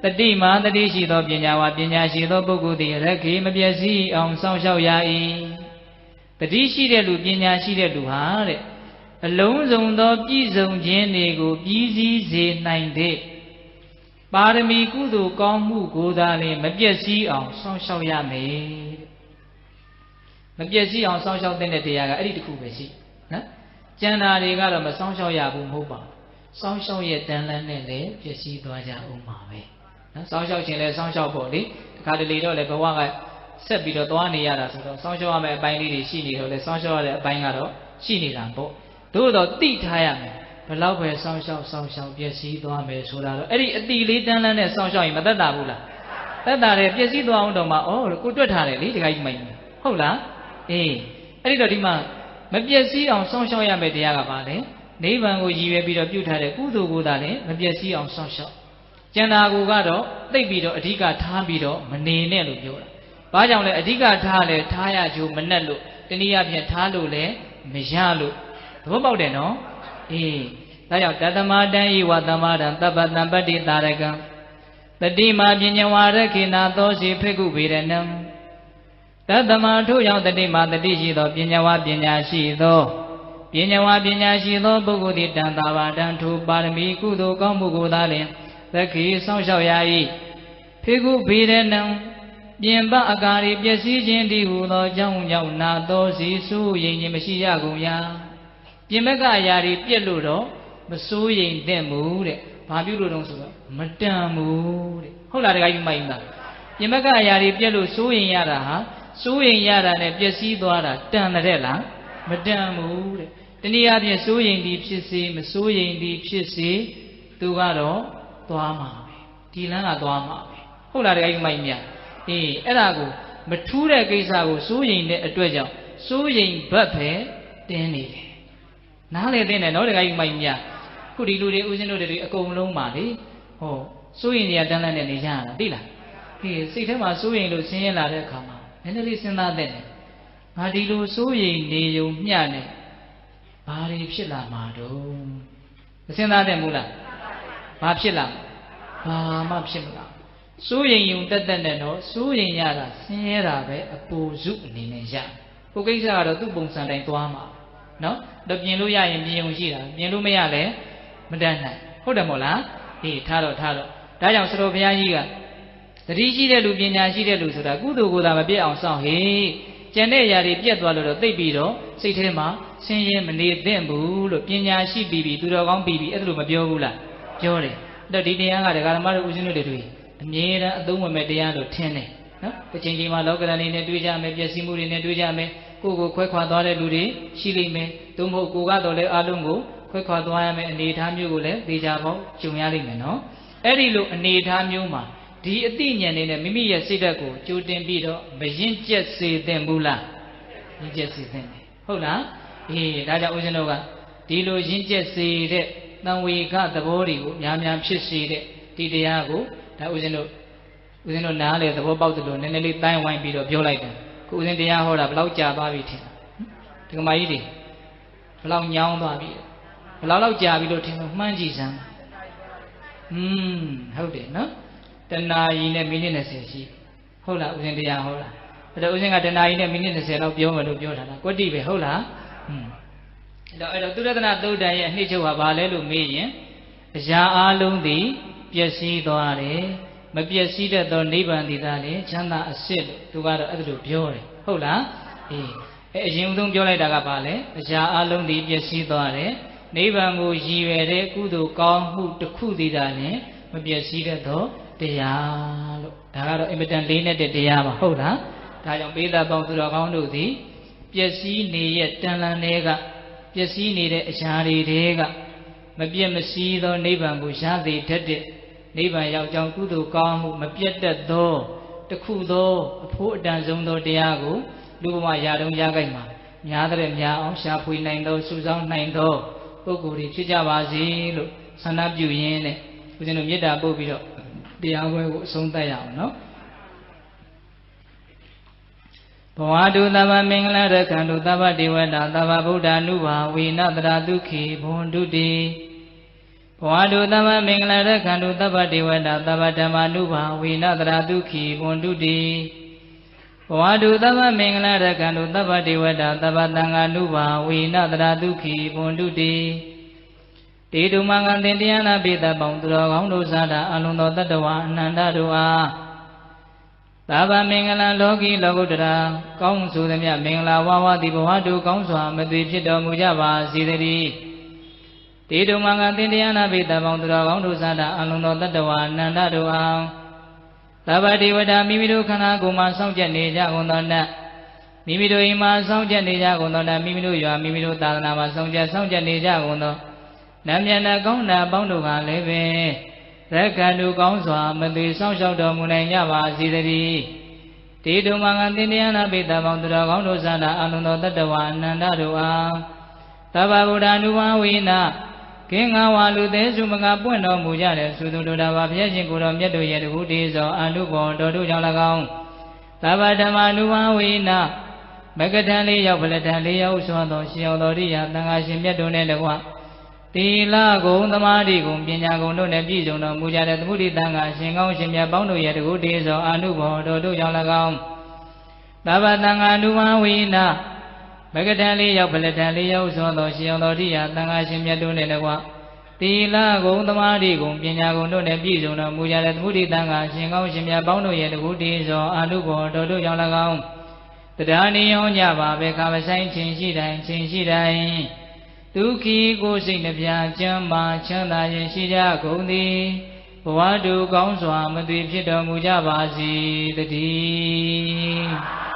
တတိမာတတိရှိသောပညာဝပညာရှိသောပုဂ္ဂိုလ်သည်ရခေမပျက်စီးအောင်စောင့်ရှောက်ရ၏တတိရှိတဲ့လူပညာရှိတဲ့လူဟာတဲ့အလုံးစုံသောပြည့်စုံခြင်းတွေကိုပြည့်စည်စေနိုင်တဲ့ပါရမီကုသိုလ်ကောင်းမှုကိုသာလျှင်မပျက်စီးအောင်စောင့်ရှောက်ရမယ်မပျက်စီးအောင်စောင့်ရှောက်တဲ့တရားကအဲ့ဒီတစ်ခုပဲရှိနော်ကျန်တာတွေကတော့မစောင့်ရှောက်ရဘူးမဟုတ်ပါဘူးစောင့်ရှောက်ရဲ့တန်လန်းနဲ့လည်းပျက်စီးသွားကြအောင်ပါပဲနော်စောင့်ရှောက်ခြင်းလည်းစောင့်ရှောက်ဖို့လေတခါတလေတော့လည်းဘဝကဆက်ပြီးတော့သွားနေရတာဆိုတော့စောင့်ရှောက်ရမယ့်အပိုင်းလေးတွေရှိနေတော့လေစောင့်ရှောက်ရတဲ့အပိုင်းကတော့ရှိနေတာပေါ့သို့တော့သိထားရမယ်ဘယ်လောက်ပဲစောင့်ရှောက်ပျက်စီးသွားမယ်ဆိုတာတော့အဲ့ဒီအတိလေးတန်းလန်းနဲ့စောင့်ရှောက်ရင်မသက်သာဘူးလားသက်သာတယ်ပျက်စီးသွားအောင်တော့မှကိုတွက်ထားတယ်လေတခါကြီးမိုင်းဟုတ်လားအဲ့ဒီတော့ဒီမှာမပျက်စီးအောင်စောင့်ရှောက်ရမယ့်တရားကဘာလဲနိဗ္ဗာန်ကိုရည်ရွယ်ပြီးတော့ပြုထားတဲ့ကုသိုလ်ကိုသာလည်းမပျက်စီးအောင်စောင့်ရှောက်ကျန်တာကိုကတော့သိပြီးတော့အဓိကထားပြီးတော့မနေနဲ့လို့ပြောတာဘာကြောင့်လဲအဓိကထားလဲထားရကြိုးမနဲ့လို့တနည်းအားဖြင့်ထားလို့လည်းမရလို့သဘောပေါက်တယ်နော်ဒါကြောင့်တသမတံယိဝသမ္မာရံတပ္ပတံပတ္တိတာရကံတတိမာပညာဝရခေနာသောစီဖိက္ခုဗေဒနံတသမထို့ကြောင့်တတိမာတတိရှိသောပညာဝပညာရှိသောပညာဝပညာရှိသောပုဂ္ဂိုလ်သည်တန်တာဘာတံထိုပါရမီကုသိုလ်ကောင်းမှုကိုသာလျှင်သက္ခိစောင့်ရှောက်ရ၏ဖိက္ခုဗေဒနံပြင်ပအကာရီပျက်စီးခြင်းတည်းဟူသောကြောင့်ကြောင့်နာသောစီစိုးရိမ်ခြင်းမရှိရကုန်ရာပြင်ဘက်ကအရာတွေပြက်လို့တော့မစိုးရိမ်သင့်ဘူးတဲ့ဘာပြုလို့တုံးဆိုတော့မတန်ဘူးတဲ့ဟုတ်လားတခါကြီးမိုက်လားပြင်ဘက်ကအရာတွေပြက်လို့စိုးရိမ်ရတာဟာစိုးရိမ်ရတာနဲ့ပျက်စီးသွားတာတန်တဲ့လားမတန်ဘူးတဲ့တနည်းအားဖြင့်စိုးရိမ်သည်ဖြစ်စေမစိုးရိမ်သည်ဖြစ်စေသူကတော့သွားမှာပဲဒီလမ်းကသွားမှာပဲဟုတ်လားတခါကြီးမိုက်မြအဲ့ဒါကိုမထူးတဲ့ကိစ္စကိုစိုးရိမ်တဲ့အတွက်ကြောင့်စိုးရိမ်ဘက်ပဲတင်းနေတယ်နားလေသိနေနော်တခါကြီးမိုက်မြခုဒီလူတွေဦးဇင်းတို့တွေအကုန်လုံးပါလေစိုးရိမ်နေရတန်းလန်းနဲ့နေကြရတာသိလားစိတ်ထဲမှာစိုးရိမ်လို့ဆင်းရဲလာတဲ့အခါမှာနည်းနည်းလေးစဉ်းစားတဲ့ငါဒီလိုစိုးရိမ်နေုံမျှနဲ့ဘာတွေဖြစ်လာမှာတော့မစဉ်းစားတဲ့မူလားဘာဖြစ်လာဘာမှဖြစ်မလားစိုးရိမ်ယုံတက်တက်နဲ့တော့စိုးရိမ်ရတာဆင်းရဲတာပဲအပူစုအနေနဲ့ရကိုကိစ္စကတော့သူ့ပုံစံတိုင်းသွားမှာနော်တော့ပြင်လို့ရရင်ပြင်ုံရှိတာပြင်လို့မရလဲမတတ်နိုင်ဟုတ်တယ်မို့လားထားတော့ဒါကြောင့်စတော်ဘုရားကြီးကတတိရှိတဲ့လူပညာရှိတဲ့လူဆိုတာကုသိုလ်ကိုသာမပြည့်အောင်စောင့်ဟေ့ကျန်တဲ့အရာတွေပြတ်သွားလို့တော့သိပြီးတော့စိတ်ထဲမှာဆင်းရဲမနေသင့်ဘူးလို့ပညာရှိပြီးသူတော်ကောင်းပြီးအဲ့ဒါလိုမပြောဘူးလားပြောတယ်အဲ့တော့ဒီတရားကဒကာဓမ္မတို့ဦးဇင်းတို့တွေအမြဲတမ်းအသုံးဝင်မဲ့တရားလို့ထင်တယ်နော်တစ်ချိန်ချိန်မှာလောကဓာတ်လေးနဲ့တွေးကြမယ်ပျက်စီးမှုတွေနဲ့တွေးကြမယ်ကိုယ်ကိုခွဲခွာသွားတဲ့လူတွေရှိလိမ့်မယ်သို့မဟုတ်ကိုကတော့လည်းအလုံးကိုခွဲခွာသွားရမယ်အနေအထားမျိုးကိုလည်းသိကြပေါ့ကြုံရလိမ့်မယ်နော်အဲ့ဒီလိုအနေအထားမျိုးမှာဒီအသိဉာဏ်နဲ့မိမိရဲ့စိတ်ဓာတ်ကိုကြိုတင်ပြီးတော့မရင်ကျက်စေသင့်ဘူးလားရင်ကျက်စေသင့်တယ်ဟုတ်လားဒါကြောင့်ဦးဇင်းတို့ကဒီလိုရင်ကျက်စေတဲ့တန်ဝေကသဘောတွေကိုများများဖြစ်စေတဲ့ဒီတရားကိုဒါဦးဇင်းတို့နားလေသဘောပေါက်တယ်လို့နည်းနည်းလေးတိုင်းဝိုင်းပြီးတော့ပြောလိုက်တယ်ခုဦးဇင်းတရားဟောတာဘယ်လောက်ကြာသွားပြီထင်လားဒီကမာကြီးတွေဘယ်လောက်ညောင်းသွားပြီဘယ်လောက်ကြာပြီလို့ထင်လို့မှန်းကြည့်စမ်းဟုတ်တယ်နော်တနာရီနဲ့မိနစ်20ရှိဟုတ်လားဦးဇင်းတရားဟောတာအဲ့တော့ဦးဇင်းကတနာရီနဲ့မိနစ်20လောက်ပြောမယ်လို့ပြောထားတာကွတိပဲဟုတ်လားအဲ့တော့သူရတနာသုတ်တန်ရဲ့အနှစ်ချုပ်ဟာဘာလဲလို့မေးရင်အရာအလုံးသည်ပျက်စီးသွားတယ်မပျက်စီးတတ်သောနိဗ္ဗာန်သည်သာလေချမ်းသာအစစ်လို့သူကတော့အဲ့ဒါလိုပြောတယ်ဟုတ်လား ရင်ဆုံးပြောလိုက်တာကဘာလဲတရားအလုံးဒီပျက်စီးသွားတယ်နိဗ္ဗာန်ကိုရည်ရွယ်တဲ့ကုသိုလ်ကောင်းမှုတစ်ခုတည်းသာနဲ့မပျက်စီးတတ်သောတရားလို့ဒါကတော့အင်မတန်လေးနဲ့တဲ့တရားပါဟုတ်လားဒါကြောင့်ပိဿပေါင်းသူတော်ကောင်းတို့သည်ပျက်စီးနေရဲ့တန်လန်တွေကပျက်စီးနေတဲ့အရာတွေကမပြတ်မစီးသောနိဗ္ဗာန်ကိုရသည်တတ်တဲ့နိဗ္ဗာန်ရောက်ကြောင်းကုသိုလ်ကောင်းမှုမပြတ်တတ်သောတစ်ခုသောအဖို့အတန်ဆုံးသောတရားကိုလူဘဝရာတုံးရကြိုက်မှာများတဲ့များအောင်ရှာဖွေနိုင်သောစုဆောင်းနိုင်သောပုဂ္ဂိုလ်တွေဖြစ်ကြပါစေလို့ဆန္ဒပြုရင်းနဲ့ဦးဇင်းတို့မေတ္တာပို့ပြီးတော့တရားပွဲကိုအဆုံးသတ်ရအောင်နော်ဘဝတုသဗ္ဗမင်္ဂလရခန္တုသဗ္ဗဒေဝတာသဗ္ဗဗုဒ္ဓ ानु ဘာဝေနတရာဒုက္ခိဘွန်တုတိဘဝတုသဗ္ဗမင်္ဂလရခန္တုသဗ္ဗဒေဝတာသဗ္ဗဓမ္မာနုဘာဝေနတရာဒုက္ခိဘွန်တုတိဘဝတုသဗ္ဗမင်္ဂလရခန္တုသဗ္ဗဒေဝတာသဗ္ဗသံဃာနုဘာဝေနတရာဒုက္ခိဘွန်တုတိတေတုမင်္ဂသင်တရားနာပိသပေါင်းသူတော်ကောင်းတို့စားတာအလုံးသောတတ္တဝါအနန္တတို့အားသဗ္ဗမင်္ဂလလောကီလောကုတ္တရာကောင်းဆိုသည်မြတ်မင်္ဂလာဝါဝတိဘဝတုကောင်းစွာမသွေဖြစ်တော်မူကြပါစေတည်းတေတုမင်္ဂသင်တရားနာပိသပေါင်းသူတော်ကောင်းတို့စားတာအလုံးသောတတ္တဝါအနန္တတို့အားသဗ္ဗဒေဝတာမိမိတို့ခန္ဓာကိုယ်မှာစောင့်ကြနေကြကုန်သောနတ်မိမိတို့အိမ်မှာစောင့်ကြနေကြကုန်သောနတ်မိမိတို့ရွာမိမိတို့သာသနာမှာစောင့်ကြနေကြကုန်သောနတ်မြတ်နာကောင်းတာပေါင်းတို့ကလည်းပဲရက္ခဏုကောင်းစွာမသွေစောင့်ရှောက်တော်မူနိုင်ကြပါစေတည်းတေတုမင်္ဂသင်တရားနာပိသပေါင်းသူတော်ကောင်းတို့စားတာအလုံးသောတတ္တဝါအနန္တတို့အားသဗ္ဗဗုဒ္ဓ ानु ဘာဝေနကင်းငါဝါလူသေးစုမကပွင့်တော်မူကြတဲ့သုတုတော်ဘာဘုရားရှင်ကိုယ်တော်မြတ်တို့ရဲ့တခုတည်းသောအနုဘောတော်တို့ကြောင့်၎င်းသဗ္ဗဓမ္မာနုဘာဝေနမကထံလေးရောက်ဖလက်ထံလေးရောက်စွာသောရှင်အောင်တော်ရိယသံဃာရှင်မြတ်တို့နဲ့တကွသီလဂုဏ်သမာဓိဂုဏ်ပညာဂုဏ်တို့နဲ့ပြည့်စုံတော်မူကြတဲ့သမုဒိသံဃာရှင်ကောင်းရှင်မြတ်ပေါင်းတို့ရဲ့တခုတည်းသောအနုဘောတော်တို့ကြောင့်၎င်းသဗ္ဗသံဃာနုဘာဝေနမကထံလေးရောက်ဖလက်ထံလေးရောက်စွာသောရှင်အောင်တော်ရိယသံဃာရှင်မြတ်တို့နဲ့တကွသီလဂုဏ်သမာဓိဂုဏ်ပညာဂုဏ်တို့နဲ့ပြည့်စုံတော်မူကြတဲ့သမုဒိသံဃာရှင်ကောင်းရှင်မြတ်ပေါင်းတို့ရဲ့တခုတည်းသောအနုဘောတော်တို့ကြောင့်၎င်းတရားနိယောညပါပဲကာမဆိုင်ခြင်းရှိတိုင်းဒုက္ခိကိုစိတ်နှပြကျမ်းမာချမ်းသာခြင်းရှိကြကုန်သည်ဘဝတုကောင်းစွာမသွေဖြစ်တော်မူကြပါစေတည်း